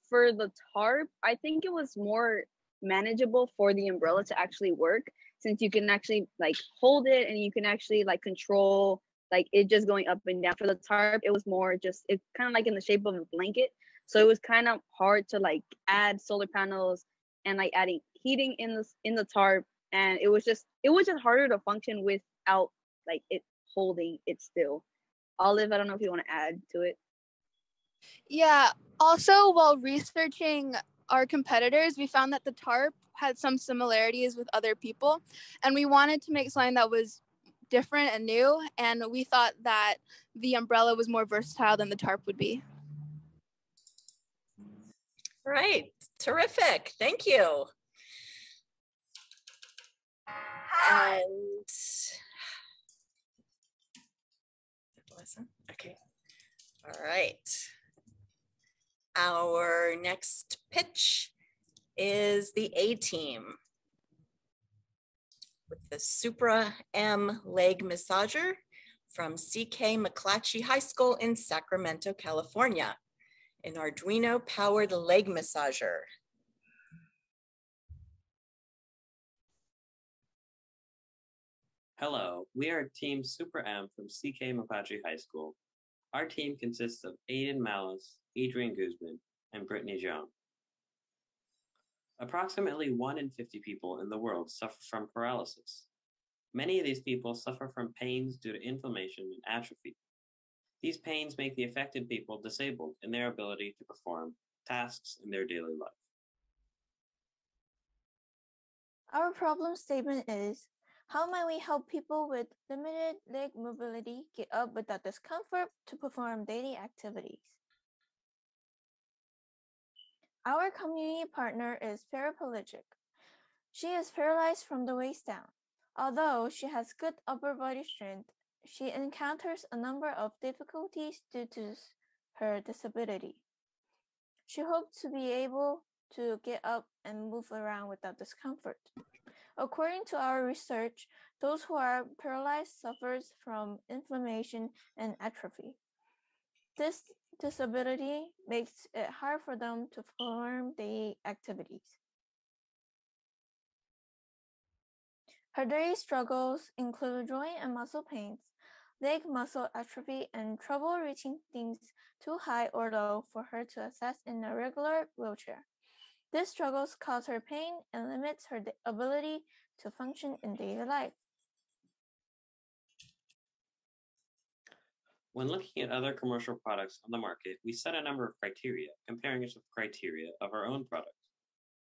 For the tarp, I think it was more manageable for the umbrella to actually work, since you can actually like hold it and you can actually like control like it just going up and down. For the tarp, it was more just, it's kind of like in the shape of a blanket, so it was kind of hard to like add solar panels and like adding heating in the tarp, and it was just harder to function without like it holding it still. Olive, I don't know if you want to add to it. Yeah, also while researching our competitors, we found that the tarp had some similarities with other people, and we wanted to make something that was different and new, and we thought that the umbrella was more versatile than the tarp would be. Right, terrific, thank you. And okay, all right. Our next pitch is the A team with the Supra M leg massager from CK McClatchy High School in Sacramento, California, an Arduino powered leg massager. Hello, we are Team Super M from CK McClatchy High School. Our team consists of Aiden Malice, Adrian Guzman, and Brittany Joan. Approximately 1 in 50 people in the world suffer from paralysis. Many of these people suffer from pains due to inflammation and atrophy. These pains make the affected people disabled in their ability to perform tasks in their daily life. Our problem statement is, how might we help people with limited leg mobility get up without discomfort to perform daily activities? Our community partner is paraplegic. She is paralyzed from the waist down. Although she has good upper body strength, she encounters a number of difficulties due to her disability. She hopes to be able to get up and move around without discomfort. According to our research, those who are paralyzed suffers from inflammation and atrophy. This disability makes it hard for them to perform daily activities. Her daily struggles include joint and muscle pains, leg muscle atrophy, and trouble reaching things too high or low for her to access in a regular wheelchair. These struggles cause her pain and limits her ability to function in daily life. When looking at other commercial products on the market, we set a number of criteria, comparing it to the criteria of our own product.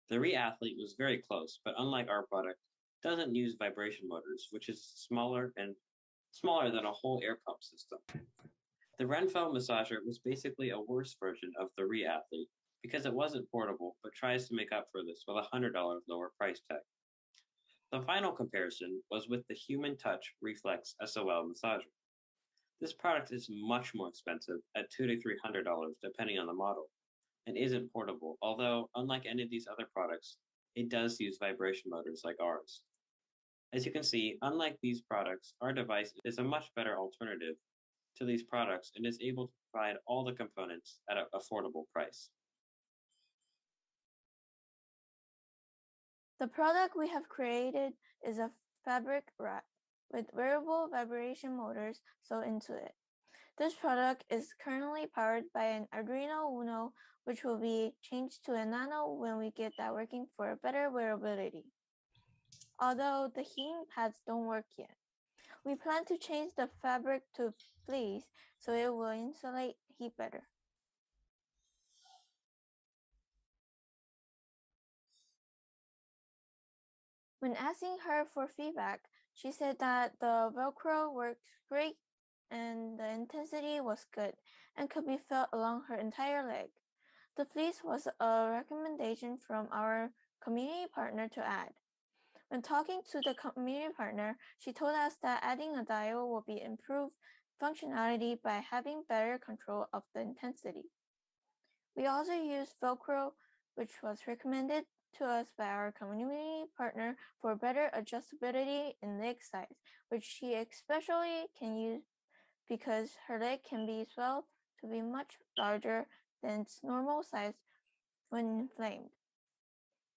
The Reathlete was very close, but unlike our product, doesn't use vibration motors, which is smaller than a whole air pump system. The Renfo massager was basically a worse version of the Reathlete because it wasn't portable, but tries to make up for this with a $100 lower price tag. The final comparison was with the Human Touch Reflex SOL massager. This product is much more expensive at $200 to $300 depending on the model, and isn't portable, although unlike any of these other products, it does use vibration motors like ours. As you can see, unlike these products, our device is a much better alternative to these products and is able to provide all the components at an affordable price. The product we have created is a fabric wrap with wearable vibration motors sewn into it. This product is currently powered by an Arduino Uno, which will be changed to a Nano when we get that working for better wearability. Although the heating pads don't work yet, we plan to change the fabric to fleece so it will insulate heat better. When asking her for feedback, she said that the Velcro worked great and the intensity was good and could be felt along her entire leg. The fleece was a recommendation from our community partner to add. When talking to the community partner, she told us that adding a dial will be improved functionality by having better control of the intensity. We also used Velcro, which was recommended to us by our community partner for better adjustability in leg size, which she especially can use because her leg can be swelled to be much larger than its normal size when inflamed.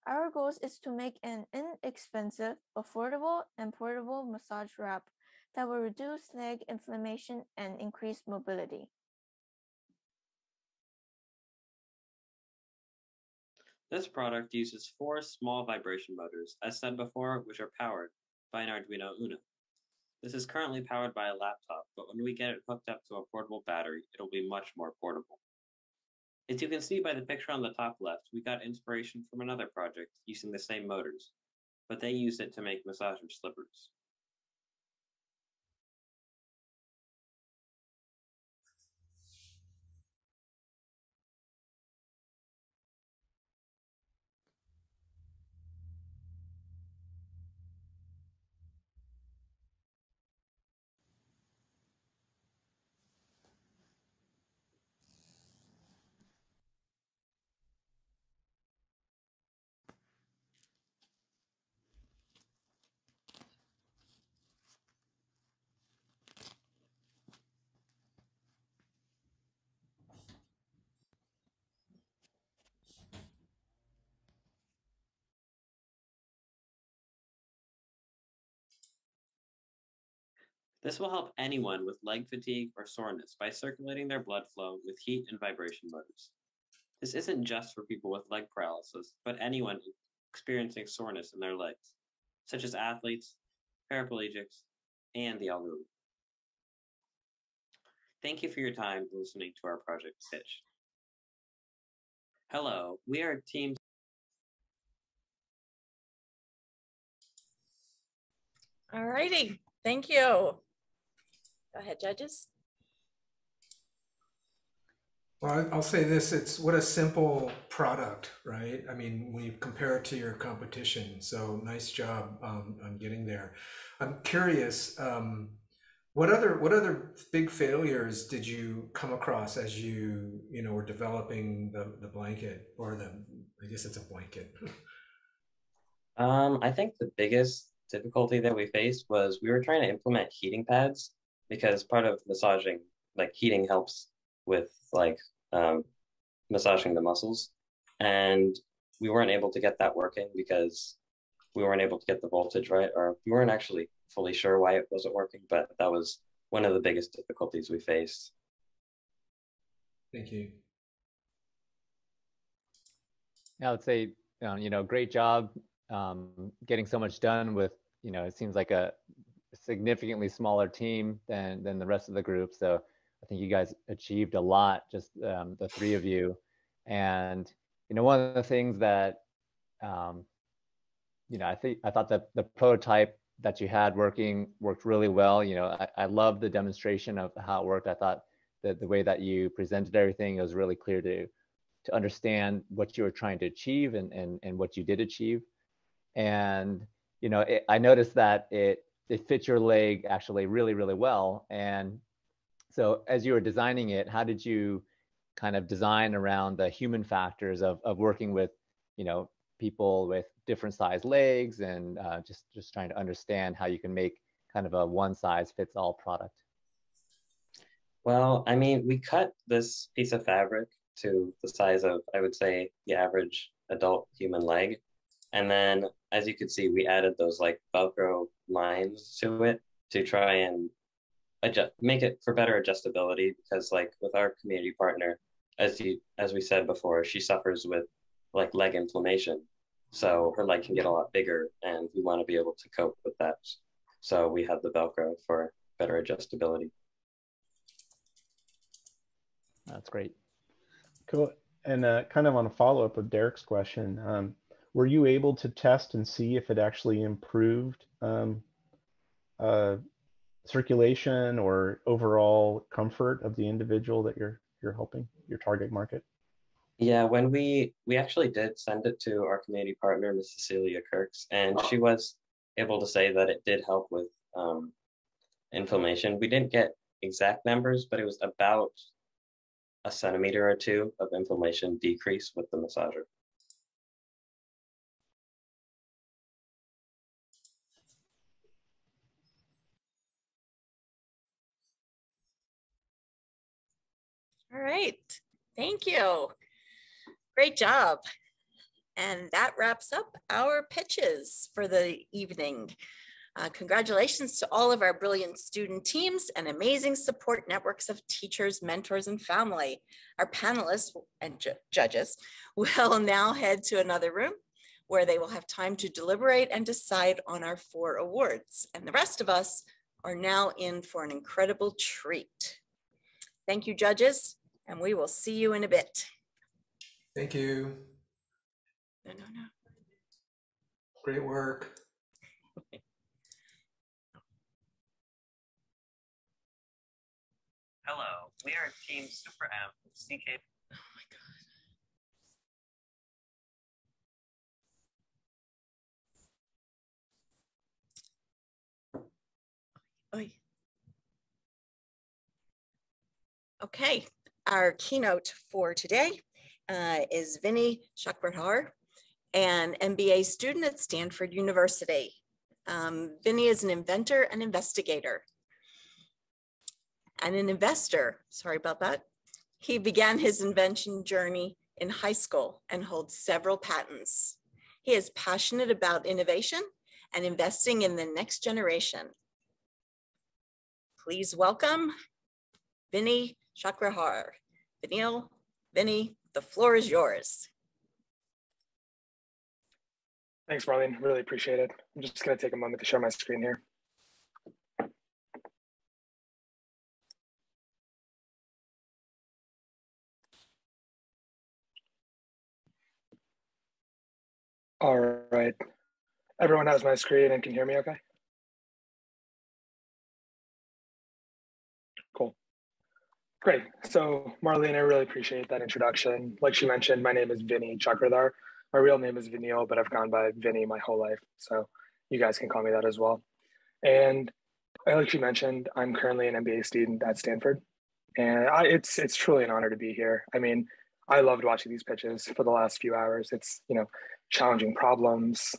Our goal is to make an inexpensive, affordable, and portable massage wrap that will reduce leg inflammation and increase mobility. This product uses 4 small vibration motors, as said before, which are powered by an Arduino Uno. This is currently powered by a laptop, but when we get it hooked up to a portable battery, it'll be much more portable. As you can see by the picture on the top left, we got inspiration from another project using the same motors, but they used it to make massager slippers. This will help anyone with leg fatigue or soreness by circulating their blood flow with heat and vibration motors. This isn't just for people with leg paralysis, but anyone experiencing soreness in their legs, such as athletes, paraplegics, and the elderly. Thank you for your time listening to our project pitch. Hello, we are Team All righty, thank you. Go ahead, judges. Well, I'll say this, it's what a simple product, right? I mean, when you compare it to your competition, so nice job on getting there. I'm curious, what other big failures did you come across as you were developing the blanket, or I guess it's a blanket. I think the biggest difficulty that we faced was we were trying to implement heating pads because part of massaging, like heating helps with like massaging the muscles. And we weren't able to get that working because we weren't able to get the voltage right, or we weren't actually fully sure why it wasn't working, but that was one of the biggest difficulties we faced. Thank you. Yeah, I would say, great job getting so much done with, it seems like a significantly smaller team than the rest of the group. So I think you guys achieved a lot, just the three of you. And, one of the things that, I thought that the prototype that you had worked really well. I love the demonstration of how it worked. I thought that the way that you presented everything, it was really clear to understand what you were trying to achieve and what you did achieve. And, I noticed that it fit your leg actually really, really well. And so as you were designing it, how did you kind of design around the human factors of working with, people with different size legs, and just trying to understand how you can make kind of a one size fits all product? Well, I mean, we cut this piece of fabric to the size of, I would say, the average adult human leg. And then, as you could see, we added those like Velcro lines to it to try and make it for better adjustability, because like with our community partner, as we said before, she suffers with like leg inflammation. So her leg can get a lot bigger, and we want to be able to cope with that. So we have the Velcro for better adjustability. That's great. Cool. And kind of on a follow-up of Derek's question, were you able to test and see if it actually improved circulation or overall comfort of the individual that you're helping, your target market? Yeah, when we actually did send it to our community partner, Miss Cecilia Kirks, and she was able to say that it did help with inflammation. We didn't get exact numbers, but it was about a centimeter or two of inflammation decrease with the massager. All right, thank you. Great job. And that wraps up our pitches for the evening. Congratulations to all of our brilliant student teams and amazing support networks of teachers, mentors, and family. Our panelists and judges will now head to another room where they will have time to deliberate and decide on our 4 awards. And the rest of us are now in for an incredible treat. Thank you, judges, and we will see you in a bit. Thank you. No. Great work. Hello, we are Team Super M CK. Oh my God. Oy. Okay, our keynote for today is Vinny Chakradhar, an MBA student at Stanford University. Vinny is an inventor and investigator. And an investor, sorry about that. He began his invention journey in high school and holds several patents. He is passionate about innovation and investing in the next generation. Please welcome Vinny Chakradhar. Vinny, the floor is yours. Thanks, Marlene. Really appreciate it. I'm just going to take a moment to share my screen here. All right. Everyone has my screen and can hear me okay? Cool. Great. So Marlene, I really appreciate that introduction. Like she mentioned, my name is Vinny Chakradhar. My real name is Vinil, but I've gone by Vinny my whole life. So you guys can call me that as well. And like she mentioned, I'm currently an MBA student at Stanford. And it's truly an honor to be here. I mean, I loved watching these pitches for the last few hours. It's, challenging problems,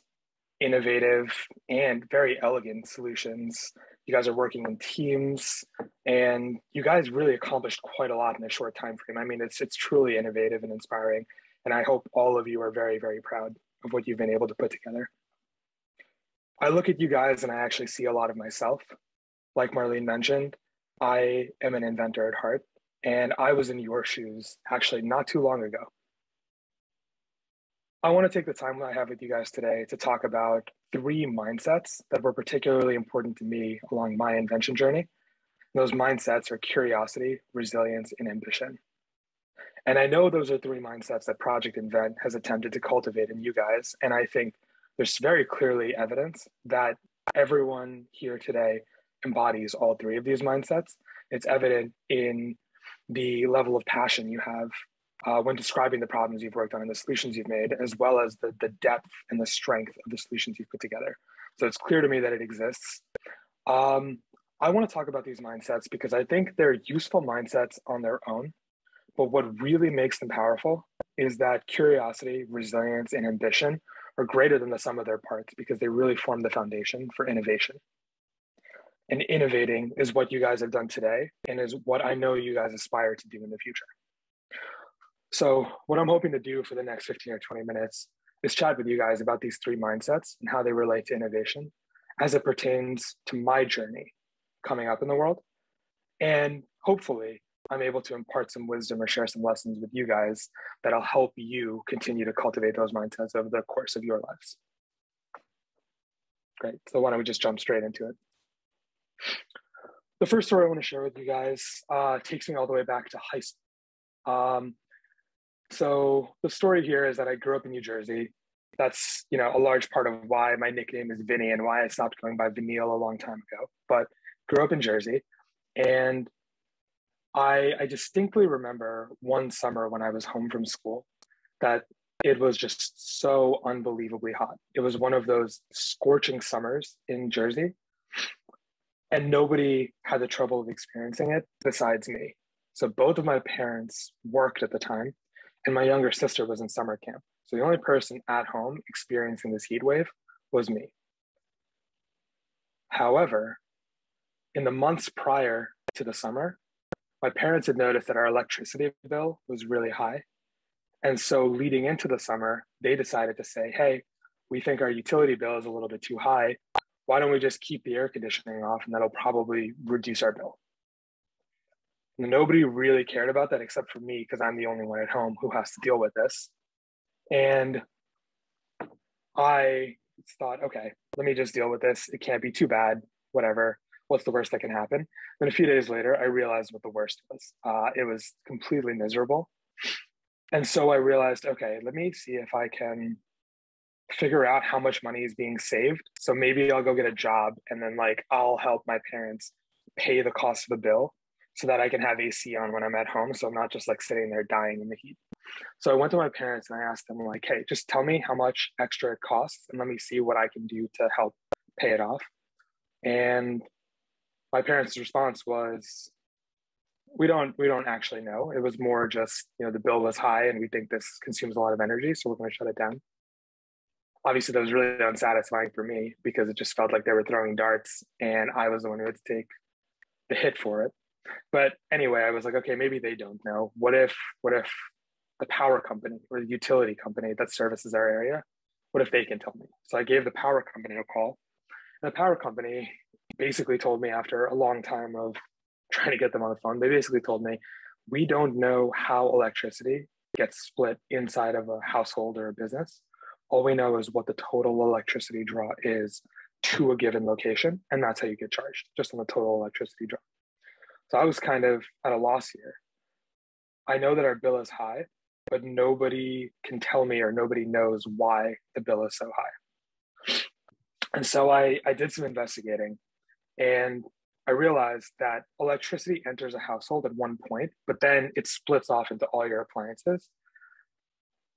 innovative, and very elegant solutions. You guys are working in teams, and you guys really accomplished quite a lot in a short time frame. I mean, it's truly innovative and inspiring, and I hope all of you are very, very proud of what you've been able to put together. I look at you guys and I actually see a lot of myself. Like Marlene mentioned, I am an inventor at heart, and I was in your shoes actually not too long ago. I want to take the time I have with you guys today to talk about 3 mindsets that were particularly important to me along my invention journey. Those mindsets are curiosity, resilience, and ambition. And I know those are 3 mindsets that Project Invent has attempted to cultivate in you guys. And I think there's very clearly evidence that everyone here today embodies all 3 of these mindsets. It's evident in the level of passion you have when describing the problems you've worked on and the solutions you've made, as well as the depth and the strength of the solutions you've put together. So it's clear to me that it exists. I want to talk about these mindsets because I think they're useful mindsets on their own, but what really makes them powerful is that curiosity, resilience, and ambition are greater than the sum of their parts because they really form the foundation for innovation. And innovating is what you guys have done today and is what I know you guys aspire to do in the future. So what I'm hoping to do for the next 15 or 20 minutes is chat with you guys about these 3 mindsets and how they relate to innovation as it pertains to my journey coming up in the world. And hopefully I'm able to impart some wisdom or share some lessons with you guys that'll help you continue to cultivate those mindsets over the course of your lives. Great, so why don't we just jump straight into it. The first story I want to share with you guys takes me all the way back to high school. So the story here is that I grew up in New Jersey. That's, a large part of why my nickname is Vinny and why I stopped going by Vinil a long time ago. But grew up in Jersey, and I distinctly remember one summer when I was home from school that it was just so unbelievably hot. It was one of those scorching summers in Jersey, and nobody had the trouble of experiencing it besides me. So both of my parents worked at the time, and my younger sister was in summer camp. So the only person at home experiencing this heat wave was me. However, in the months prior to the summer, my parents had noticed that our electricity bill was really high. And so leading into the summer, they decided to say, hey, we think our utility bill is a little bit too high. Why don't we just keep the air conditioning off, and that'll probably reduce our bill. Nobody really cared about that except for me because I'm the only one at home who has to deal with this. And I thought, okay, let me just deal with this. It can't be too bad, whatever. What's the worst that can happen? Then a few days later, I realized what the worst was. It was completely miserable. And so I realized, okay, let me see if I can figure out how much money is being saved. So maybe I'll go get a job and then I'll help my parents pay the cost of the bill so that I can have AC on when I'm at home. So I'm not just sitting there dying in the heat. So I went to my parents and I asked them hey, just tell me how much extra it costs and let me see what I can do to help pay it off. And my parents' response was, we don't actually know. It was more just, the bill was high and we think this consumes a lot of energy, so we're going to shut it down. Obviously, that was really unsatisfying for me because it just felt like they were throwing darts and I was the one who had to take the hit for it. But anyway, I was okay, maybe they don't know. What if the power company or the utility company that services our area, what if they can tell me? So I gave the power company a call. And the power company basically told me, after a long time of trying to get them on the phone, they basically told me, we don't know how electricity gets split inside of a household or a business. All we know is what the total electricity draw is to a given location, and that's how you get charged, just on the total electricity draw. So I was kind of at a loss here. I know that our bill is high, but nobody can tell me or nobody knows why the bill is so high. And so I did some investigating, and I realized that electricity enters a household at one point, but then it splits off into all your appliances.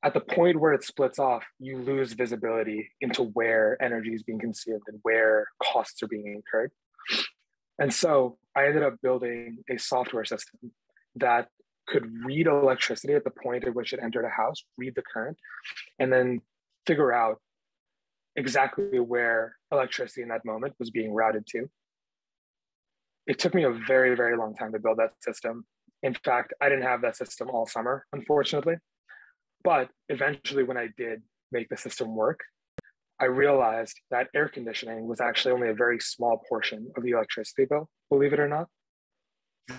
At the point where it splits off, you lose visibility into where energy is being consumed and where costs are being incurred. And so I ended up building a software system that could read electricity at the point at which it entered a house, read the current, and then figure out exactly where electricity in that moment was being routed to. It took me a very, very long time to build that system. In fact, I didn't have that system all summer, unfortunately. But eventually, when I did make the system work, I realized that air conditioning was actually only a very small portion of the electricity bill, believe it or not.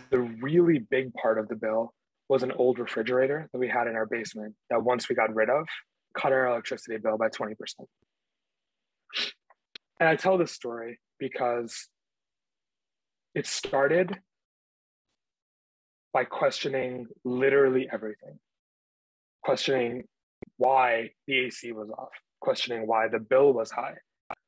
The really big part of the bill was an old refrigerator that we had in our basement that once we got rid of, cut our electricity bill by 20%. And I tell this story because it started by questioning literally everything, questioning why the AC was off, questioning why the bill was high,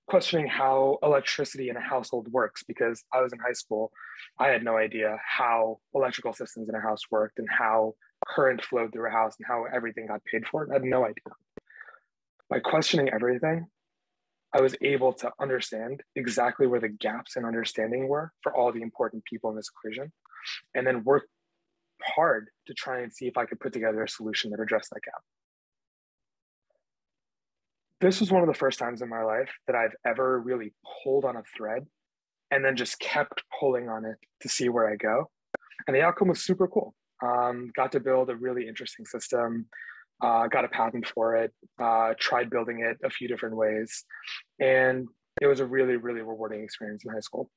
questioning how electricity in a household works, because I was in high school. I had no idea how electrical systems in a house worked and how current flowed through a house and how everything got paid for. I had no idea. By questioning everything, I was able to understand exactly where the gaps in understanding were for all the important people in this equation, and then work hard to try and see if I could put together a solution that addressed that gap. This was one of the first times in my life that I've ever really pulled on a thread and then just kept pulling on it to see where I go. And the outcome was super cool. Got to build a really interesting system, got a patent for it, tried building it a few different ways. And it was a really, really rewarding experience in high school.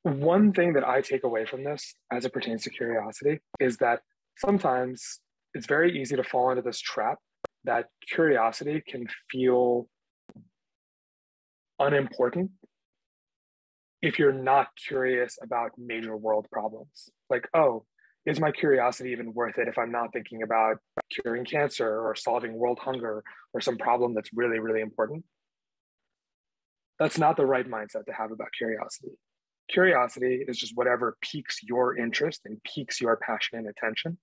One thing that I take away from this as it pertains to curiosity is that sometimes it's very easy to fall into this trap that curiosity can feel unimportant if you're not curious about major world problems. Like, oh, is my curiosity even worth it if I'm not thinking about curing cancer or solving world hunger or some problem that's really, really important? That's not the right mindset to have about curiosity. Curiosity is just whatever piques your interest and piques your passion and attention.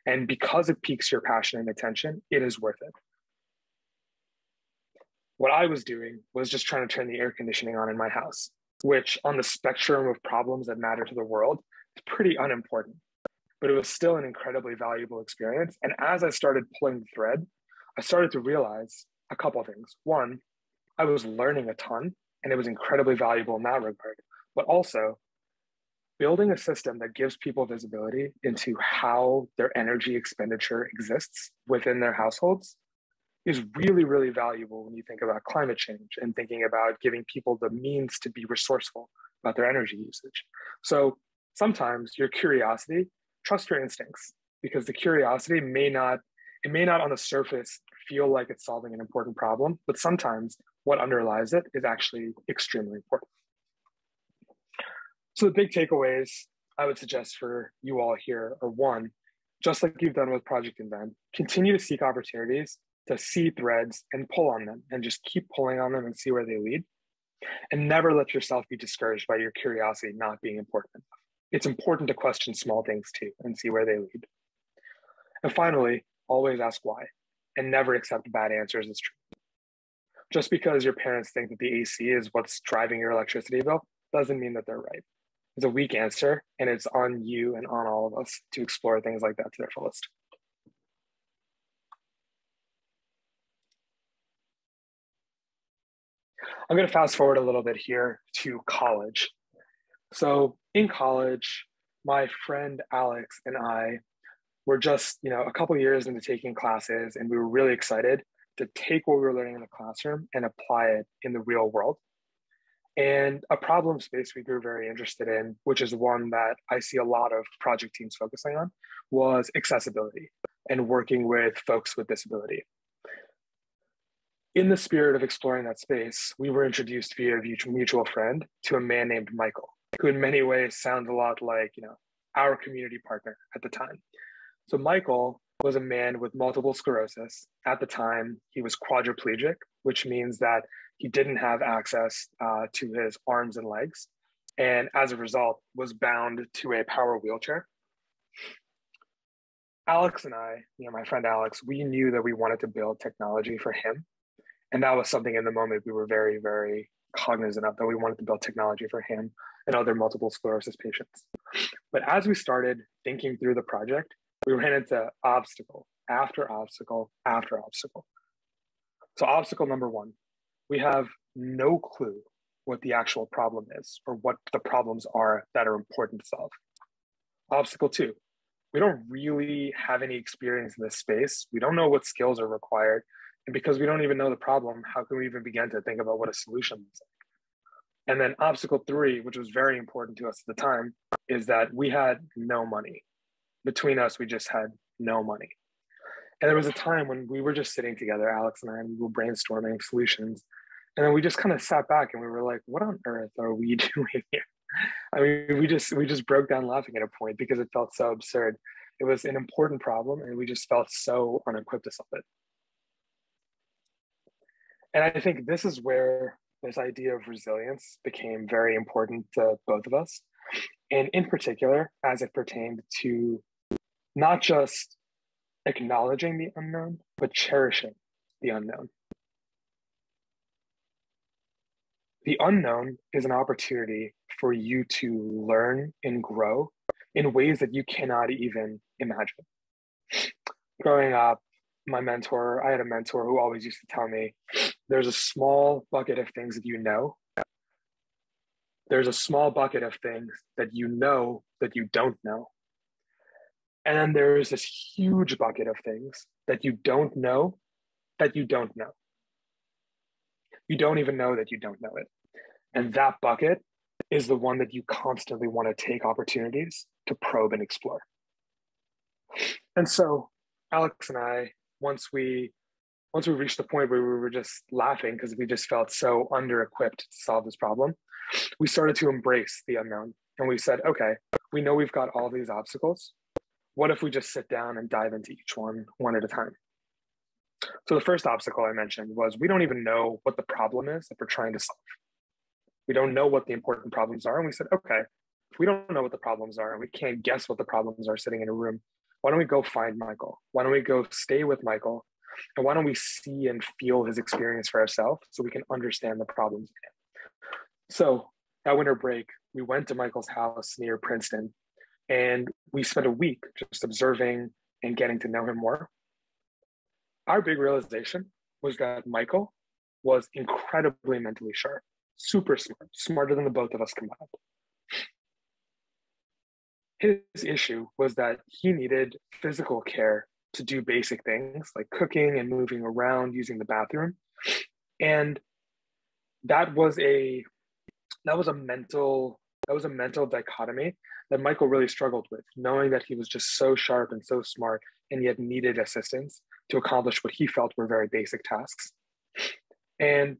And because it piques your passion and attention, it is worth it. What I was doing was just trying to turn the air conditioning on in my house, which on the spectrum of problems that matter to the world is pretty unimportant, but it was still an incredibly valuable experience. And as I started pulling the thread, I started to realize a couple of things. One, I was learning a ton, and it was incredibly valuable in that regard, but also building a system that gives people visibility into how their energy expenditure exists within their households is really, really valuable when you think about climate change and thinking about giving people the means to be resourceful about their energy usage. So sometimes your curiosity, trust your instincts, because the curiosity may not on the surface feel like it's solving an important problem, but sometimes what underlies it is actually extremely important. So the big takeaways I would suggest for you all here are: one, just like you've done with Project Invent, continue to seek opportunities to see threads and pull on them and just keep pulling on them and see where they lead. And never let yourself be discouraged by your curiosity not being important enough. It's important to question small things too and see where they lead. And finally, always ask why and never accept bad answers as true. Just because your parents think that the AC is what's driving your electricity bill doesn't mean that they're right. It's a weak answer, and it's on you and on all of us to explore things like that to their fullest. I'm going to fast forward a little bit here to college. So in college, my friend Alex and I were just, a couple of years into taking classes, and we were really excited to take what we were learning in the classroom and apply it in the real world. And a problem space we grew very interested in, which is one that I see a lot of project teams focusing on, was accessibility and working with folks with disability. In the spirit of exploring that space, we were introduced via a mutual friend to a man named Michael, who in many ways sounds a lot like, our community partner at the time. So Michael was a man with multiple sclerosis. At the time, he was quadriplegic, which means that he didn't have access to his arms and legs, and as a result was bound to a power wheelchair. Alex and I, my friend Alex, we knew that we wanted to build technology for him. And that was something in the moment we were very, very cognizant of, that we wanted to build technology for him and other multiple sclerosis patients. But as we started thinking through the project, we ran into obstacle after obstacle after obstacle. So obstacle number one, we have no clue what the actual problem is or what the problems are that are important to solve. Obstacle two, we don't really have any experience in this space. We don't know what skills are required. And because we don't even know the problem, how can we even begin to think about what a solution looks like? And then obstacle three, which was very important to us at the time, is that we had no money. Between us, we just had no money. And there was a time when we were just sitting together, Alex and I, and we were brainstorming solutions. And then we just kind of sat back and we were like, what on earth are we doing here? I mean, we just broke down laughing at a point because it felt so absurd. It was an important problem and we just felt so unequipped to solve it. And I think this is where this idea of resilience became very important to both of us. And in particular, as it pertained to not just acknowledging the unknown, but cherishing the unknown. The unknown is an opportunity for you to learn and grow in ways that you cannot even imagine. Growing up, I had a mentor who always used to tell me, there's a small bucket of things that you know. There's a small bucket of things that you know that you don't know. And then there's this huge bucket of things that you don't know that you don't know. You don't even know that you don't know it. And that bucket is the one that you constantly want to take opportunities to probe and explore. And so Alex and I, once we reached the point where we were just laughing because we just felt so under-equipped to solve this problem, we started to embrace the unknown. And we said, okay, we know we've got all these obstacles. What if we just sit down and dive into each one at a time? So the first obstacle I mentioned was we don't even know what the problem is that we're trying to solve. We don't know what the important problems are. And we said, okay, if we don't know what the problems are and we can't guess what the problems are sitting in a room, why don't we go find Michael? Why don't we go stay with Michael? And why don't we see and feel his experience for ourselves so we can understand the problems? So that winter break, we went to Michael's house near Princeton and we spent a week just observing and getting to know him more. Our big realization was that Michael was incredibly mentally sharp, super smart, smarter than the both of us combined. His issue was that he needed physical care to do basic things like cooking and moving around, using the bathroom. And that was a mental dichotomy that Michael really struggled with, knowing that he was just so sharp and so smart and yet needed assistance to accomplish what he felt were very basic tasks. And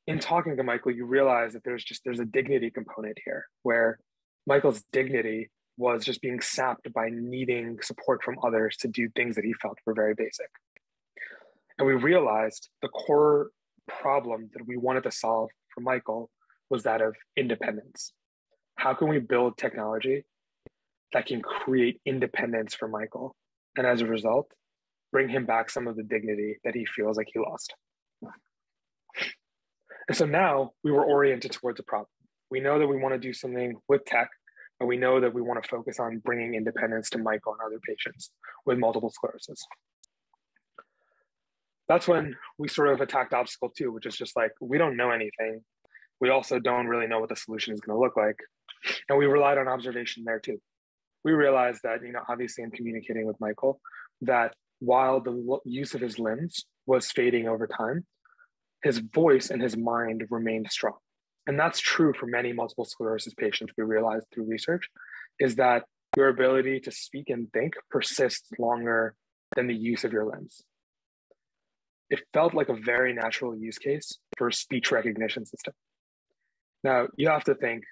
in talking to Michael, you realize that there's a dignity component here where Michael's dignity was just being sapped by needing support from others to do things that he felt were very basic. And we realized the core problem that we wanted to solve for Michael was that of independence. How can we build technology that can create independence for Michael? And as a result, bring him back some of the dignity that he feels like he lost. And so now we were oriented towards a problem. We know that we want to do something with tech, and we know that we want to focus on bringing independence to Michael and other patients with multiple sclerosis. That's when we sort of attacked obstacle two, which is just like, we don't know anything. We also don't really know what the solution is going to look like. And we relied on observation there too. We realized that, obviously in communicating with Michael, that while the use of his limbs was fading over time, his voice and his mind remained strong. And that's true for many multiple sclerosis patients, we realized through research, is that your ability to speak and think persists longer than the use of your limbs. It felt like a very natural use case for a speech recognition system. Now, you have to think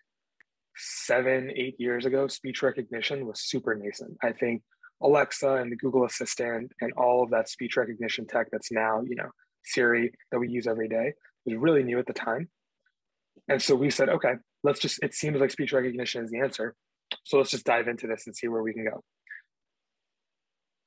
7-8 years ago, speech recognition was super nascent. I think Alexa and the Google Assistant and all of that speech recognition tech that's now, Siri that we use every day. It was really new at the time. And so we said, okay, it seems like speech recognition is the answer. So let's just dive into this and see where we can go.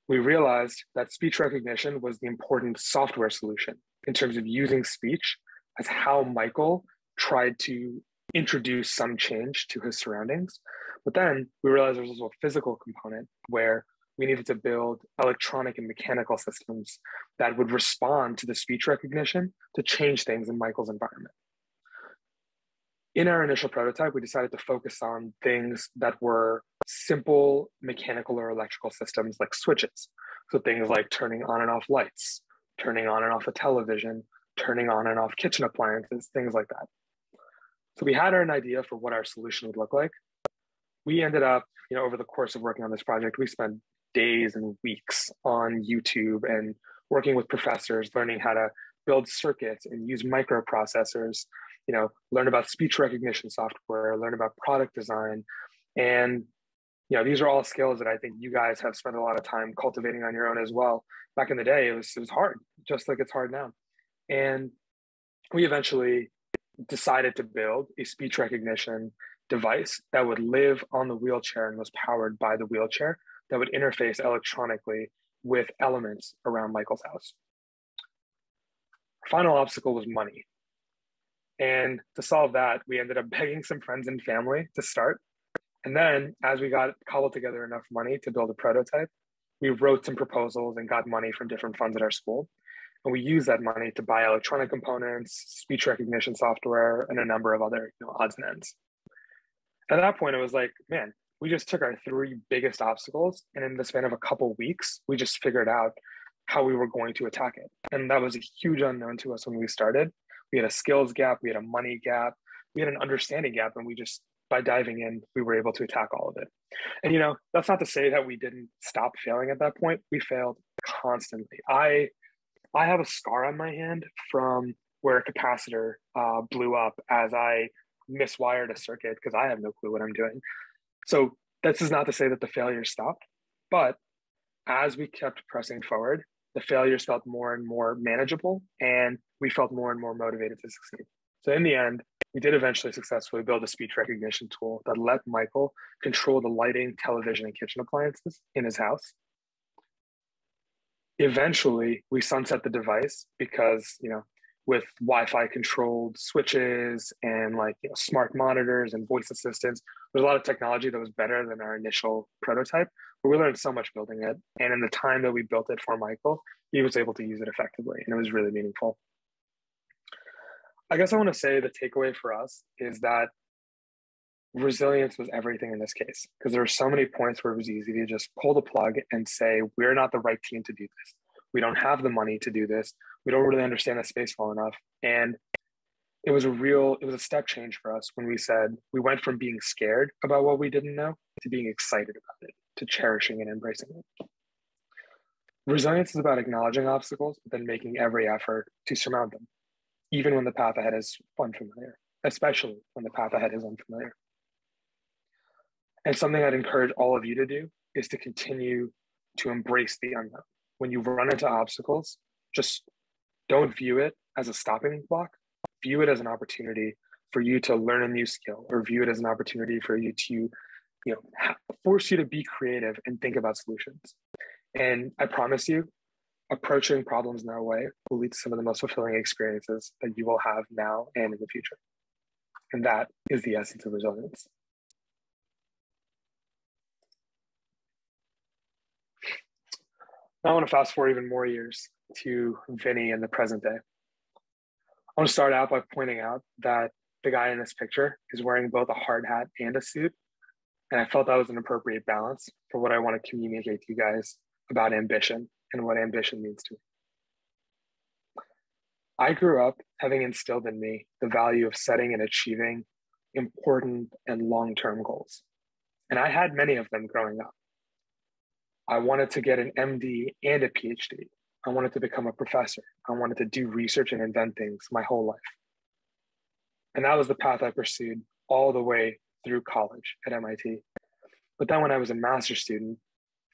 We realized that speech recognition was the important software solution in terms of using speech as how Michael tried to introduce some change to his surroundings. But then we realized there was also a physical component where we needed to build electronic and mechanical systems that would respond to the speech recognition to change things in Michael's environment. In our initial prototype, we decided to focus on things that were simple mechanical or electrical systems like switches. So things like turning on and off lights, turning on and off a television, turning on and off kitchen appliances, things like that. So we had an idea for what our solution would look like. We ended up, over the course of working on this project, we spent days and weeks on YouTube and working with professors, learning how to build circuits and use microprocessors, learn about speech recognition software, learn about product design. And, these are all skills that I think you guys have spent a lot of time cultivating on your own as well. Back in the day, it was hard, just like it's hard now. And we eventually decided to build a speech recognition device that would live on the wheelchair and was powered by the wheelchair that would interface electronically with elements around Michael's house. Our final obstacle was money. And to solve that, we ended up begging some friends and family to start. And then as we cobbled together enough money to build a prototype, we wrote some proposals and got money from different funds at our school. And we used that money to buy electronic components, speech recognition software, and a number of other odds and ends. At that point, it was like, man, we just took our 3 biggest obstacles, and in the span of a couple weeks, we just figured out how we were going to attack it. And that was a huge unknown to us when we started. We had a skills gap, we had a money gap, we had an understanding gap, and we just, by diving in, we were able to attack all of it. And that's not to say that we didn't stop failing at that point. We failed constantly. I have a scar on my hand from where a capacitor blew up as I miswired a circuit because I have no clue what I'm doing. So this is not to say that the failures stopped, but as we kept pressing forward, the failures felt more and more manageable, and we felt more and more motivated to succeed. So in the end, we did eventually successfully build a speech recognition tool that let Michael control the lighting, television, and kitchen appliances in his house. Eventually, we sunset the device because, with Wi-Fi controlled switches and smart monitors and voice assistants, there's a lot of technology that was better than our initial prototype, but we learned so much building it. And in the time that we built it for Michael, he was able to use it effectively, and it was really meaningful. I guess I want to say the takeaway for us is that resilience was everything in this case, because there were so many points where it was easy to just pull the plug and say, we're not the right team to do this. We don't have the money to do this. We don't really understand the space well enough. And it was a step change for us when we said, we went from being scared about what we didn't know to being excited about it, to cherishing and embracing it. Resilience is about acknowledging obstacles, but then making every effort to surmount them, even when the path ahead is unfamiliar, especially when the path ahead is unfamiliar. And something I'd encourage all of you to do is to continue to embrace the unknown. When you run into obstacles, just don't view it as a stopping block. View it as an opportunity for you to learn a new skill, or view it as an opportunity for you to, force you to be creative and think about solutions. And I promise you, approaching problems in that way will lead to some of the most fulfilling experiences that you will have now and in the future. And that is the essence of resilience. Now I want to fast forward even more years to Vinny in the present day. I want to start out by pointing out that the guy in this picture is wearing both a hard hat and a suit. And I felt that was an appropriate balance for what I want to communicate to you guys about ambition and what ambition means to me. I grew up having instilled in me the value of setting and achieving important and long-term goals. And I had many of them growing up. I wanted to get an MD and a PhD. I wanted to become a professor. I wanted to do research and invent things my whole life. And that was the path I pursued all the way through college at MIT. But then when I was a master's student,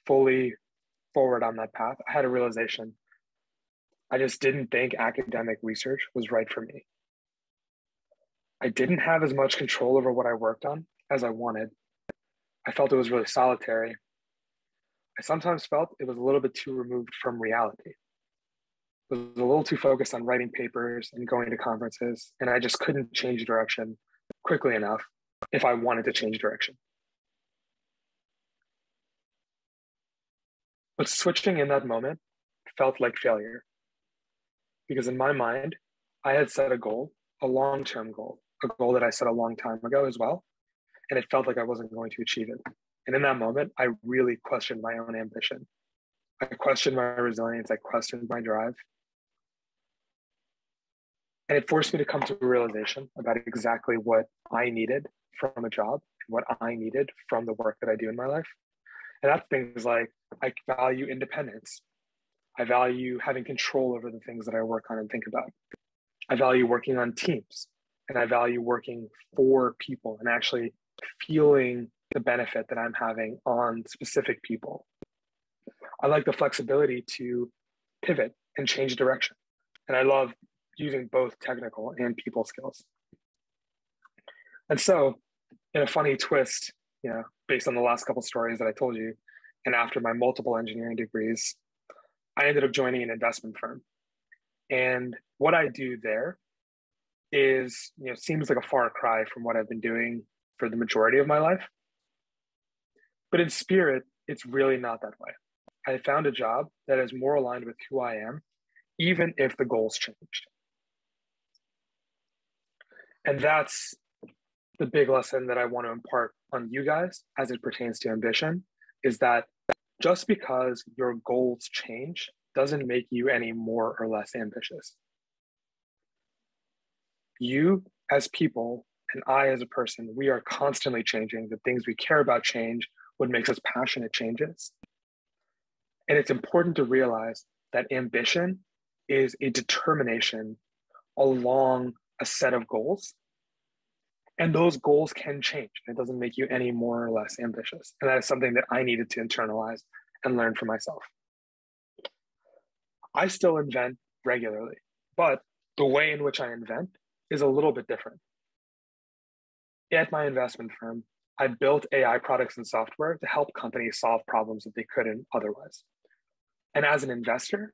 fully forward on that path, I had a realization. I just didn't think academic research was right for me. I didn't have as much control over what I worked on as I wanted. I felt it was really solitary. I sometimes felt it was a little bit too removed from reality. I was a little too focused on writing papers and going to conferences, and I just couldn't change direction quickly enough if I wanted to change direction. But switching in that moment felt like failure, because in my mind, I had set a goal, a long-term goal, a goal that I set a long time ago as well, and it felt like I wasn't going to achieve it. And in that moment, I really questioned my own ambition. I questioned my resilience, I questioned my drive. And it forced me to come to a realization about exactly what I needed from a job and what I needed from the work that I do in my life. And that's things like, I value independence. I value having control over the things that I work on and think about. I value working on teams, and I value working for people and actually feeling the benefit that I'm having on specific people. I like the flexibility to pivot and change direction. And I love using both technical and people skills. And so, in a funny twist, based on the last couple stories that I told you, and after my multiple engineering degrees, I ended up joining an investment firm. And what I do there is, seems like a far cry from what I've been doing for the majority of my life. But in spirit, it's really not that way. I found a job that is more aligned with who I am, even if the goals changed. And that's the big lesson that I want to impart on you guys as it pertains to ambition, is that just because your goals change doesn't make you any more or less ambitious. You as people and I as a person, we are constantly changing. The things we care about change. What makes us passionate changes. And it's important to realize that ambition is a determination along a set of goals. And those goals can change. It doesn't make you any more or less ambitious. And that is something that I needed to internalize and learn for myself. I still invent regularly, but the way in which I invent is a little bit different. At my investment firm, I built AI products and software to help companies solve problems that they couldn't otherwise. And as an investor,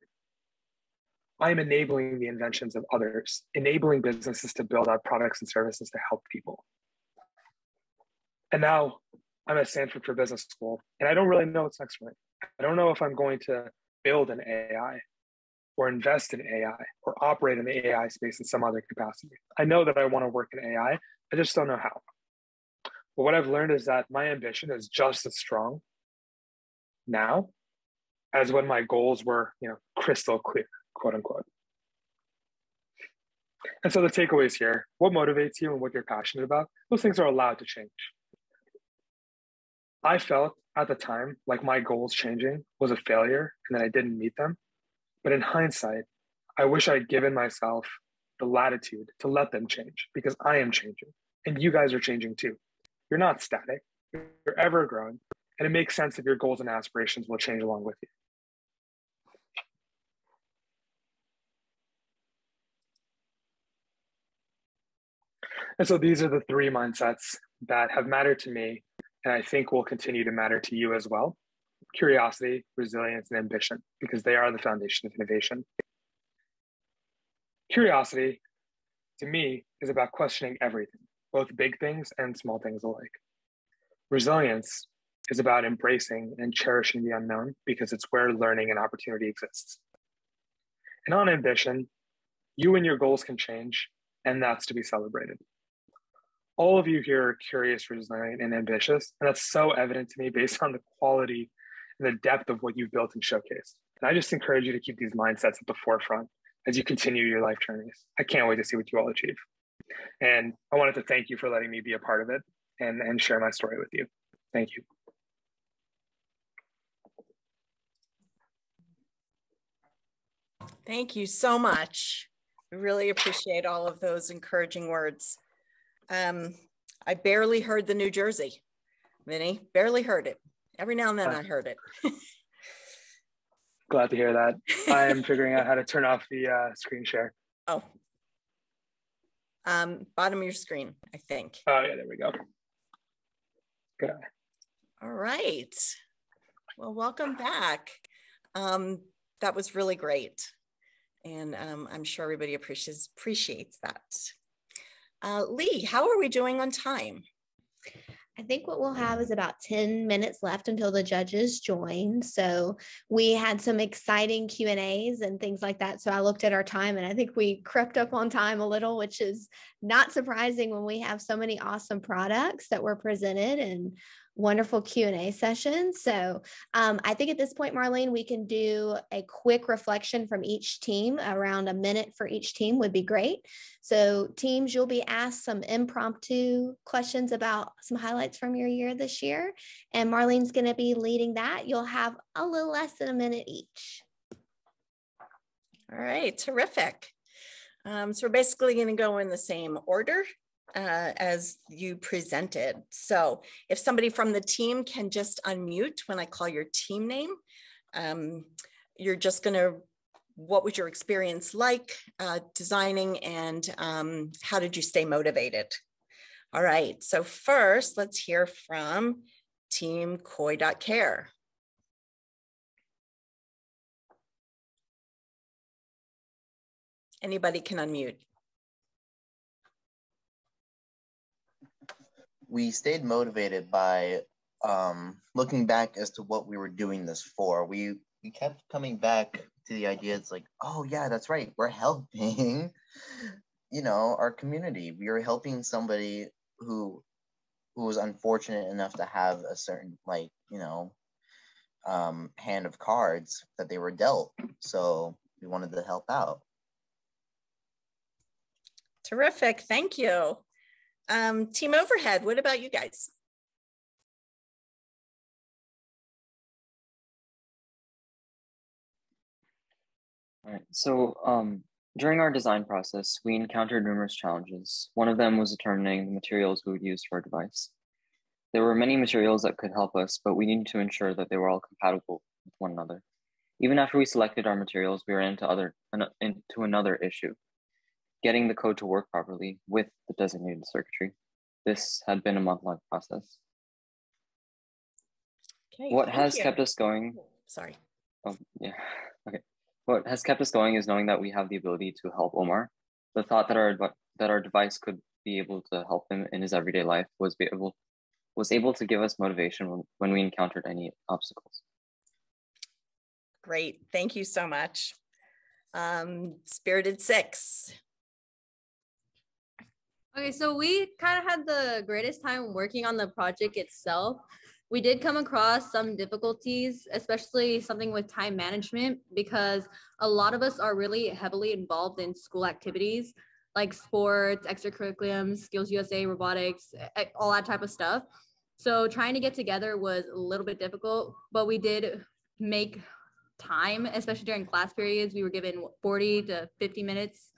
I'm enabling the inventions of others, enabling businesses to build out products and services to help people. And now I'm at Stanford for Business School, and I don't really know what's next for me. I don't know if I'm going to build an AI or invest in AI or operate in the AI space in some other capacity. I know that I want to work in AI, I just don't know how. But what I've learned is that my ambition is just as strong now as when my goals were, crystal clear, quote unquote. And so the takeaways here, what motivates you and what you're passionate about, those things are allowed to change. I felt at the time like my goals changing was a failure and that I didn't meet them. But in hindsight, I wish I'd given myself the latitude to let them change, because I am changing and you guys are changing too. You're not static, you're ever growing, and it makes sense if your goals and aspirations will change along with you. And so these are the three mindsets that have mattered to me, and I think will continue to matter to you as well. Curiosity, resilience, and ambition, because they are the foundation of innovation. Curiosity, to me, is about questioning everything, both big things and small things alike. Resilience is about embracing and cherishing the unknown, because it's where learning and opportunity exists. And on ambition, you and your goals can change, and that's to be celebrated. All of you here are curious, resilient, and ambitious, and that's so evident to me based on the quality and the depth of what you've built and showcased. And I just encourage you to keep these mindsets at the forefront as you continue your life journeys. I can't wait to see what you all achieve. And I wanted to thank you for letting me be a part of it and share my story with you. Thank you. Thank you so much. I really appreciate all of those encouraging words. I barely heard the New Jersey, Vinny, barely heard it. Every now and then I heard it. Glad to hear that. I am figuring out how to turn off the screen share. Oh. Bottom of your screen, I think. Oh yeah, there we go. Good. All right. Well, welcome back. That was really great. And I'm sure everybody appreciates that. Lee, how are we doing on time? I think what we'll have is about 10 minutes left until the judges join. So we had some exciting Q&As and things like that. So I looked at our time and I think we crept up on time a little, which is not surprising when we have so many awesome products that were presented and wonderful Q&A sessions. So I think at this point, Marlene, we can do a quick reflection from each team. Around a minute for each team would be great. So teams, you'll be asked some impromptu questions about some highlights from your year this year. And Marlene's going to be leading that. You'll have a little less than a minute each. All right, terrific. So we're basically going to go in the same order as you presented. So if somebody from the team can just unmute when I call your team name, you're just going to, what was your experience like designing, and how did you stay motivated? All right, so first let's hear from Team Koi.care. Anybody can unmute. We stayed motivated by looking back as to what we were doing this for. We kept coming back to the idea. It's like, oh yeah, that's right. We're helping, our community. We were helping somebody who was unfortunate enough to have a certain, hand of cards that they were dealt. So we wanted to help out. Terrific, thank you. Team Overhead, what about you guys? All right, so during our design process, we encountered numerous challenges. One of them was determining the materials we would use for our device. There were many materials that could help us, but we needed to ensure that they were all compatible with one another. Even after we selected our materials, we ran into another issue: getting the code to work properly with the designated circuitry. This had been a month-long process. Okay, what has kept us going? Sorry. Oh, yeah. Okay. What has kept us going is knowing that we have the ability to help Omar. The thought that our device could be able to help him in his everyday life was able to give us motivation when we encountered any obstacles. Great, thank you so much. Spirited Six. Okay, so we kind of had the greatest time working on the project itself. We did come across some difficulties, especially something with time management, because a lot of us are really heavily involved in school activities like sports, extracurriculums, Skills USA, robotics, all that type of stuff. So trying to get together was a little bit difficult, but we did make time, especially during class periods. We were given 40 to 50 minutes.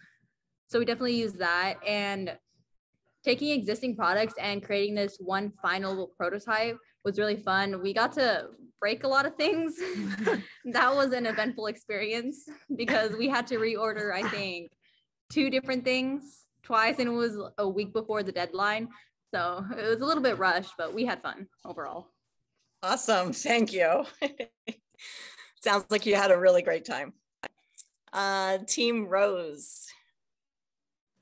So we definitely used that. And taking existing products and creating this one final prototype was really fun. We got to break a lot of things. That was an eventful experience because we had to reorder, I think, 2 different things twice, and it was a week before the deadline. So it was a little bit rushed, but we had fun overall. Awesome, thank you. Sounds like you had a really great time. Team Rose.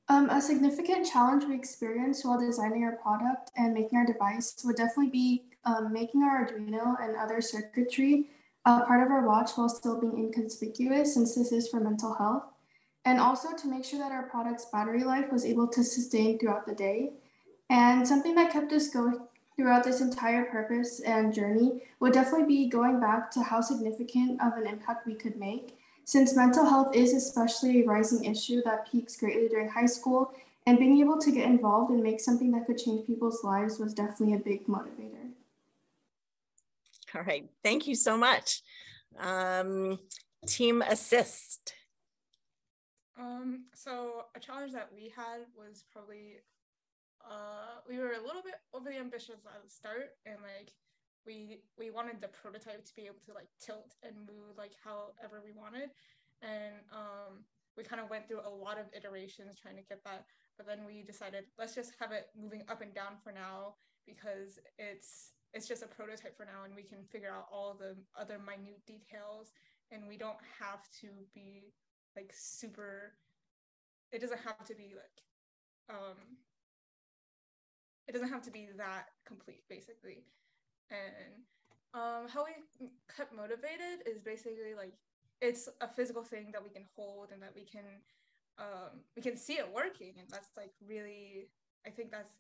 A significant challenge we experienced while designing our product and making our device would definitely be making our Arduino and other circuitry part of our watch while still being inconspicuous, since this is for mental health. And also to make sure that our product's battery life was able to sustain throughout the day. And something that kept us going throughout this entire purpose and journey would definitely be going back to how significant of an impact we could make, since mental health is especially a rising issue that peaks greatly during high school, and being able to get involved and make something that could change people's lives was definitely a big motivator. All right, thank you so much. Team Assist. So a challenge that we had was probably we were a little bit overly ambitious at the start, and we wanted the prototype to be able to like tilt and move like however we wanted, and we kind of went through a lot of iterations trying to get that, but then we decided let's just have it moving up and down for now, because it's just a prototype for now, and we can figure out all the other minute details, and we don't have to be like super, it doesn't have to be like it doesn't have to be that complete, basically. And how we kept motivated is basically like, it's a physical thing that we can hold and that we can see it working, and that's like really, I think that's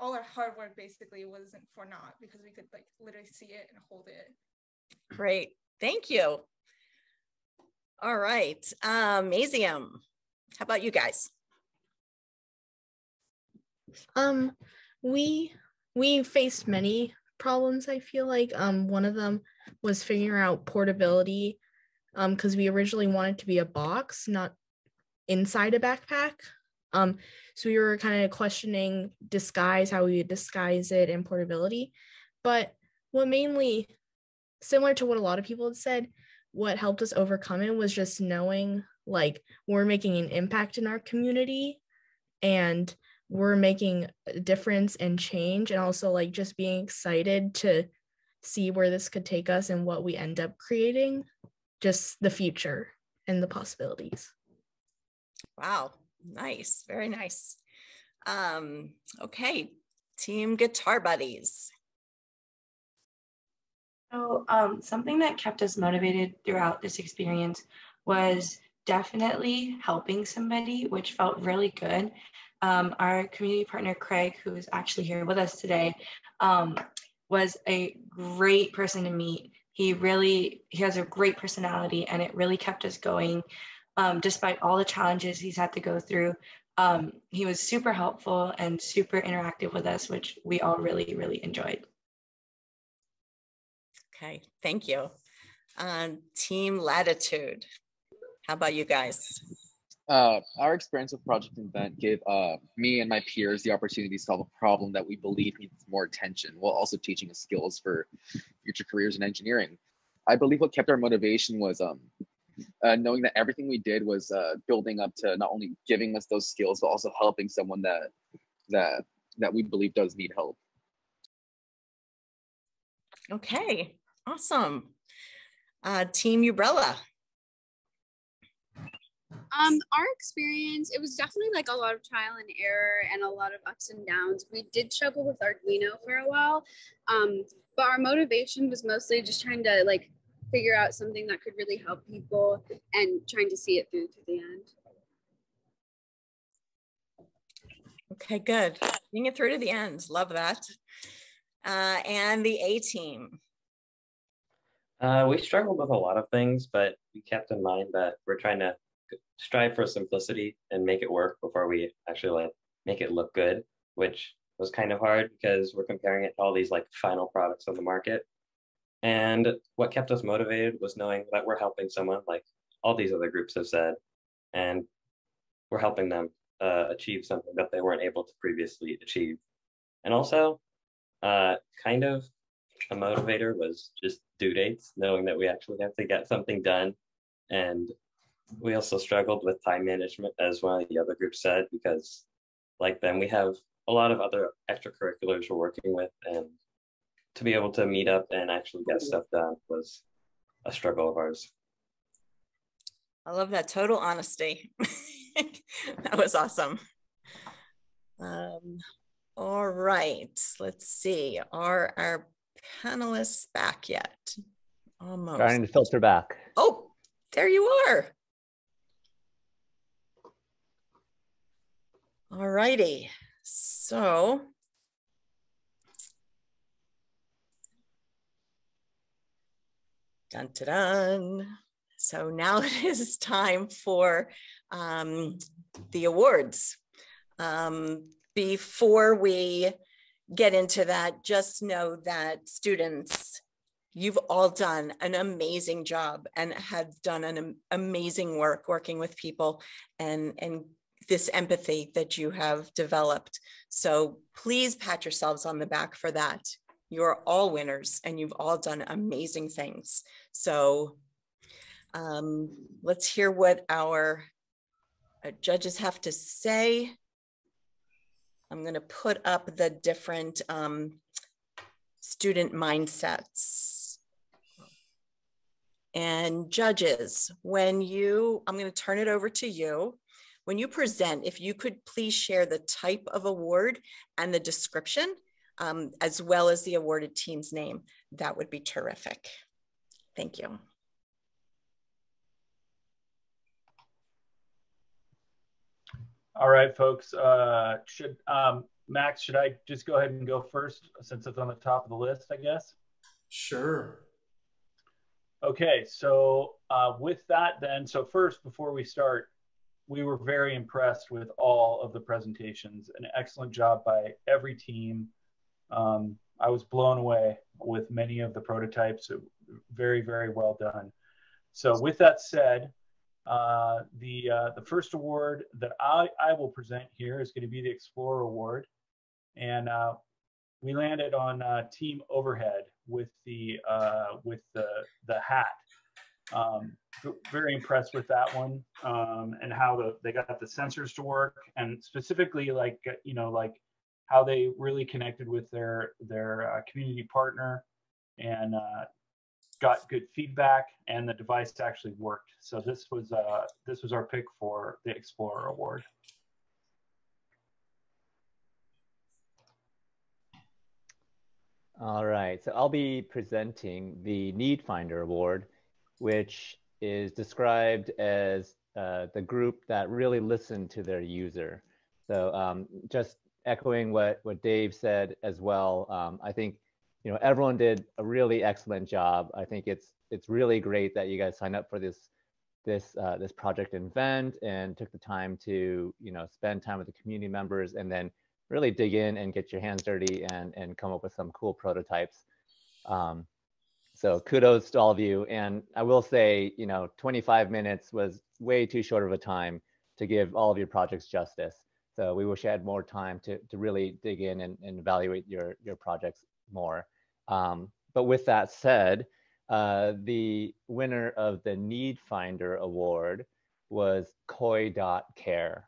all our hard work basically wasn't for naught, because we could like literally see it and hold it. Great, thank you. All right, Mazium, how about you guys? We faced many problems, I feel like. One of them was figuring out portability, because we originally wanted to be a box, not inside a backpack. So we were kind of questioning disguise, how we would disguise it, and portability. But what mainly, similar to what a lot of people had said, what helped us overcome it was just knowing like we're making an impact in our community, and we're making a difference and change, and also like just being excited to see where this could take us and what we end up creating, just the future and the possibilities. Wow, nice, very nice. Okay, Team Guitar Buddies. So something that kept us motivated throughout this experience was definitely helping somebody, which felt really good. Our community partner, Craig, who is actually here with us today, was a great person to meet. He has a great personality, and it really kept us going. Despite all the challenges he's had to go through, he was super helpful and super interactive with us, which we all really, really enjoyed. Okay, thank you. Team Latitude, how about you guys? Our experience with Project Invent gave me and my peers the opportunity to solve a problem that we believe needs more attention, while also teaching us skills for future careers in engineering. I believe what kept our motivation was knowing that everything we did was building up to not only giving us those skills, but also helping someone that we believe does need help. Okay, awesome. Team Umbrella. Our experience, it was definitely like a lot of trial and error and a lot of ups and downs. We did struggle with Arduino for a while, but our motivation was mostly just trying to like figure out something that could really help people and trying to see it through to the end. Okay, good. Seeing it through to the end. Love that. And the A team. We struggled with a lot of things, but we kept in mind that we're trying to strive for simplicity and make it work before we actually like make it look good, which was kind of hard because we're comparing it to all these like final products on the market. And what kept us motivated was knowing that we're helping someone, like all these other groups have said, and we're helping them achieve something that they weren't able to previously achieve. And also, kind of a motivator was just due dates, knowing that we actually have to get something done. And we also struggled with time management, as one of the other groups said, because like them, we have a lot of other extracurriculars we're working with, and to be able to meet up and actually get stuff done was a struggle of ours. I love that total honesty. That was awesome. All right, let's see. Are our panelists back yet? Almost. Starting to filter back. Oh, there you are. All righty. So dun, dun, dun. So now it is time for the awards. Before we get into that, just know that students, you've all done an amazing job and have done an amazing work working with people and this empathy that you have developed. So please pat yourselves on the back for that. You're all winners and you've all done amazing things. So let's hear what our judges have to say. I'm going to put up the different student mindsets. And judges, when you, I'm going to turn it over to you. When you present, if you could please share the type of award and the description, as well as the awarded team's name, that would be terrific. Thank you. All right, folks. Max, should I just go ahead and go first since it's on the top of the list, I guess? Sure. Okay, so with that then, so first, before we start, we were very impressed with all of the presentations. An excellent job by every team. I was blown away with many of the prototypes. Very, very well done. So with that said, the first award that I will present here is going to be the Explorer Award. And we landed on Team Overhead with the hat. Very impressed with that one, and how they got the sensors to work, and specifically like how they really connected with their community partner and got good feedback, and the device actually worked. So this was our pick for the Explorer Award. All right, so I'll be presenting the Need Finder Award, which is described as the group that really listened to their user. So just echoing what Dave said as well, I think everyone did a really excellent job. I think it's really great that you guys signed up for this project event and took the time to spend time with the community members and then really dig in and get your hands dirty and come up with some cool prototypes. So kudos to all of you. And I will say, 25 minutes was way too short of a time to give all of your projects justice. So we wish I had more time to really dig in and evaluate your projects more. But with that said, the winner of the Need Finder Award was Koi.care.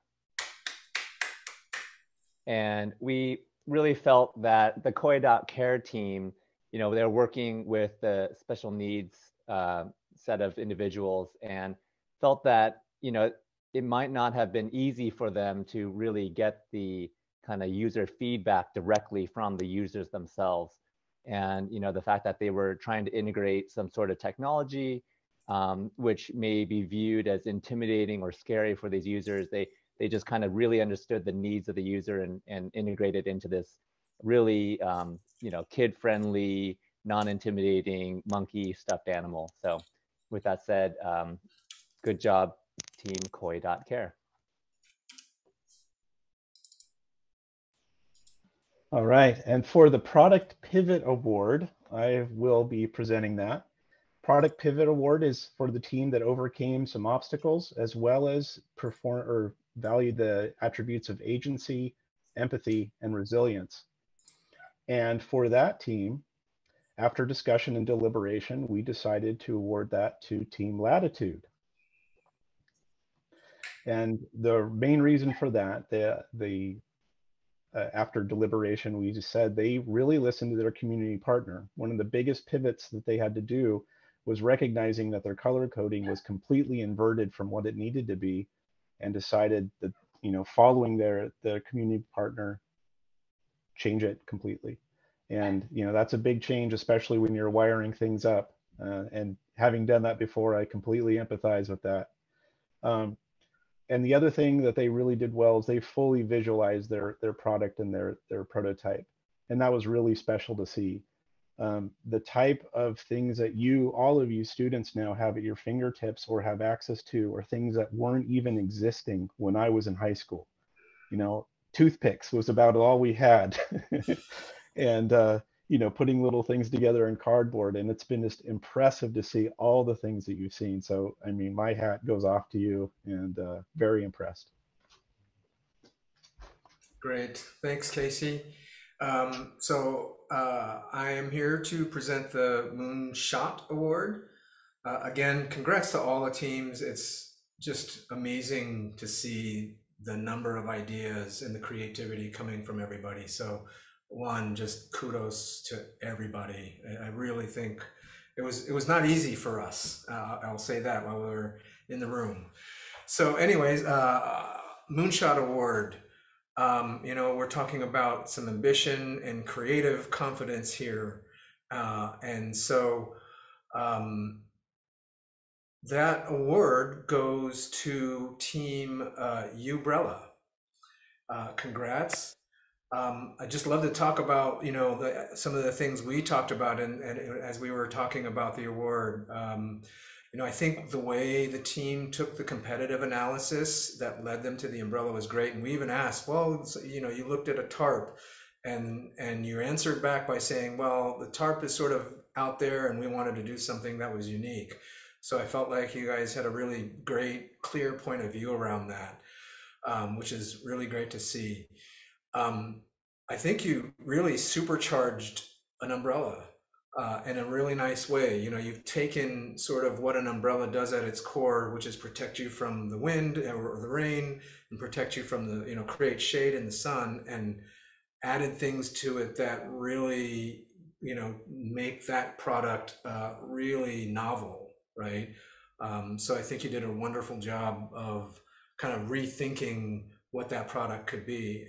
And we really felt that the Koi.care team, they're working with the special needs set of individuals, and felt that, it might not have been easy for them to really get the kind of user feedback directly from the users themselves. And, the fact that they were trying to integrate some sort of technology, which may be viewed as intimidating or scary for these users, they just kind of really understood the needs of the user and integrated into this really, kid-friendly, non-intimidating monkey stuffed animal. So with that said, good job, team Koi.care. All right, and for the Product Pivot Award, I will be presenting that. Product Pivot Award is for the team that overcame some obstacles as well as valued the attributes of agency, empathy, and resilience. And for that team, after discussion and deliberation, we decided to award that to Team Latitude. And the main reason for that, after deliberation, we just said they really listened to their community partner. One of the biggest pivots that they had to do was recognizing that their color coding was completely inverted from what it needed to be, and decided that, following the community partner, change it completely. And, that's a big change, especially when you're wiring things up. And having done that before, I completely empathize with that. And the other thing that they really did well is they fully visualized their product and their prototype. And that was really special to see. The type of things that all of you students now have at your fingertips or have access to are things that weren't even existing when I was in high school. Toothpicks was about all we had. And, putting little things together in cardboard. And it's been just impressive to see all the things that you've seen. So, I mean, my hat goes off to you, and very impressed. Great. Thanks, Casey. I am here to present the Moonshot Award. Again, congrats to all the teams. It's just amazing to see the number of ideas and the creativity coming from everybody. So one, just kudos to everybody. I really think it was not easy for us. I'll say that while we were in the room. So anyways, Moonshot Award. You know, we're talking about some ambition and creative confidence here. And so that award goes to Team Umbrella. Congrats. I just love to talk about, you know, some of the things we talked about and as we were talking about the award. You know, I think the way the team took the competitive analysis that led them to the umbrella was great. And we even asked, well, you know, you looked at a tarp and you answered back by saying, well, the tarp is sort of out there and we wanted to do something that was unique. So I felt like you guys had a really great, clear point of view around that, which is really great to see. I think you really supercharged an umbrella in a really nice way. You know, you've taken sort of what an umbrella does at its core, which is protect you from the wind or the rain and protect you from the, you know, create shade in the sun, and added things to it that really, you know, make that product really novel, right? So I think you did a wonderful job of kind of rethinking what that product could be.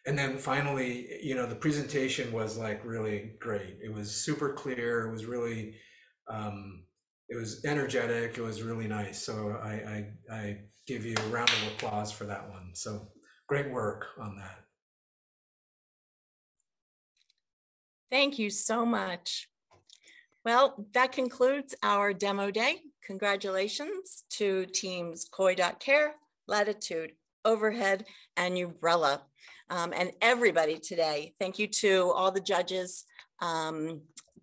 And then finally, you know, the presentation was like really great. It was super clear. It was really, it was energetic. It was really nice. So I give you a round of applause for that one. So great work on that. Thank you so much. Well, that concludes our demo day. Congratulations to teams Koi.care, Latitude, Overhead, and Umbrella, and everybody today. Thank you to all the judges,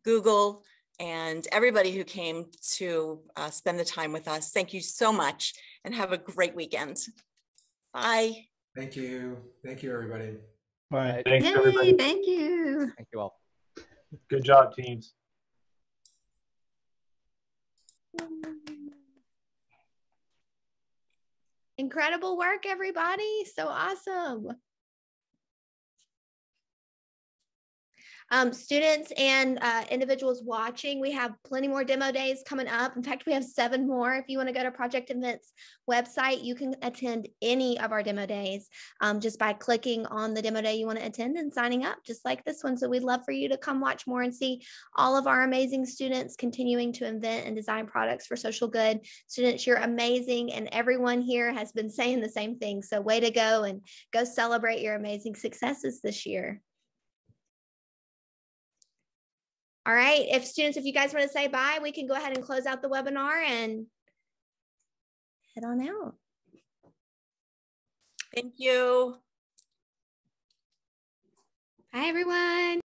Google, and everybody who came to spend the time with us. Thank you so much, and have a great weekend. Bye. Thank you. Thank you, everybody. Bye. Thanks, everybody. Thank you. Thank you all. Good job, teams. Incredible work, everybody. So awesome. Students and individuals watching, we have plenty more demo days coming up. In fact, we have 7 more. If you want to go to Project Events website, you can attend any of our demo days just by clicking on the demo day you want to attend and signing up, just like this one. So we'd love for you to come watch more and see all of our amazing students continuing to invent and design products for social good. Students, you're amazing, and everyone here has been saying the same thing. So way to go, and go celebrate your amazing successes this year. All right, if you guys want to say bye, we can go ahead and close out the webinar and head on out. Thank you. Bye, everyone.